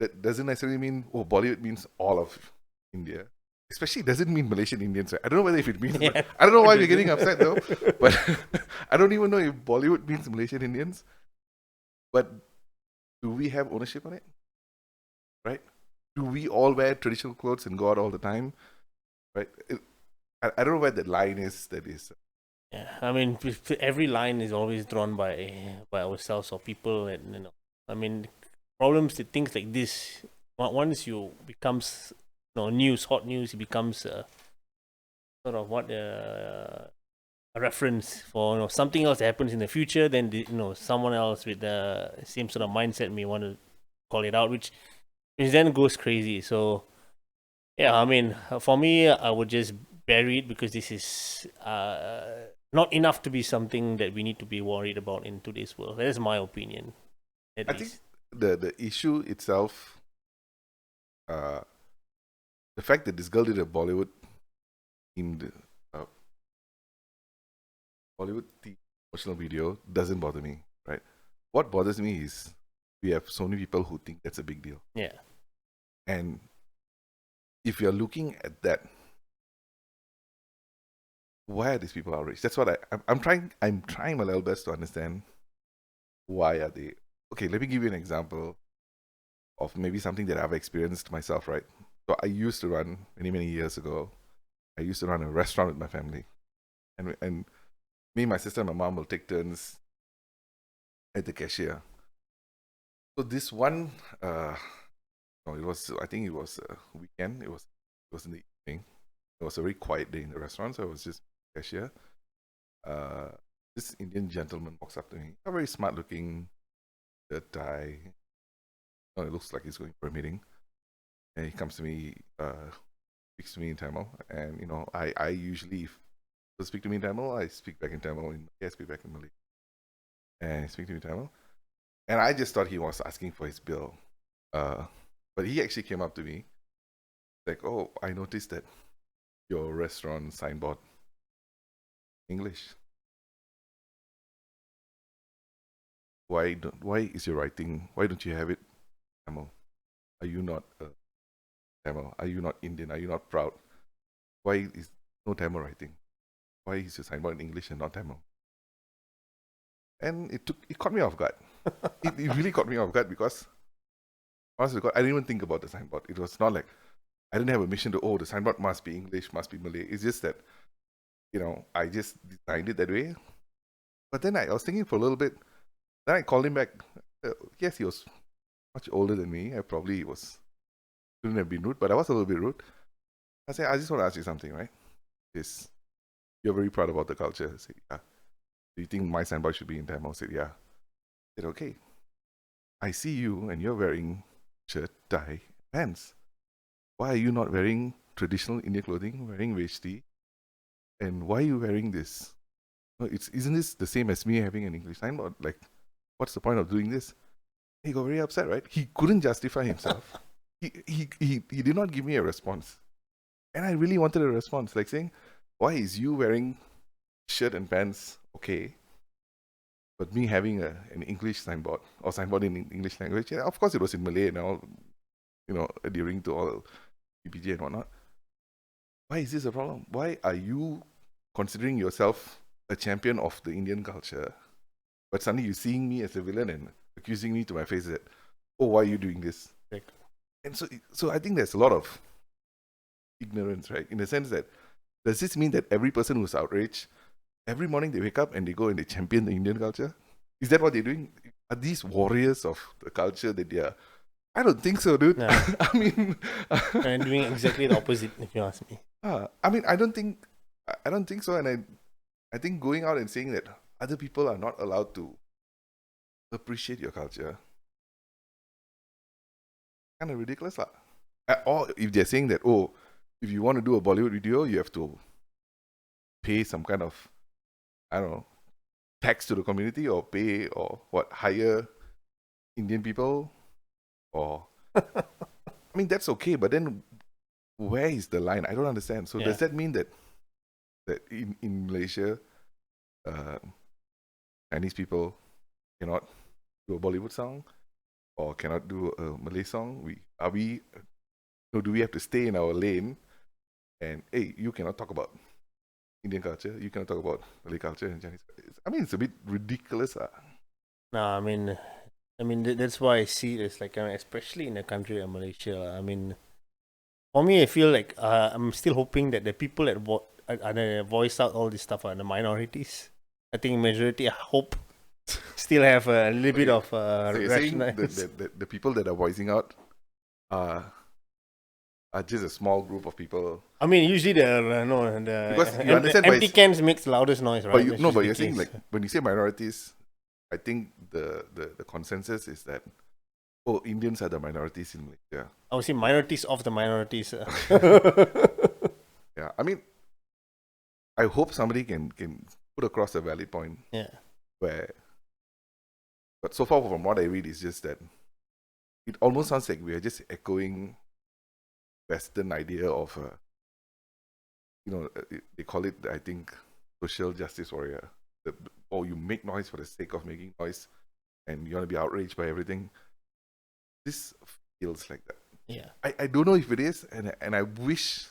that doesn't necessarily mean Bollywood means all of India. Especially doesn't mean Malaysian Indians, right? I don't know whether if it means, but I don't know why we're getting upset though. But I don't even know if Bollywood means Malaysian Indians. But do we have ownership on it? Right? Do we all wear traditional clothes and go out all the time? Right? I don't know where the line is that is. Yeah, I mean, every line is always drawn by ourselves or people, and I mean, problems with things like this. Once you becomes news, hot news, it becomes sort of what a reference for something else that happens in the future. Then someone else with the same sort of mindset may want to call it out, which then goes crazy. So yeah, I mean, for me, I would just bury it because this is not enough to be something that we need to be worried about in today's world. That is my opinion. I think the issue itself, the fact that this girl did a Bollywood themed promotional video doesn't bother me, right? What bothers me is we have so many people who think that's a big deal. Yeah. And if you're looking at that, why are these people outraged? That's what I'm trying my level best to understand why are they. Okay, let me give you an example of maybe something that I've experienced myself, right? So I used to run many years ago. I used to run a restaurant with my family, and me, my sister, and my mom will take turns at the cashier. So this one, I think it was a weekend. It was in the evening. It was a very quiet day in the restaurant, so I was just cashier. This Indian gentleman walks up to me. A very smart looking tie. It looks like he's going for a meeting. And he comes to me, speaks to me in Tamil. And, I usually, if he speak to me in Tamil, I speak back in Tamil. I speak back in Malay. And he speaks to me in Tamil. And I just thought he was asking for his bill. But he actually came up to me like, oh, I noticed that your restaurant signboard English. Why is your writing? Why don't you have it Tamil? Are you not Tamil? Are you not Indian? Are you not proud? Why is no Tamil writing? Why is your signboard in English and not Tamil? And it caught me off guard. it really caught me off guard because honestly, I didn't even think about the signboard. It was not like I didn't have a mission to the signboard must be English, must be Malay. It's just that I just designed it that way. But then I was thinking for a little bit. Then I called him back. Yes, he was much older than me. I probably shouldn't have been rude, but I was a little bit rude. I said, I just want to ask you something, right? You're very proud about the culture. I said, yeah. Do you think my signboard should be in Tamil? I said, yeah. I said, okay. I see you and you're wearing shirt, tie, pants. Why are you not wearing traditional Indian clothing, wearing veshti? And why are you wearing this? Isn't this the same as me having an English signboard? Like, what's the point of doing this? He got very upset, right? He couldn't justify himself. he did not give me a response. And I really wanted a response, like saying, why is you wearing shirt and pants okay, but me having an English signboard or signboard in English language? Yeah, of course it was in Malay and all, adhering to all PPG and whatnot. Why is this a problem? Why are you considering yourself a champion of the Indian culture, but suddenly you're seeing me as a villain and accusing me to my face that, oh, why are you doing this? Right. And so I think there's a lot of ignorance, right? In the sense that, does this mean that every person who's outraged, every morning they wake up and they go and they champion the Indian culture? Is that what they're doing? Are these warriors of the culture that they are? I don't think so, dude. No. I mean, I'm doing exactly the opposite, if you ask me. I mean, I don't think so, and I think going out and saying that other people are not allowed to appreciate your culture, kind of ridiculous, lah. Or if they're saying that, oh, if you want to do a Bollywood video, you have to pay some kind of, I don't know, tax to the community or pay or hire Indian people or I mean, that's okay, but then where is the line? I don't understand. So does that mean that that in Malaysia, Chinese people cannot do a Bollywood song or cannot do a Malay song. Do we have to stay in our lane and hey, you cannot talk about Indian culture, you cannot talk about Malay culture and Chinese. I mean, it's a bit ridiculous. No, I mean, that's why I see it as like, especially in a country like Malaysia. I mean, for me, I feel like I'm still hoping that the people that voice out all this stuff are the minorities. I think majority, I hope, still have a little bit of So you're saying rationalize. the people that are voicing out are just a small group of people. I mean, usually the Because you understand empty cans makes loudest noise, right? but That's just the you're saying case. like when you say minorities, I think the consensus is that Indians are the minorities in Malaysia. I would say minorities of the minorities. Yeah, I mean, I hope somebody can put across a valid point Yeah. but so far from what I read is just that it almost sounds like we are just echoing Western idea of they call it, I think, social justice warrior. You make noise for the sake of making noise, and you want to be outraged by everything. This feels like that. Yeah. I don't know if it is, and I wish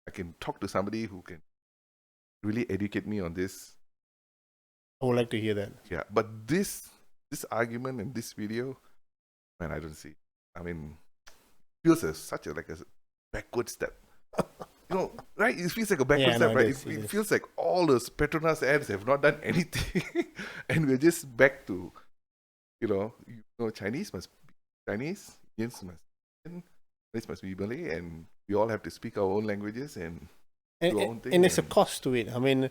I can talk to somebody who can really educate me on this. I would like to hear that. Yeah, but this argument and this video, man, I don't see. I mean, feels such a backward step. Right? It feels like a backward step, right? It feels like all those Petronas ads have not done anything, and we're just back to, Chinese must be Chinese, Indians must be Indian, Malays must be Malay, and we all have to speak our own languages and do our own thing. And there's a cost to it. I mean,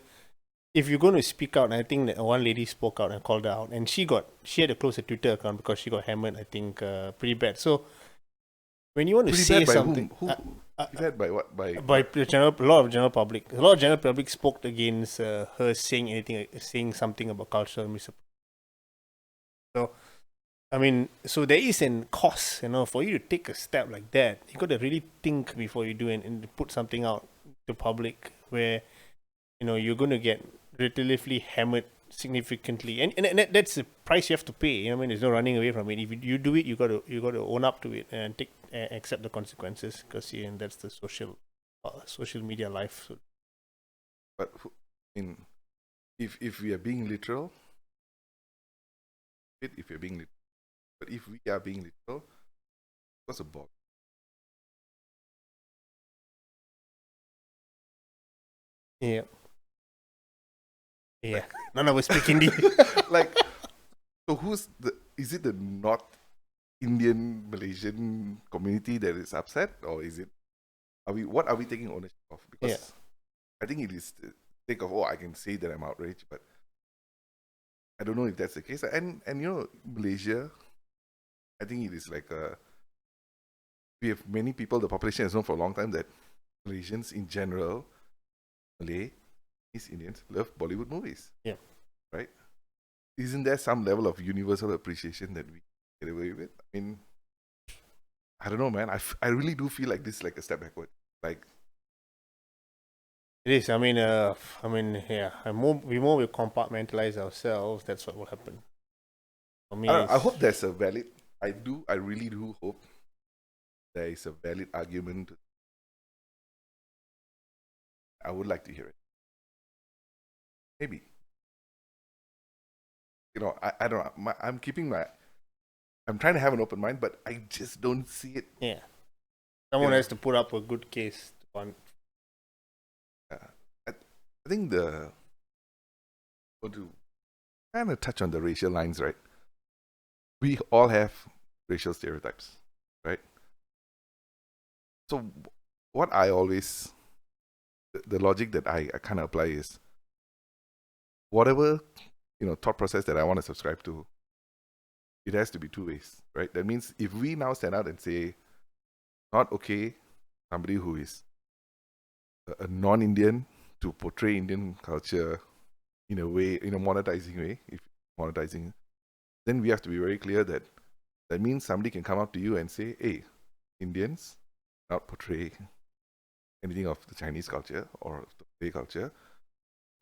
if you're going to speak out, I think that one lady spoke out and called her out, and she had to close her Twitter account because she got hammered, I think, pretty bad. So when you want to say something, who bad by what? By a lot of general public. A lot of general public spoke against her saying something about cultural misappropriation. So, I mean, so there is a cost, for you to take a step like that. You got to really think before you do and put something out to public where, you're going to get relatively hammered significantly, and that's the price you have to pay. I mean, there's no running away from it. If you do it, you got to own up to it and accept the consequences, because and that's the social media life. So. But if we are being literal, if you're being literal, but if we are being literal, what's a bog? Yeah. Yeah. None of us speak Hindi. So is it the North Indian Malaysian community that is upset, or is it, what are we taking ownership of? Because I think it is the sake of, I can say that I'm outraged, but I don't know if that's the case. And Malaysia, I think it is we have many people, the population has known for a long time that Malaysians in general, Malay, East Indians, love Bollywood movies. Yeah. Right? Isn't there some level of universal appreciation that we get away with? I mean, I don't know, man. I really do feel like this is like a step backward. Like, it is. I mean, yeah. We more will compartmentalize ourselves. That's what will happen. For me, I hope there's a valid. I really do hope there is a valid argument. I would like to hear it. Maybe. I don't know. I'm trying to have an open mind, but I just don't see it. Yeah. Someone has to put up a good case. I think to kind of touch on the racial lines, right? We all have racial stereotypes, right? So what I always, the logic that I kind of apply is, whatever, thought process that I want to subscribe to, it has to be two ways, right? That means if we now stand out and say, not okay, somebody who is a non-Indian to portray Indian culture in a way, in a monetizing way, then we have to be very clear that means somebody can come up to you and say, hey, Indians not portray anything of the Chinese culture or the Malay culture.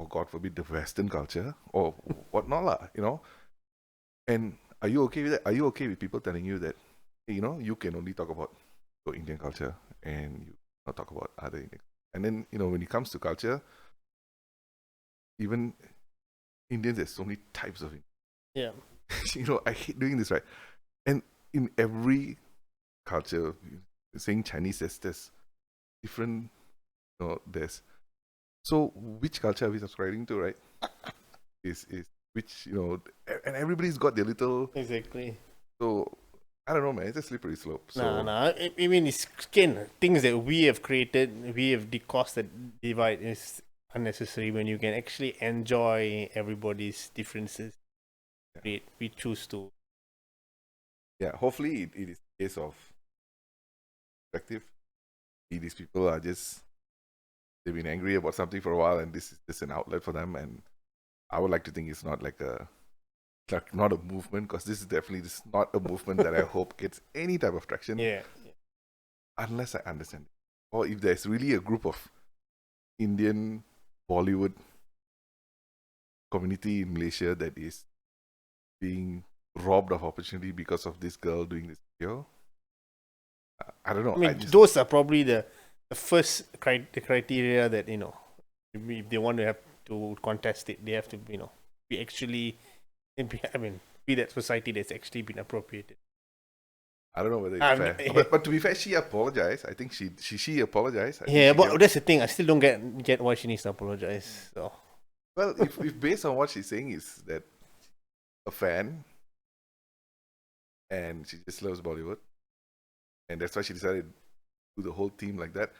or God forbid, the Western culture or whatnot, lah, you know. And are you okay with that? Are you okay with people telling you that, hey, you know, you can only talk about your Indian culture and you not talk about other Indian? And then, you know, when it comes to culture, even Indians, there's so many types of Indians. Yeah. You know, I hate doing this, right? And in every culture, saying Chinese, there's different, you know, there's. So which culture are we subscribing to, right? Is which, you know, and everybody's got their little. Exactly. So I don't know, man. It's a slippery slope. So I mean, it's again things that we have created. We have caused that divide is unnecessary when you can actually enjoy everybody's differences. Yeah. We choose to. Yeah, hopefully it is a case of perspective. These people are just, they've been angry about something for a while, and this is just an outlet for them. And I would like to think it's not like not a movement, because this is definitely just not a movement that I hope gets any type of traction. Yeah. Unless I understand it. Or if there's really a group of Indian Bollywood community in Malaysia that is being robbed of opportunity because of this girl doing this video. I don't know. I mean, those are probably the first the criteria that, you know, if they want to have to contest it, they have to, you know, be actually, I mean, be that society that's actually been appropriated. I don't know whether it's fair, but to be fair, she apologized. I think she apologized. Yeah, but that's the thing. I still don't get why she needs to apologize. So, well, if based on what she's saying is that a fan and she just loves Bollywood, and that's why she decided to do the whole team like that.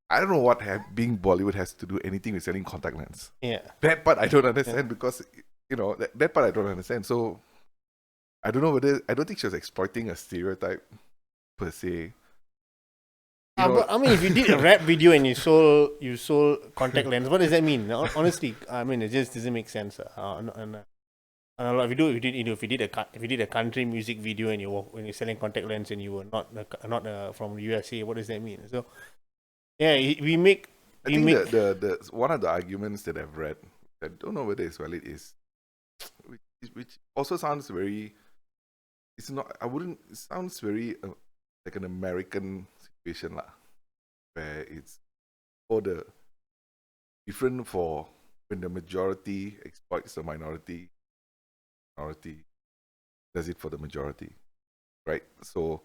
I don't know what being Bollywood has to do anything with selling contact lens. yeah, that part I don't understand, because you know that part I don't understand. So I don't know whether, I don't think she was exploiting a stereotype per se. but I mean, if you did a rap video and you sold contact lens, what does that mean? Honestly, I mean, it just doesn't make sense. If you did a country music video and when you're selling contact lens and you were not from USA, what does that mean? So, yeah, I think the one of the arguments that I've read, I don't know whether it's valid, is which also sounds very. It's not. I wouldn't. It sounds very like an American situation lah, where it's all the different for when the majority exploits the minority does it for the majority, right? So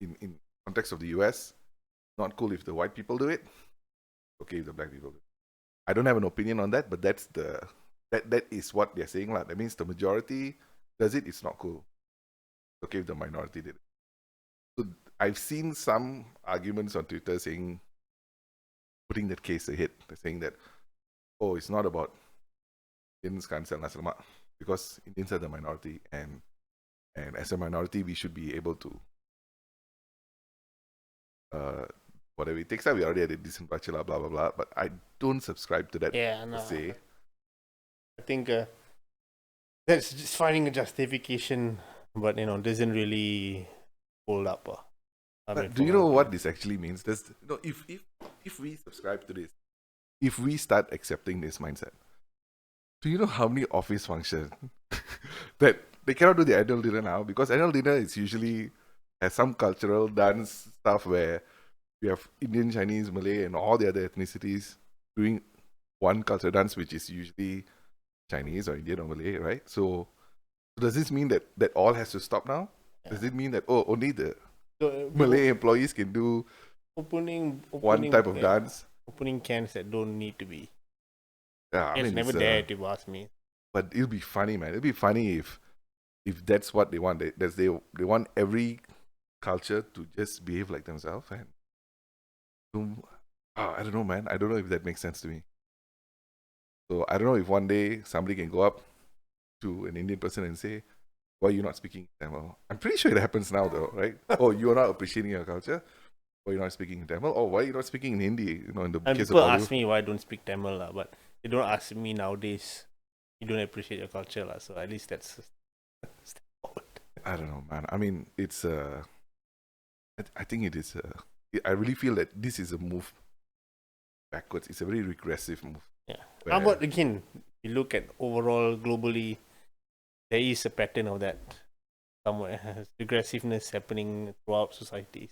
in context of the US, not cool if the white people do it, okay if the black people do it. I don't have an opinion on that, but that is what they're saying lah. That means the majority does it, it's not cool. Okay if the minority did it. So I've seen some arguments on Twitter saying, putting that case ahead, saying that, oh, it's not about Indians can't sell nasi lemak because Indians are the minority, and as a minority we should be able to whatever it takes. We already had a decent bachelor, blah blah blah. But I don't subscribe to that per se. I think that's just finding a justification, but you know, doesn't really hold up. Do you know what this actually means? If we subscribe to this, if we start accepting this mindset, do you know how many office functions that they cannot do the annual dinner now, because annual dinner is usually has some cultural dance stuff where we have Indian, Chinese, Malay, and all the other ethnicities doing one cultural dance, which is usually Chinese or Indian or Malay, right? So does this mean that all has to stop now? Yeah. Does it mean that only the Malay employees can do opening one type of dance? Opening cans that don't need to be. Yeah, I mean, never dared to ask me. But it'll be funny, man. It'll be funny if that's what they want. They want every culture to just behave like themselves. And I don't know, man. I don't know if that makes sense to me. So I don't know if one day somebody can go up to an Indian person and say, why are you not speaking Tamil? I'm pretty sure it happens now though, right? Oh, you're not appreciating your culture? Or you're not speaking Tamil? Or why are you not speaking in Hindi? You know, in the and case people of ask me why I don't speak Tamil, but they don't ask me nowadays, you don't appreciate your culture, so at least that's I don't know, man. I mean, it's I think it is I really feel that this is a move backwards. It's a very regressive move. Yeah. How Where about again? You look at overall globally, there is a pattern of that somewhere. Aggressiveness happening throughout societies.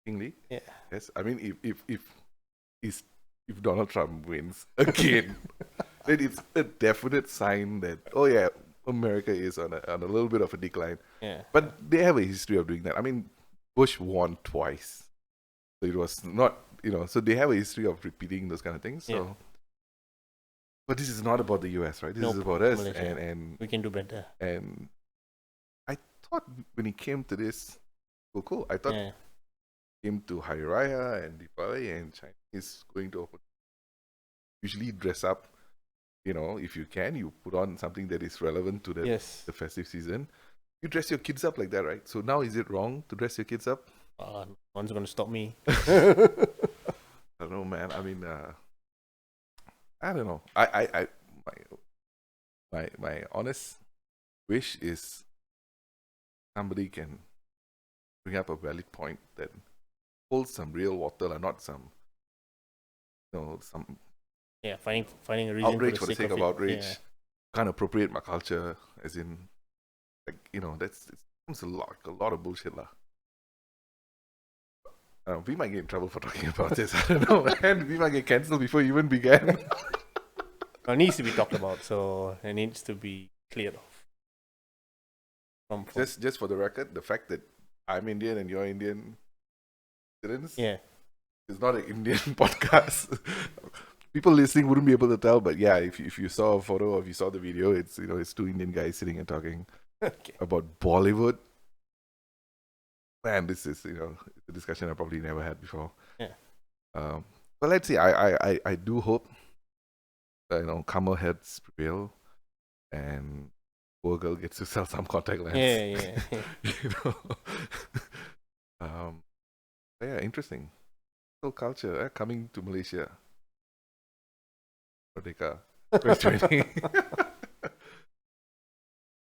Kingly, Yeah. yes. I mean, is if Donald Trump wins again, then it's a definite sign that oh yeah, America is on a little bit of a decline. Yeah. But they have a history of doing that. I mean, Bush won twice, so it was not So they have a history of repeating those kind of things. So, Yeah. but this is not about the U.S., right? This is Nope. about us, Malaysia. and We can do better. and I thought when he came to this, cool. I thought Yeah. he came to Hari Raya and Diwali and China is going to open. Usually dress up, if you can, you put on something that is relevant to Yes. the festive season. You dress your kids up like that, right? So now is it wrong to dress your kids up? No one's gonna stop me. I don't know, man. I mean, I don't know. My honest wish is somebody can bring up a valid point that holds some real water, not some some Yeah, finding a reason outrage for the sake of it. outrage. Yeah. Can't appropriate my culture, as in, like it's a lot of bullshit, lah. We might get in trouble for talking about this. I don't know, man. We might get cancelled before it even began. It needs to be talked about, so it needs to be cleared off. From Just for the record, the fact that I'm Indian and you're Indian citizens, yeah. it's not an Indian podcast. People listening wouldn't be able to tell, but yeah, if you saw a photo or if you saw the video, it's two Indian guys sitting and talking Okay. about Bollywood. Man, this is it's a discussion I probably never had before. Yeah. But let's see. I do hope that calmer heads prevail, and poor girl gets to sell some contact lens. Yeah. you know. Yeah, interesting. So culture coming to Malaysia. Merdeka 2020.